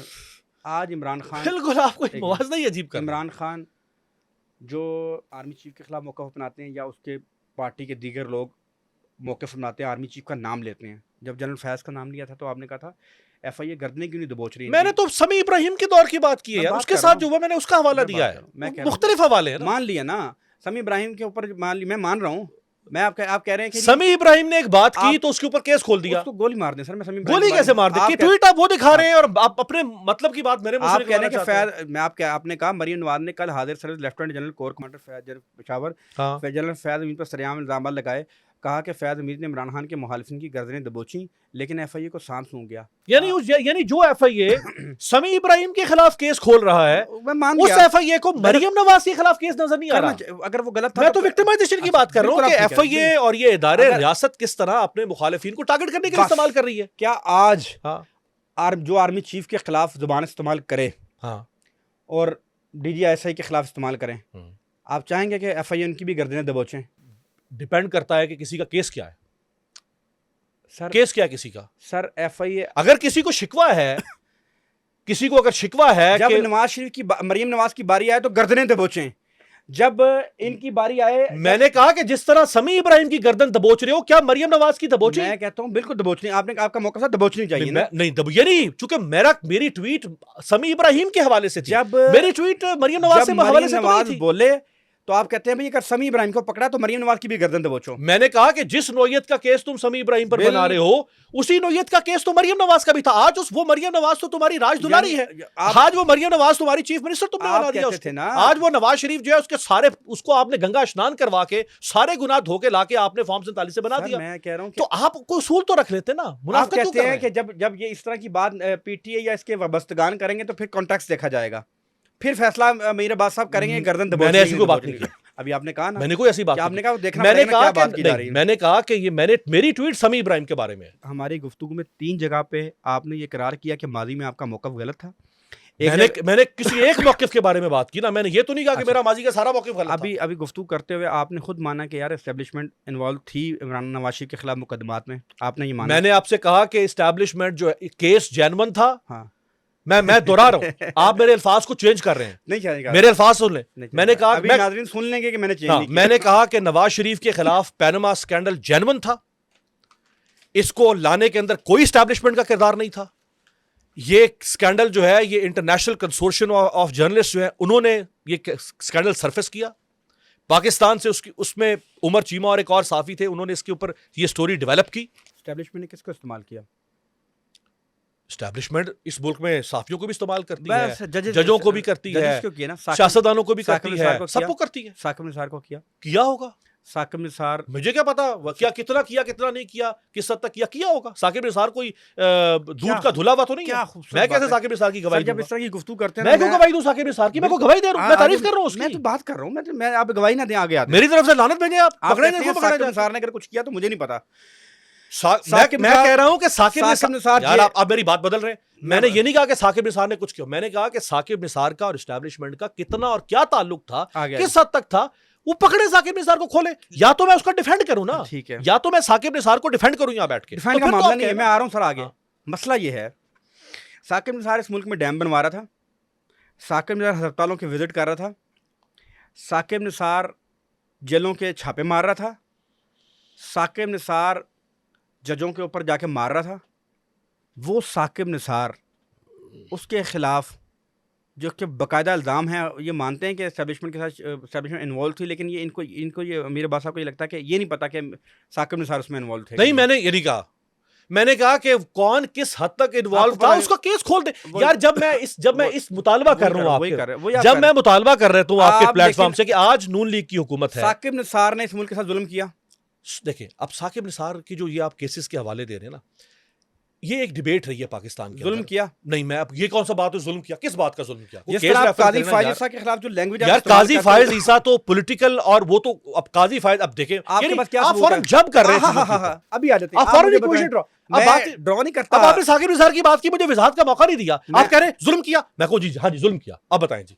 आज इमरान खान, बिल्कुल आपको मवाज़ना ही अजीब कर। इमरान खान जो आर्मी चीफ के खिलाफ मौक़िफ़ अपनाते हैं या उसके पार्टी के दीगर लोग मौक़िफ़ अपनाते हैं, आर्मी चीफ का नाम लेते हैं। जब जनरल फैज़ का नाम लिया था तो आपने कहा था FIA गर्दनें क्यों नहीं दबोच रही है। मैंने तो समी इब्राहिम के दौर की बात की है, उसके साथ जो हुआ मैंने उसका हवाला दिया है। मुख्तलिफ हवाले हैं, मान लिया ना, समी इब्राहिम के ऊपर मैं मान रहा हूँ, मैं आप कह रहे हैं कि समी इब्राहिम ने एक बात की तो उसके ऊपर केस खोल दिया। उसको गोली मार दें सर। मैं समी गोली कैसे मार दे? ट्वीट आप वो दिखा रहे हैं और आप अपने मतलब की बात मेरे मुंह से कहने के फैज मैं आपने कहा मरीम नवाज ने कल हाजिर service lieutenant general corps commander Peshawar general Faiz Hamid पर सरेआम इल्जाम लगाए। कहा कि फैज हमीद ने इमरान खान के मुखालिफिन की गर्दनें दबोची, लेकिन FIA को सांप सूंघ गया। यानी जो FIA समी इब्राहिम के खिलाफ केस खोल रहा है, मैं मान उस FIA को मरियम नवाज के खिलाफ केस नजर नहीं आ रहा। अगर वो गलत था, मैं तो विक्टिमाइजेशन की बात कर रहा हूँ कि FIA और ये इदारे रियासत किस तरह अपने मुखालिफिन को टारगेट करने के लिए इस्तेमाल कर रही है। क्या आज जो आर्मी चीफ के खिलाफ जुबान इस्तेमाल करे और DGI के खिलाफ इस्तेमाल करें, आप चाहेंगे कि FIA उनकी भी गर्दनें दबोचें? डिपेंड करता है कि किसी का केस क्या है सर। केस क्या है किसी का? सर FIA अगर किसी को शिकवा है, किसी को अगर शिकवा है, जब नवाज शरीफ की मरीम नवाज की बारी आए तो गर्दनें दबोचें, जब इनकी बारी आए। मैंने कहा कि जिस तरह समी इब्राहिम की गर्दन दबोच रहे हो, क्या मरियम नवाज की दबोची? मैं कहता हूं बिल्कुल दबोचनी, आपका मौका था, दबोचनी चाहिए ना। नहीं ये नहीं, चूंकि मेरी ट्वीट समी इब्राहिम के हवाले से थी। जब मेरी ट्वीट मरियम नवाज से हवाले से नवाज बोले तो आप कहते हैं भाई अगर समी इब्राहिम को पकड़ा तो मरियम नवाज की भी गर्दन दबोचो। मैंने कहा कि जिस नोयत का केस तुम समी इब्राहिम पर बना रहे हो, उसी नोयत का केस तो मरियम नवाज का भी था। आज वो मरियम नवाज तो तुम्हारी राज दुलारी है। आज वो मरियम नवाज तुम्हारी चीफ मिनिस्टर तुमने बना दिया उसको। आज वो नवाज शरीफ जो है उसके सारे, उसको आपने गंगा स्नान करवा के सारे गुनाह धो के लाके आपने फॉर्म 47 से बना दिया। मैं कह रहा हूं तो आप कोई उसूल तो रख लेते ना। आप कहते हैं कि जब ये इस तरह की बात PTA या इसके वाबस्तगान करेंगे तो फिर कॉन्टेक्स्ट देखा जाएगा, फिर फैसला मीर अब्बास साहब करेंगे गर्दन दबोचने। मैंने ऐसी कोई बात नहीं की। अभी आपने कहा ना, मैंने कोई ऐसी बात आपने कहा देखना मैंने कहा कहा बात की जा रही है। मैंने कहा कि ये मेरी ट्वीट समी इब्राहिम के बारे में है। हमारी गुफ्तगू में 3 जगह पे आपने ये करार किया कि माजी में आपका मौक़िफ़ गलत था। मैंने किसी एक मौक़िफ़ के बारे में बात की ना, मैंने ये तो नहीं कहा कि मेरा माजी का सारा मौक़िफ़ गलत था। अभी गुफ्तगू करते हुए आपने खुद माना कि यार एस्टेब्लिशमेंट इन्वॉल्व थी इमरान नवाज शरीफ के खिलाफ मुकदमात में, आपने ये माना। मैंने आपसे कहा कि एस्टेब्लिशमेंट जो केस जेन्युइन था। हाँ, मैं दोहरा रहा हूं, आप मेरे अल्फाज को चेंज कर रहे हैं। नहीं चलेगा, मेरे अल्फाज सुन लें। मैंने कहा, अभी नाज़रीन सुन लेंगे कि मैंने चेंज नहीं किया। मैंने कहा कि नवाज शरीफ के खिलाफ पैनामा स्कैंडल जेन्युइन था, इसको लाने के अंदर कोई एस्टेब्लिशमेंट का किरदार नहीं था। ये स्कैंडल जो है, ये इंटरनेशनल कंसोर्शियम ऑफ जर्नलिस्ट जो है, उन्होंने ये स्कैंडल सरफेस किया पाकिस्तान से। उसमें उमर चीमा और एक और साफी थे, उन्होंने इसके ऊपर ये स्टोरी डेवलप की। एस्टेब्लिशमेंट ने किसको इस्तेमाल किया? एस्टैब्लिशमेंट इस मुल्क में साफियों को भी इस्तेमाल करती है, जजों को भी करती है, सियासतदानों को भी करती है, सबको करती है। साकिब निसार को किया होगा। साकिब निसार, मुझे क्या पता क्या कितना कितना नहीं किया, किस हद तक किया होगा। साकिब निसार कोई दूध का धुला हुआ तो नहीं है। मैं कैसे साकिब निसार की गवाही जब इस तरह की गुफ्तगू करते हैं, मैं क्यों गवाही दूं साकिब निसार की? मैं को गवाही दे रहा हूं, मैं तारीफ कर रहा हूं उसकी। मैं तो बात कर रहा हूं, मैं आप गवाही ना दें आगे आते। मेरी तरफ से लानत भेजें आप, पकड़े नहीं साकिब निसार ने अगर कुछ किया तो मुझे नहीं पता। मैं कह रहा हूं कि साकिब निसार यार, ये- आप मेरी बात बदल रहे हैं। मैंने ये नहीं कहा कि साकिब निसार ने कुछ किया, मैंने कहा कि साकिब निसार का और एस्टैब्लिशमेंट का कितना और क्या ताल्लुक था, आ गया किस हद तक था, वो पकड़े साकिब निसार को खोले। या तो मैं उसका डिफेंड करूं ना, ठीक है, या तो मैं साकिब निसार को डिफेंड करूं यहां बैठ के। डिफेंड तो का फिर तो मामला आप नहीं है, कह मैं रहे आ रहा हूं सर आगे। हाँ। मसला ये है, साकिब निसार इस मुल्क में डैम बनवा रहा था, साकिब निसार अस्पतालों के विजिट कर रहा था, साकिब निसार जेलों के छापे मार रहा था, साकिब निसार जजों के ऊपर जाके मार रहा था। वो साकिब निसार, उसके खिलाफ जो कि बाकायदा इल्ज़ाम है, ये मानते हैं कि एस्टैब्लिशमेंट के साथ एस्टैब्लिशमेंट इन्वॉल्व थी, लेकिन ये इनको ये मेरे बात साहब को ये लगता है कि ये नहीं पता कि साकिब निसार उसमें इन्वॉल्व थे। नहीं, मैंने ये नहीं कहा। मैंने कहा कि कौन किस हद तक इन्वॉल्व आपको था, पता है- उसका केस खोल दे वो- यार। जब मैं इस मुतालबा कर रहा हूं वही कर रहे हैं, वही आपके, आप जब कर मैं रहे मुतालबा कर रहा हूं आपके आप प्लेटफॉर्म लेकिन- से कि आज नून लीग की हुकूमत है। साकिब निसार ने इस मुल्क के साथ जुल्म किया। देखिए, अब साकिब निसार की जो ये आप केसेस के हवाले दे रहे हैं ना, ये एक डिबेट रही है पाकिस्तान के जुल्म अंदर। किया नहीं, मैं अब ये कौन सा बात है, जुल्म किया, किस बात का जुल्म किया? वो जिस केस तरह आप रेफर काजी करें ना फायज यार। ईसा के खिलाफ जो लैंग्वेज यार काजी फायज ईसा तो पॉलिटिकल, और वो तो अब काजी फायज, अब देखें आपके पास क्या आप सबूत फौरन है? जब कर रहे हैं हाँ, चीजों हाँ, के हाँ, ऊपर। अभी आ जाते हैं। आप फौरन मुझे ही पोजीशन ड्रॉ। बताएं। अब बात मैं ड्रॉ नहीं अब करता। आपने साकिब निसार की बात की, मुझे वजाहत का मौका नहीं दिया। मैं- आप कह रहे हैं जुल्म किया, मैं कहूं जी हाँ जी जुल्म किया। अब बताएं जी,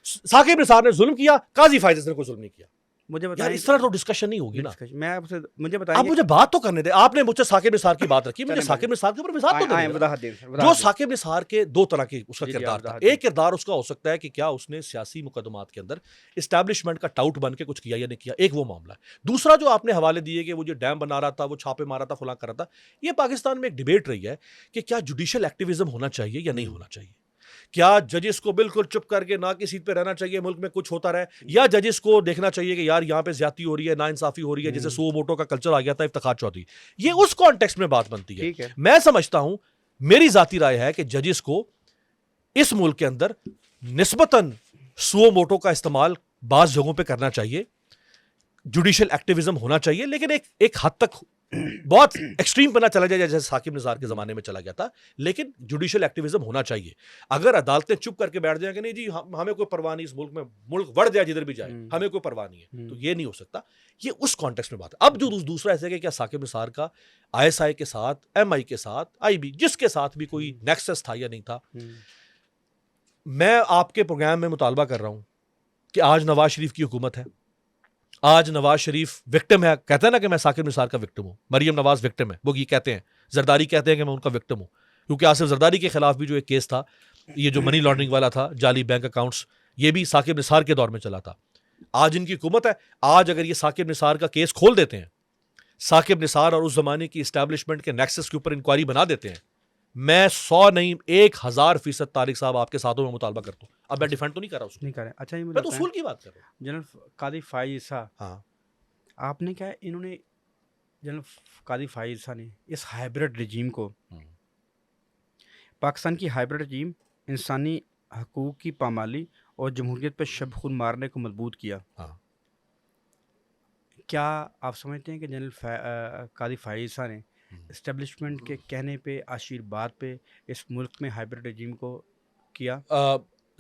साकिब निसार ने जुल्म किया, काजी फायज ईसा ने कोई जुल्म नहीं किया। मुझे यार बताएं। इस तरह तो डिस्कशन नहीं होगी ना। मैं आपसे मुझे आप बताइए। मुझे बात तो करने दे। आपने मुझसे साकिब निसार की बात रखी, मुझे चलें, साकिब निसार के ऊपर वजाहत तो आए दें। वजाहत दें सर, जो वजाहत दें। साकिब निसार के दो तरह की उसका जी, जी, किरदार आप था। वजाहत दें। एक किरदार उसका हो सकता है कि क्या उसने सियासी मुकदमात के अंदर इस्टेब्लिशमेंट का टाउट बन के कुछ किया या नहीं किया, एक वो मामला है। दूसरा जो आपने हवाले दिए कि वो जो डैम बना रहा था, वो छापे मारा था, फलां कर रहा था, ये पाकिस्तान में एक डिबेट रही है कि क्या जुडिशियल एक्टिविज्म होना चाहिए या नहीं होना चाहिए। क्या जजेस को बिल्कुल चुप करके ना की सीट पे रहना चाहिए, मुल्क में कुछ होता रहे, या जजेस को देखना चाहिए कि यार यहाँ पे ज्यादती हो रही है, नाइंसाफी हो रही है, जैसे सुओ मोटो का कल्चर आ गया था इफ्तिखार चौधरी। ये उस कॉन्टेक्स्ट में बात बनती है। ठीक है। मैं समझता हूं, मेरी जाती राय है कि जजेस को इस मुल्क के अंदर निस्बतन सुओ मोटो का इस्तेमाल बाज जगहों पे करना चाहिए, जुडिशियल एक्टिविज्म होना चाहिए, लेकिन एक हद तक बहुत एक्सट्रीम पर ना चला जाए जैसे साकिब निसार के जमाने में चला गया था, लेकिन जुडिशियल एक्टिविज्म होना चाहिए। अगर अदालतें चुप करके बैठ जाए कि नहीं जी हमें कोई परवाह नहीं, इस मुल्क में मुल्क बढ़ जाए जिधर भी जाए, हमें कोई परवाह नहीं है, तो ये नहीं हो सकता। ये उस कॉन्टेक्स्ट में बात है। अब जो दूसरा ऐसे कि क्या साकिब निसार का ISI के साथ, MI के साथ, IB जिसके साथ भी कोई नेक्सस था या नहीं था, मैं आपके प्रोग्राम में मुतालबा कर रहा हूं कि आज नवाज शरीफ की हुकूमत है, आज नवाज शरीफ विक्टिम है। कहते हैं ना कि मैं साकिब निसार का विक्टिम हूं, मरियम नवाज विक्टिम है, वो ये कहते हैं, जरदारी कहते हैं कि मैं उनका विक्टिम हूं, क्योंकि आसिफ जरदारी के खिलाफ भी जो एक केस था, ये जो मनी लॉन्ड्रिंग वाला था, जाली बैंक अकाउंट्स, ये भी साकिब निसार के दौर में चला था। आज इनकी हुकूमत है, आज अगर ये साकिब निसार का केस खोल देते हैं, साकिब निसार और उस जमाने की इस्टेब्लिशमेंट के नेक्सस के ऊपर इंक्वायरी बना देते हैं, मैं 100 नहीं 1000% तारिक साहब आपके साथों में मुतालबा करता हूं। अब मैं डिफेंड तो नहीं कर रहा उसको, नहीं करें। अच्छा ये मुझे मैं तो बताएं, उसूल की बात कर रहा हूं। जनरल काजी फायज ईसा, हाँ, आपने क्या इन्होंने जनरल काजी फायज ईसा ने इस हाइब्रिड रजीम को, पाकिस्तान की हाइब्रिड रजीम इंसानी हकूक़ की पामाली और जमहूरियत पर शब खून मारने को मजबूत किया। हाँ। क्या आप समझते हैं कि जनरल काजी फायज ईसा ने इस्टेब्लिशमेंट के कहने पे, आशीर्वाद पे इस मुल्क में हाइब्रिड रजीम को किया?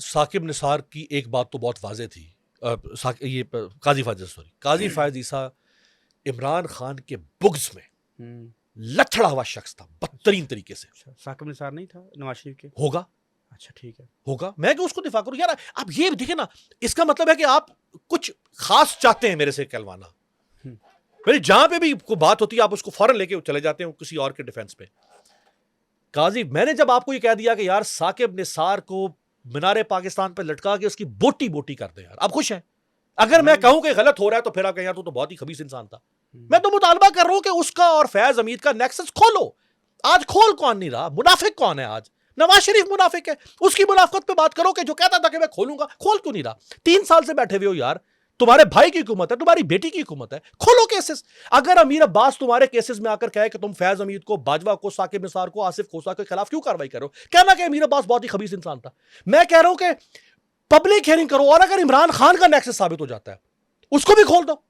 साकिब निसार की एक बात तो बहुत वाज़ेह थी, काजी फायज ईसा इमरान खान के बुग्ज में लथड़ा हुआ शख्स था, बदतरीन तरीके से। अच्छा, साकिब निसार नहीं था नवाज शरीफ के? होगा, अच्छा ठीक है। होगा, मैं कि उसको दिफा करूं यार। आप ये देखें ना, इसका मतलब है कि आप कुछ खास चाहते हैं मेरे से कहलवाना। मेरी जहां पे भी कोई बात होती है आप उसको फौरन लेके चले जाते हैं किसी और के डिफेंस पे। काजी, मैंने जब आपको ये कह दिया कि यार साकिब निसार को मीनारे पाकिस्तान पे लटका के उसकी बोटी बोटी कर दे, यार आप खुश हैं? अगर मैं कहूं कि गलत हो रहा है तो फिर आप कहें यार तू तो बहुत ही खबीस इंसान था। मैं तो मुतालबा कर रहा हूं कि उसका और फैज हमीद का नेक्सस खोलो। आज खोल कौन नहीं रहा, मुनाफिक कौन है? आज नवाज शरीफ मुनाफिक है, उसकी मुनाफिकत पे बात करो कि जो कहता था कि मैं खोलूंगा, खोल क्यों नहीं रहा? 3 साल से बैठे हुए हो यार, तुम्हारे भाई की हुकूमत है, तुम्हारी बेटी की हुकूमत है, खोलो केसेस। अगर अमीर अब्बास तुम्हारे केसेस में आकर कहे कि तुम फैज हमीद को, बाजवा को, साकिब निसार को, आसिफ खोसा के खिलाफ क्यों कार्रवाई करो, कहना कि अमीर अब्बास बहुत ही खबीस इंसान था। मैं कह रहा हूं कि पब्लिक हियरिंग करो, और अगर इमरान खान का नेक्सस साबित हो जाता है उसको भी खोल दो।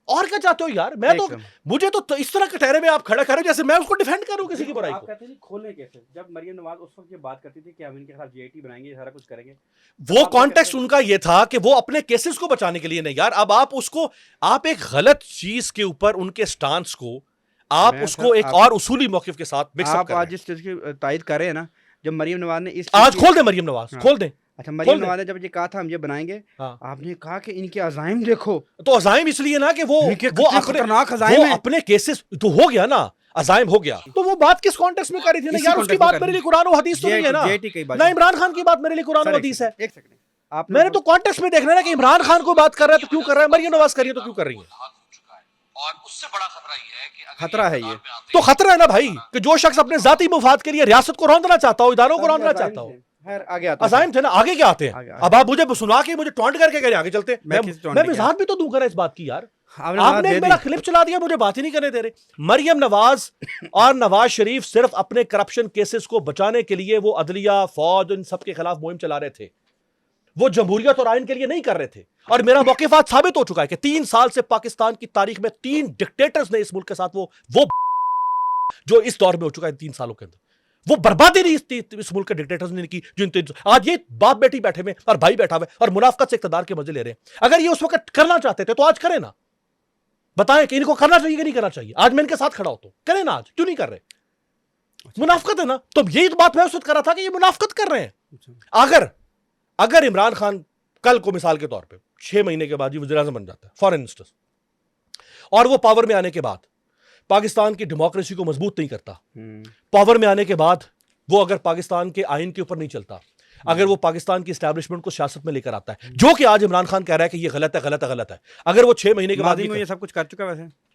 और क्या चाहते हो यार? मैं तो, मुझे तो इस तरह के ठहरे में आप खड़ा करो जैसे मैं उसको डिफेंड करूं किसी की बुराई आप को। कहते हैं खोलने कैसे? जब मरियम नवाज उस वक्त ये बात करती थी कि हम इनके खिलाफ JIT बनाएंगे, सारा कुछ करेंगे, वो कॉन्टेक्स्ट उनका ये था कि वो अपने केसेस को बचाने के लिए नहीं यार। अब आप उसको, आप एक गलत चीज के ऊपर उनके स्टांस को आप मैं उसको सर, एक और उसूली मौक़िफ़ के साथ मिक्स अप आप कर रहे आज हैं। जिस चीज़ की तायद कर रहे हैं ना, जब मरियम नवाज ने इस आज चीज़ की- खोल दें मरियम नवाज, हाँ। खोल दें। अच्छा, खोल मरियम दें। नवाज ने जब ये कहा था हम ये बनाएंगे, हाँ। आपने कहा कि इनके अज़ाइम देखो, तो अज़ाइम इसलिए ना कि वो इनके वो कितने अपने खतरनाक अज़ाइम वो हैं। अपने केसेस तो हो गया ना, अज़ाइम हो गया। तो वो बात किस कॉन्टेक्स्ट में करी थी ना इसी यार, उसकी context में बात कर मेरे रही लिए कुरान और हदीस तो नहीं है ना। JT की बात ना है। इमरान खान की बात मेरे लिए कुरान सर, और हदीस है। एक सेकंड, आपने मैंने तो कॉन्टेक्स्ट में देखना है ना कि इमरान खान को बात कर रहा है तो क्यों कर रहा है, मरियम नवाज कर रही है तो क्यों कर रही है। लाख हो चुका है और उससे बड़ा खतरा ये है कि अगर खतरा है इक़्तिदार ये। में आते तो हैं खतरा है ना भाई कि जो शख्स अपने जाती मुफाद के लिए रियासत को रौंदना चाहता हो, इदारों को सर, ये रौंदना अज़ाइम चाहता हो। थे। खैर, आगे आते हैं। अज़ाइम थे ना, आगे क्या आते हैं। आगे- अब आप मुझे सुना के मुझे टॉन्ट करके कह रहे आगे चलते हैं। मैं किस टॉन्ट मैं किया? वजाहत भी तो दूं करा इस बात की यार। आपने बात आपने दे एक मेरा दी। क्लिप चला दिया, मुझे बात ही नहीं करने दे रहे। मरियम नवाज और नवाज शरीफ सिर्फ अपने करप्शन केसेस को बचाने के लिए वो अदलिया, फौज, इन सब के खिलाफ मुहिम चला रहे थे। वो जमहूरियत और आइन के लिए नहीं कर रहे थे। और मेरा मौक़िफ़ आज साबित हो चुका है कि 3 साल से पाकिस्तान की तारीख में 3 डिक्टेटर्स ने इस मुल्क के साथ वो जो इस दौर में हो चुका है 3 सालों के अंदर, वो बर्बादी नहीं इस मुल्क के डिक्टेटर्स ने की। आज ये बाप बेटी बैठे हुए और भाई बैठा हुआ और मुनाफकत से इक़्तिदार के मजे ले रहे हैं। अगर ये उस वक्त करना चाहते थे तो आज करें ना, बताएं कि इनको करना चाहिए कि नहीं करना चाहिए। आज मैं इनके साथ खड़ा हो तो करें ना, आज क्यों नहीं कर रहे। मुनाफकत है ना, तो यही तो बात मैं उस वक्त कर रहा था कि ये मुनाफकत कर रहे हैं। अगर इमरान खान कल को मिसाल के तौर पे 6 महीने के बाद ही वज़ीर-ए-आज़म बन जाता है, फॉरेन मिनिस्टर, और वो पावर में आने के बाद पाकिस्तान की डेमोक्रेसी को मजबूत नहीं करता, पावर में आने के बाद वो अगर पाकिस्तान के आइन के ऊपर नहीं चलता, अगर वो पाकिस्तान की एस्टैब्लिशमेंट को सियासत में लेकर आता है, जो कि आज इमरान खान कह रहा है कि ये गलत है, गलत है, गलत है, अगर वो 6 महीने के बाद माजी में ये सब कुछ कर चुका है। वैसे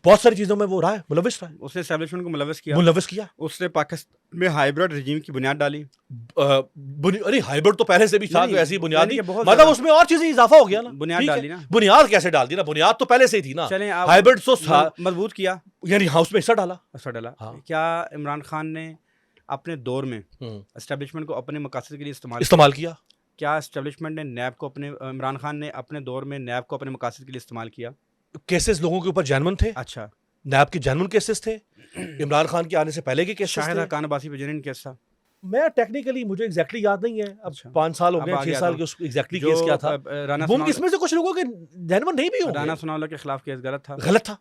बहुत सारी चीजों में वो रहा है, मुलविस रहा है, उसने एस्टैब्लिशमेंट को मुलविस किया, मुलविस किया। उसने पाकिस्तान में हाइब्रिड रिजीम की बुनियाद डाली। अरे हाइब्रिड तो पहले से भी था, नहीं, तो ऐसी बुनियादी, यानी कि बहुत मतलब ज्यादा उसमें और चीजें इजाफा हो गया ना, बुनियाद ठीक है। डाली ना। बुनियाद कैसे डाल दी ना, बुनियाद तो पहले से ही थी ना। चलें, आप हाइब्रिड तो मजबूत किया, यानी हाउस में हिस्सा डाला। असर डाला। हाँ। क्या इमरान खान ने अपने दौर में एस्टैब्लिशमेंट को अपने मकासद के लिए इस्तेमाल किया। क्या एस्टैब्लिशमेंट ने नैब को अपने इमरान खान ने अपने दौर में नैब को अपने मकासद के लिए इस्तेमाल किया? केसेस लोगों के ऊपर जेन्युइन थे, अच्छा, नैब के जेन्युइन केसेस थे, इमरान खान के आने से पहले के केसेस शाहिद थे। खान अब्बासी पे जेन्युइन केस था। मैं टेक्निकली मुझे एग्जैक्टली याद नहीं है, अब अच्छा। 5 साल हो अब गए, आ 6 गया साल था। के उस एग्जैक्टली जो केस क्या था। राना वो इसमें से कुछ लोगों के जेन्युइन नहीं भी राना होंगे, सनाउल्लाह के खिलाफ केस गलत था। गलत था।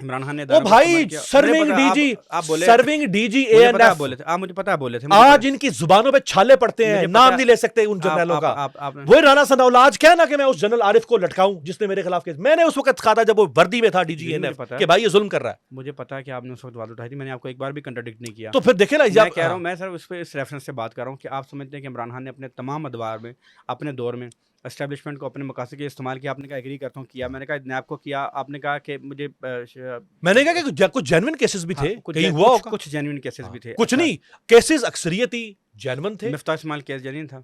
इमरान खान ने ओ दायरा को भाई, इस्तेमाल किया। सर्विंग मुझे पता है, डीजी, आप बोले, सर्विंग डीजी मुझे पता है आप एएनएफ, बोले थे, आप मुझे पता है बोले थे, आज इनकी जुबानों पे छाले पड़ते हैं, मुझे पता नाम है। नहीं ले सकते उन जनरलों का। आपने वही राना सनाउल्लाह आज कहना कि मैं उस जनरल आरिफ को लटकाऊं जिसने मेरे खिलाफ केस, मैंने उस वक्त कहा था जब वो वर्दी में था डीजी मुझे एएनएफ पता है। कि भाई ये जुल्म कर रहा है। मुझे पता है कि आपने उस वक्त बात उठाई थी, मैंने आपको एक बार भी कंट्राडिक्ट नहीं किया। तो फिर देखे ना, मैं कह रहा हूँ, मैं सर उस पर इस रेफरेंस से बात कर रहा हूँ कि आप समझते हैं कि इमरान खान ने अपने तमाम अदवार में, अपने दौर में एस्टैब्लिशमेंट को अपने मकासद के लिए इस्तेमाल किया। आपने कहा एग्री करता हूँ किया, मैंने कहा नैब को किया, आपने कहा कि मुझे मैंने कहा कि कुछ जेन्युइन केसेस भी थे, कहीं हुआ होगा, कुछ जेन्युइन केसेस भी थे। कुछ नहीं, केसेस अक्सरियती जेन्युइन थे। मिफ्ताह इस्माइल केस जेन्युइन था।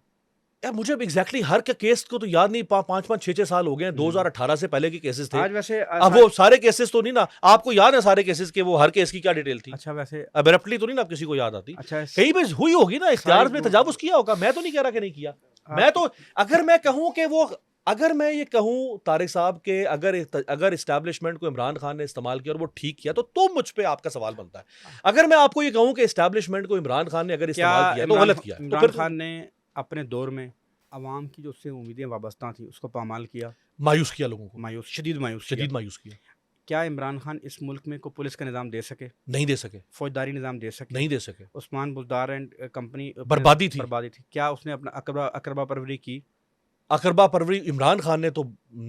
यार मुझे एग्जैक्टली हर के केस को तो याद नहीं, 5-5 6-6 साल हो गए हैं, 2018 से पहले के केसेस थे। आज वैसे अब वो सारे केसेस तो नहीं ना आपको याद है, सारे केसेस के वो हर केस की क्या डिटेल थी। अच्छा, वैसे अबरप्टली तो नहीं ना आप किसी को याद आती, अच्छा कहीं पे हुई होगी ना, इख्तियार में तजावुज किया होगा। मैं तो नहीं कह रहा कि नहीं किया, मैं तो अगर मैं कहूं कि वो, अगर मैं ये कहूं तारिक साहब के अगर इस्टेब्लिशमेंट को इमरान खान ने इस्तेमाल किया और वो ठीक किया तो मुझ पे आपका सवाल बनता है। अगर मैं आपको ये कहूं कि इस्टेब्लिशमेंट को इमरान खान ने अगर इस्तेमाल किया तो गलत किया, तो इमरान फिर खान ने अपने दौर में अवाम की जो उससे उम्मीदें वाबस्ता थी उसको पामाल किया, मायूस किया लोगों को, मायूस, शदीद मायूस शदीद किया। मायूस किया। क्या इमरान खान इस मुल्क में को पुलिस का निज़ाम दे सके, नहीं दे सके, फौजदारी निज़ाम दे सके? नहीं दे सके, उस्मान बुज़दार एंड कंपनी बर्बादी थी। क्या उसने अपना अकरबा परवरी की? अकरबा परवरी इमरान खान ने तो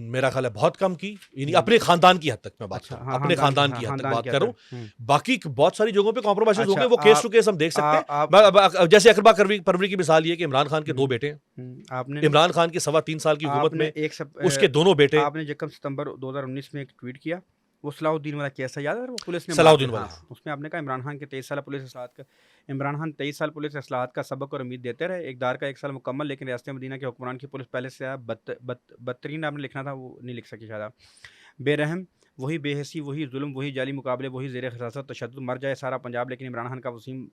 मेरा ख्याल है बहुत कम की, यानी अपने खानदान की हद तक मैं बात अच्छा, कर हाँ, अपने खानदान की हद तक खानदान बात की करूं। हद तक, बाकी बहुत सारी जगहों पे कॉम्प्रोमाइज अच्छा, होंगे, वो केस टू केस हम देख सकते हैं। जैसे अकरबा परवरी की मिसाल ये कि इमरान खान के 2 बेटे हैं, आपने इमरान खान की 3.25 साल की हुकूमत में उसके दोनों बेटे, आपने जब सितंबर 2019 में एक ट्वीट किया, वो सलाहुद्दीन वाला केस है, याद है वो पुलिस ने सलाहुद्दीन मार दिया? वाला। हाँ, उसमें आपने कहा इमरान खान के 23 साल पुलिस असलाहत का, इमरान खान 23 साल पुलिस असलाहत का सबक और उम्मीद देते रहे, इक़्तिदार का 1 साल मुकम्मल, लेकिन रियासत मदीना के हुक्मरान की पुलिस पहले से बदतरीन, आपने लिखना था वो नहीं लिख सकी शायद आप, बेरहम, वही बेहसी, वही जुल्म, वही जाली मुकाबले, वही ज़ेर खसासत तशद्दुद, मर जाए सारा पंजाब लेकिन इमरान खान का वसीम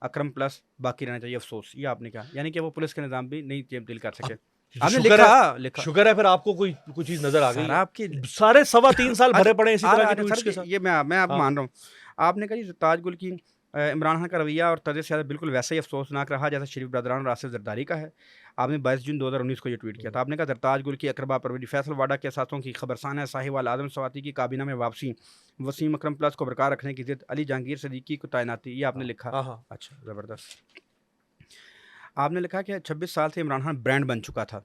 अकरम प्लस बाकी रहना चाहिए अफसोस। ये आपने कहा, यानी कि वो पुलिस के निज़ाम भी नहीं तब्दील कर सके। आपने लिखा शुक्र है फिर आपको कोई चीज नजर आ गई। आपकी सारे 3.25 साल भरे पड़े इसी तरह के ट्वीट्स के साथ। ये मैं आपको मान रहा हूँ। आपने कहा जी ताजगुल की इमरान खान का रवैया और तर्ज सियासत बिल्कुल वैसा ही अफसोसनाक रहा जैसा शरीफ बरदरान और आसिफ जरदारी का है। आपने 22 जून 2019 को ये ट्वीट किया था। आपने कहा जरताज गुल की अकरबा परवरी फैसल वाडा के असासों की खबरसाना है, साहिवाल आजम सवाती की काबीना में वापसी, वसीम अकरम प्लस को बरकरार रखने की जिद, अली जहांगीर सदीकी को तैनाती, ये आपने लिखा। हाँ हाँ। अच्छा, ज़बरदस्त। आपने लिखा कि 26 साल से इमरान खान ब्रांड बन चुका था।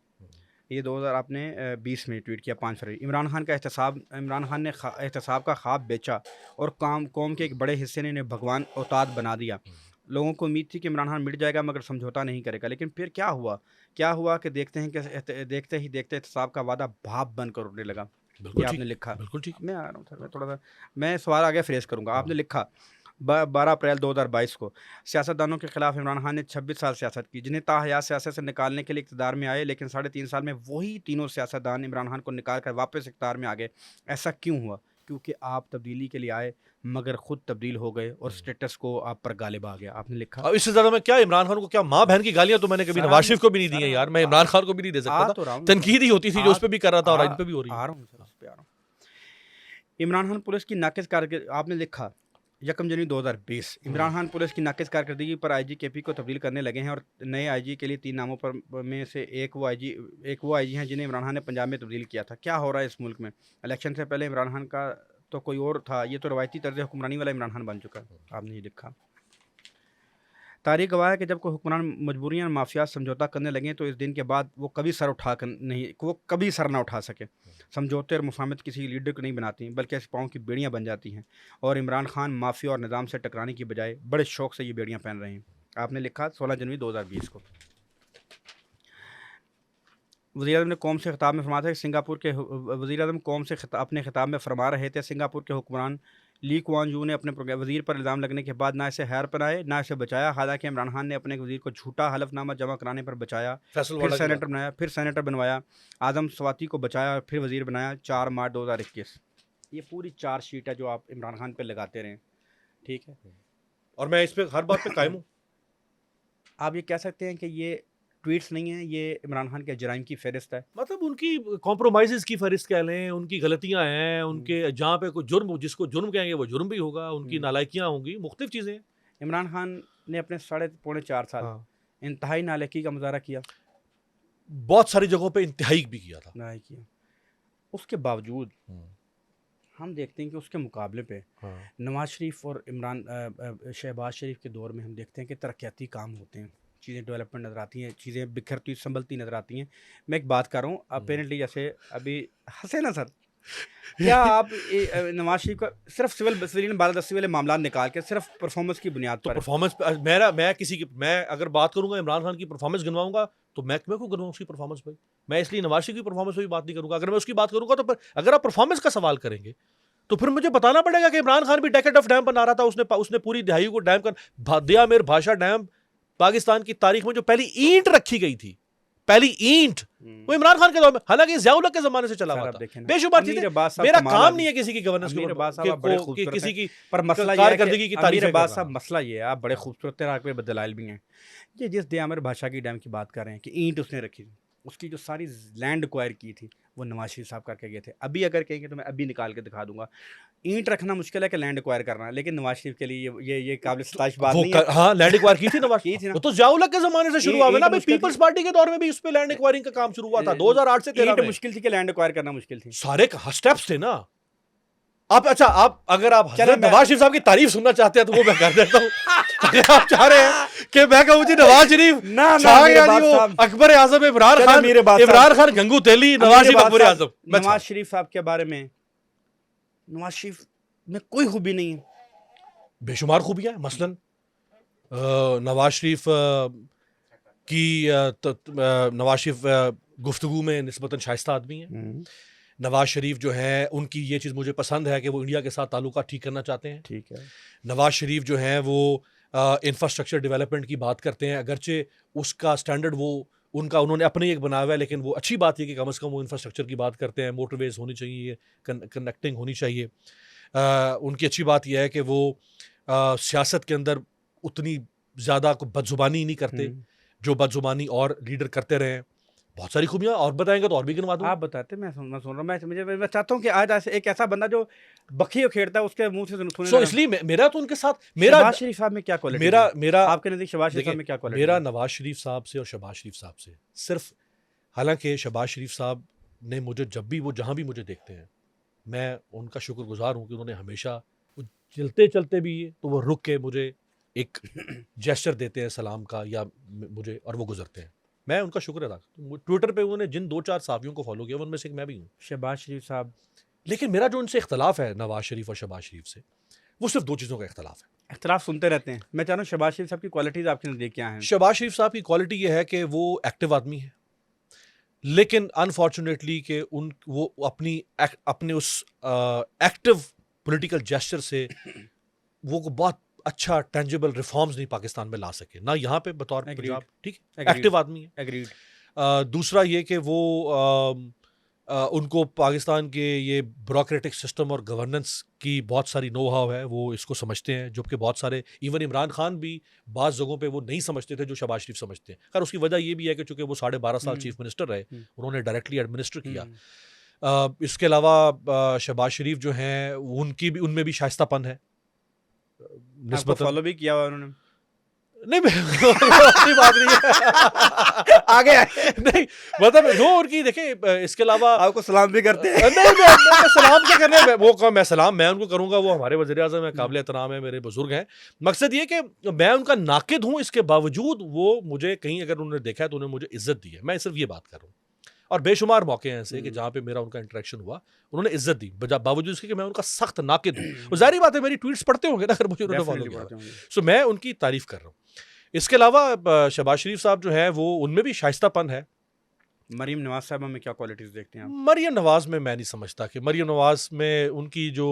ये 2000 आपने 20 में ट्वीट किया 5 फरवरी। इमरान खान ने एहतसाब का ख्वाब बेचा और कौम के एक बड़े हिस्से ने इन्हें भगवान औताद बना दिया। लोगों को उम्मीद थी कि इमरान खान मिट जाएगा मगर समझौता नहीं करेगा, लेकिन फिर क्या हुआ कि देखते ही देखते एहतसाब का वादा भाप बनकर उड़ने लगा। ये आपने लिखा। बिल्कुल ठीक। मैं आ रहा हूँ सर, मैं थोड़ा सा मैं सवाल आगे फ्रेज करूँगा। आपने लिखा 12 अप्रैल 2022 को सियासतदानों के खिलाफ इमरान खान ने 26 साल सियासत की, जिन्हें ताहयात सियासत से निकालने के लिए इक़्तिदार में आए, लेकिन 3.5 साल में वही तीनों सियासतदान इमरान खान को निकाल कर वापस इक़्तिदार में आ गए। ऐसा क्यों हुआ? क्योंकि आप तब्दीली के लिए आए मगर खुद तब्दील हो गए और स्टेटस को आप पर गालिब आ गया। आपने लिखा। अब इससे ज्यादा मैं क्या इमरान खान को क्या माँ बहन की गालियां तो मैंने कभी नवाज शरीफ को भी नहीं दी है यार, मैं इमरान खान को भी नहीं दे सकता था। तनकीद ही होती थी जो उस पर भी कर रहा था और इन पे भी हो रही है। आ रहा हूँ सर, उस पे आ रहा हूँ। इमरान खान पुलिस की नाकिस कारकर्दगी, आपने लिखा 1 जनवरी 2020, इमरान खान पुलिस की नाकिस कारकर्दगी पर आईजी केपी को तब्दील करने लगे हैं और नए आईजी के लिए 3 नामों पर में से एक वो आईजी हैं जिन्हें इमरान खान ने पंजाब में तब्दील किया था। क्या हो रहा है इस मुल्क में? इलेक्शन से पहले इमरान खान का तो कोई और था, ये तो रवायती तर्ज हुक्मरानी वाला इमरान खान बन चुका है। आपने ये लिखा। तारीख गवाह है कि जब कोई हुक्मरान मजबूरियाँ माफिया समझौता करने लगे तो इस दिन के बाद वो कभी सर ना उठा सके। समझौते और मुफाहमत किसी लीडर को नहीं बनाती बल्कि ऐसे पाँव की बेड़ियाँ बन जाती हैं, और इमरान खान माफिया और निज़ाम से टकराने की बजाय बड़े शौक से ये बेड़ियाँ पहन रहे हैं। आपने लिखा 16 जनवरी 2020 को। वज़ीर-ए-आज़म ने कौम से खिताब में फरमाया था कि वज़ीर-ए-आज़म कौम से अपने खिताब में फरमा रहे थे, सिंगापुर के हुक्मरान ली कुआन यू ने अपने वज़ीर पर इल्ज़ाम लगने के बाद ना इसे हैर बनाए ना इसे बचाया। हालांकि इमरान खान ने अपने वज़ीर को झूठा हलफनामा जमा कराने पर बचाया, फिर सेनेटर बनवाया, आज़म सवाती को बचाया और फिर वज़ीर बनाया 4 मार्च 2021। ये पूरी चार्जशीट है जो आप इमरान खान पर लगाते रहें, ठीक है, और मैं इस पर हर बात पे कायम हूँ। आप ये कह सकते हैं कि ये ट्वीट्स नहीं है, ये इमरान खान के जराइम की फहरिस्त है। मतलब उनकी कॉम्प्रोमाइज़ की फहरिस्त कह लें, उनकी गलतियां हैं, उनके जहाँ पे कोई जुर्म, जिसको जुर्म कहेंगे वो जुर्म भी होगा, उनकी नालायकियाँ होंगी, मुख्तलिफ चीज़ें हैं। इमरान खान ने अपने 3.5 साल इंतहाई नालायकी का मुजाहरा किया, बहुत सारी जगहों पे इंतहाई भी किया था, नहीं किया। उसके बावजूद हम देखते हैं कि उसके मुकाबले पे नवाज शरीफ और शहबाज शरीफ के दौर में हम देखते हैं कि तरक्याती काम होते हैं, चीज़ें डेवलपमेंट नज़र आती हैं, चीज़ें बिखरती संभलती नज़र आती हैं। मैं एक बात कर रहा हूँ, अपेरेंटली जैसे अभी हंसे ना सर, क्या आप नवाज शरीफ का सिर्फ सिविलियन बालादस्ती वाले मामला निकाल के सिर्फ परफॉर्मेंस की बुनियाद पर, परफॉर्मेंस मैं अगर बात करूंगा इमरान खान की परफॉर्मेंस गिनवाऊंगा तो मैं क्यों गिनवाऊँ उसकी परफॉर्मेंस भाई? मैं इसलिए नवाज शरीफ की परफॉर्मेंस पर भी बात नहीं करूंगा। अगर मैं उसकी बात करूंगा तो अगर आप परफॉर्मेंस का सवाल करेंगे तो फिर मुझे बताना पड़ेगा कि इमरान खान भी डेकेड ऑफ डैम बना रहा था, उसने पूरी दिहाई को डैम कर दिया। मेर भाषा डैम पाकिस्तान की तारीख में जो पहली ईंट रखी गई थी, पहली ईंट, वो इमरान खान के दौर में, हालांकि ज़िया-उल हक के जमाने से चला हुआ था। बेशुमार चीजें, मेरा काम नहीं है किसी की गवर्नेंस को, किसी की पर मसला कारकर्दगी की तारीफ करना। मसला ये है, आप बड़े खूबसूरत आपके दलाइल भी हैं, ये जिस दियामर भाषा की डैम की बात कर रहे हैं कि ईंट उसने रखी थी, उसकी जो सारी लैंड एक्वायर की थी वो नवाज शरीफ साहब करके गए थे। अभी अगर कहेंगे तो मैं अभी निकाल के दिखा दूंगा। ईंट रखना मुश्किल है कि लैंड एक्वायर करना, लेकिन नवाज शरीफ के लिए ये काबिल सताइश बात नहीं है। हाँ, लैंड एक्वायर की थी नवाज की थी ना, वो तो ज़िया-उल हक के जमाने से शुरू हुआ ना, पीपल्स पार्टी के दौर में भी उस पे लैंड एक्वायरिंग का काम शुरू हुआ था 2008 से 13 में। मुश्किल थी कि लैंड एक्वायर करना मुश्किल थी, सारे स्टेप्स थे ना। अगर आप नवाज शरीफ साहब की तारीफ सुनना चाहते हैं तो वो मैं कर देता हूँ। अगर आप चाह रहे हैं कि मैं कहूँ जी नवाज शरीफ अकबर आजम, इमरान खान गंगू तेली, नवाज शरीफ अकबर आजम, नवाज शरीफ साहब के बारे में, नवाज शरीफ में कोई खूबी नहीं है, बेशुमार खूबियां हैं। मसलन नवाज शरीफ नवाज शरीफ गुफ्तगू में निस्बतन शाइस्ता आदमी है। नवाज शरीफ जो है, उनकी ये चीज़ मुझे पसंद है कि वो इंडिया के साथ ताल्लुकात ठीक करना चाहते हैं। ठीक है। नवाज शरीफ जो है वो इंफ्रास्ट्रक्चर डेवलपमेंट की बात करते हैं, अगरचे उसका स्टैंडर्ड उन्होंने अपने एक बनाया हुआ है, लेकिन वो अच्छी बात है कि कम से कम वो इंफ्रास्ट्रक्चर की बात करते हैं, मोटरवेज होनी चाहिए, कनेक्टिंग होनी चाहिए। उनकी अच्छी बात यह है कि वो सियासत के अंदर उतनी ज़्यादा बदजुबानी नहीं करते जो बदजुबानी और लीडर करते रहे। बहुत सारी खूबियां, और बताएंगे तो और भी गिनवा दूंगा। आप बताते, मैं सुन रहा हूँ, मैं चाहता हूँ कि आज ऐसे एक ऐसा बंदा जो बखी खेड़ता है उसके मुंह से सुने सो इसलिए मेरा तो उनके साथ मेरा शहबाज शरीफ साहब में क्या क्वालिटी मेरा है? मेरा आपके नजदीक शहबाज शरीफ साहब में क्या देखिए, क्वालिटी मेरा है? नवाज शरीफ साहब से और शहबाज शरीफ साहब से सिर्फ, हालांकि शहबाज शरीफ साहब ने मुझे जब भी वो जहां भी मुझे देखते हैं, मैं उनका शुक्रगुजार हूं कि उन्होंने हमेशा वो चलते चलते भी तो वो रुक के मुझे एक जेस्चर देते हैं सलाम का, या मुझे, और वो गुजरते हैं, मैं उनका शुक्र अदा करता हूं। ट्विटर पे उन्होंने जिन 2-4 साफियों को फॉलो किया उनमें से एक मैं भी हूँ। शहबाज शरीफ साहब, लेकिन मेरा जो उनसे इख्तलाफ है नवाज शरीफ और शहबाज शरीफ से, वो सिर्फ 2 चीज़ों का इख्तलाफ है। इख्तलाफ सुनते रहते हैं, मैं चाह रहा हूँ शहबाज शरीफ साहब की क्वालिटीज आपके नजदीक क्या हैं? शहबाज शरीफ साहब की क्वालिटी ये है कि वो एक्टिव आदमी है, लेकिन अनफॉर्चुनेटली कि उन वो अपने उस एक्टिव पॉलिटिकल जेस्चर से वो को बहुत अच्छा टेंजिबल रिफॉर्म्स नहीं पाकिस्तान में ला सके, ना यहाँ पे बतौर Agreed. पंजाब, ठीक है, Agreed. एक्टिव आदमी है। एग्रीड। दूसरा ये कि वो उनको पाकिस्तान के ये ब्यूरोक्रेटिक सिस्टम और गवर्नेंस की बहुत सारी नो हाउ है, वो इसको समझते हैं, जबकि बहुत सारे इवन इमरान खान भी बाज़ जगहों पे वो नहीं समझते थे जो शहबाज शरीफ समझते हैं। खैर उसकी वजह ये भी है कि चूंकि वो 12.5 साल चीफ मिनिस्टर रहे, उन्होंने डायरेक्टली एडमिनिस्टर किया। इसके अलावा शहबाज शरीफ जो हैं उनकी भी, उनमें भी शाइस्तापन है निस्बतन। फॉलो भी किया हुआ उन्होंने? नहीं अपनी बात नहीं है आगे नहीं, मतलब जो उनकी देखिए, इसके अलावा आपको सलाम भी करते हैं? नहीं मैं सलाम से करने वो मैं सलाम मैं उनको करूंगा, वो हमारे वज़ीर आज़म है, काबिल एहतराम है, मेरे बुजुर्ग हैं। मकसद ये कि मैं उनका नाकिद हूँ, इसके बावजूद वो मुझे कहीं अगर उन्होंने देखा है तो उन्होंने मुझे इज्जत दी है। मैं सिर्फ ये बात कर रहा हूँ, और बेशुमार मौके हैं ऐसे कि जहाँ पे मेरा उनका इंटरेक्शन हुआ, उन्होंने इज्जत दी बावजूद इसके कि मैं उनका सख्त नाकिद हूँ। जाहिर बात है मेरी ट्वीट्स पढ़ते होंगे ना अगर मुझे उन्होंने फॉलो किया, सो मैं उनकी तारीफ कर रहा हूँ। इसके अलावा शहबाज शरीफ साहब जो है वो, उनमें भी शाइस्तापन है। मरीम नवाज साहब में क्या क्वालिटीज देखते हैं आप? मरियम नवाज में मैं नहीं समझता कि मरियम नवाज में उनकी जो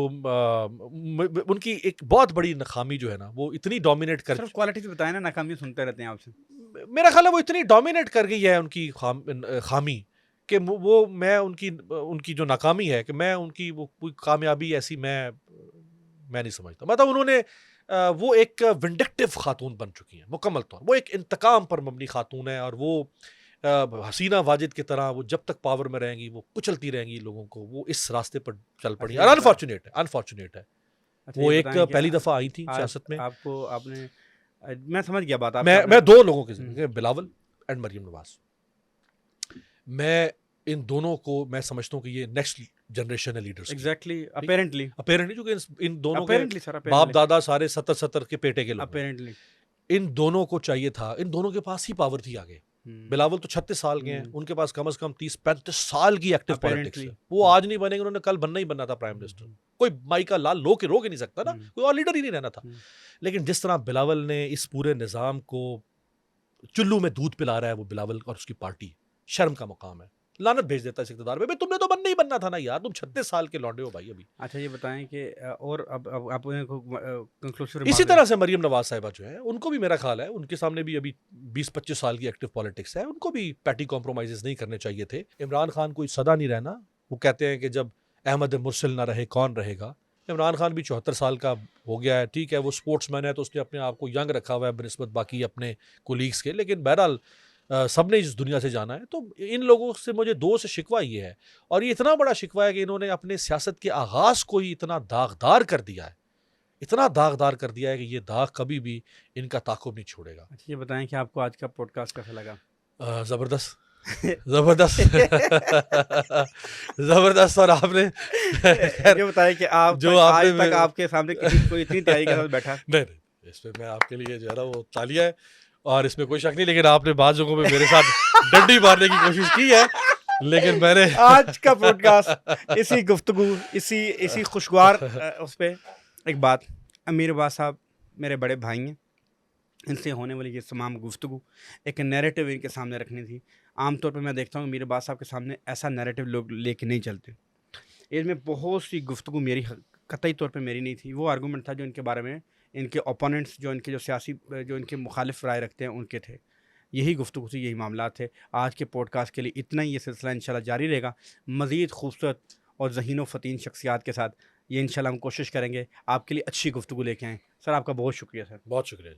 उनकी एक बहुत बड़ी नाकामी जो है ना, वो इतनी डोमिनेट कर, सिर्फ क्वालिटीज बताएं ना, नाकामी सुनते रहते हैं आपसे। मेरा ख्याल है वो इतनी डोमिनेट कर गई है उनकी खामी कि वो, मैं उनकी जो नाकामी है कि मैं उनकी वो कोई कामयाबी ऐसी मैं नहीं समझता। मतलब उन्होंने वो एक विंडिक्टिव खातून बन चुकी हैं मुकम्मल तौर, वो एक इंतकाम पर मबनी खातून है, और वो हसीना वाजिद की तरह वो जब तक पावर में रहेंगी वो कुचलती रहेंगी लोगों को, वो इस रास्ते पर चल पड़ी। और अनफॉर्चुनेट है अच्छा, वो ये एक बताएं कि पहली दफा आई थी सियासत में। आपको आपने, मैं समझ गया बात। मैं 2 लोगों की जिंदगी, बिलावल एंड मरियम नवाज, मैं इन दोनों को मैं समझता हूँ कि ये नेक्स्ट जनरेशन है लीडर्स। एग्जैक्टली, अपेरेंटली क्योंकि इन दोनों के अपेरेंटली सर, बाप दादा सारे 70 के पेटे के लोग, अपेरेंटली इन दोनों को चाहिए था, इन दोनों के पास ही पावर थी आगे। बिलावल तो 36 साल के हैं, उनके पास कम से कम 30-35 साल की एक्टिव पॉलिटिक्स है। वो आज नहीं बनेंगे, उन्होंने कल बनना ही बनना था प्राइम मिनिस्टर। कोई माई का लाल रोक ही नहीं सकता ना, कोई और लीडर ही नहीं रहना था। लेकिन जिस तरह बिलावल ने इस पूरे निज़ाम को चुल्लू में दूध पिला रहा है, वो बिलावल और उसकी पार्टी, शर्म का मुकाम है। लानत भेज देता है इस इक़्तिदार पे, भाई तुमने तो बनना ही बनना था ना यार, तुम 36 साल के लौंडे हो भाई अभी। अच्छा ये बताएं कि और अब आप कंक्लूसिव इसी तरह से मरियम नवाज साहिबा जो है, उनको भी मेरा ख्याल है, उनके सामने भी अभी 20-25 साल की एक्टिव पॉलिटिक्स है, उनको भी पैटी कॉम्प्रोमाइजेस नहीं करने चाहिए थे। इमरान खान कोई सदा नहीं रहना, वो कहते हैं कि जब अहमद मुरसिल ना रहे कौन रहेगा। इमरान खान भी 74 साल का हो गया है, ठीक है, वो स्पोर्ट्समैन है तो उसने अपने आप को यंग रखा हुआ है बनिस्बत बाकी अपने कोलीग्स के, लेकिन बहरहाल सब ने इस दुनिया से जाना है। तो इन लोगों से मुझे 2 से शिकवा ये है, और ये इतना बड़ा शिकवा है कि इन्होंने अपने सियासत के आगाज़ को ही इतना दागदार कर दिया है, इतना दागदार कर दिया है कि ये दाग कभी भी इनका ताक़ुब नहीं छोड़ेगा। अच्छा ये बताएं कि आपको आज का पॉडकास्ट कैसा लगा? ज़बरदस्त ज़बरदस्त ज़बरदस्त। और आपने ये बताएं कि आप जो आज आपने तक आपके सामने किसी कोई इतनी तैयारी के साथ बैठा? नहीं, इस पे मैं आपके लिए जो है ना वो तालियां है, और इसमें कोई शक नहीं, लेकिन आपने बात जगहों पे मेरे साथ डंडी मारने की कोशिश की है, लेकिन मैंने आज का पॉडकास्ट इसी गुफ्तगू, इसी खुशगवार उस पे एक बात, अमीर अब्बास साहब मेरे बड़े भाई हैं, इनसे होने वाली ये तमाम गुफ्तगू एक नैरेटिव इनके सामने रखनी थी। आमतौर पे मैं देखता हूँ अमीर अब्बास साहब के सामने ऐसा नैरेटिव लोग लेके नहीं चलते। इसमें बहुत सी गुफ्तगू मेरी कतई तौर पे मेरी नहीं थी, वो आर्गूमेंट था जो इनके बारे में इनके ओपोनेंट्स, जो इनके जो सियासी, जो इनके मुखालिफ राय रखते हैं उनके थे। यही गुफ्तगू थी, यही मामला थे। आज के पॉडकास्ट के लिए इतना ही, ये सिलसिला इंशाल्लाह जारी रहेगा मज़ीद खूबसूरत और ज़हीन व फ़तीन शख्सियात के साथ। ये इंशाल्लाह हम कोशिश करेंगे आपके लिए अच्छी गुफ्तगू लेके आएँ। सर आपका बहुत शुक्रिया सर। बहुत शुक्रिया।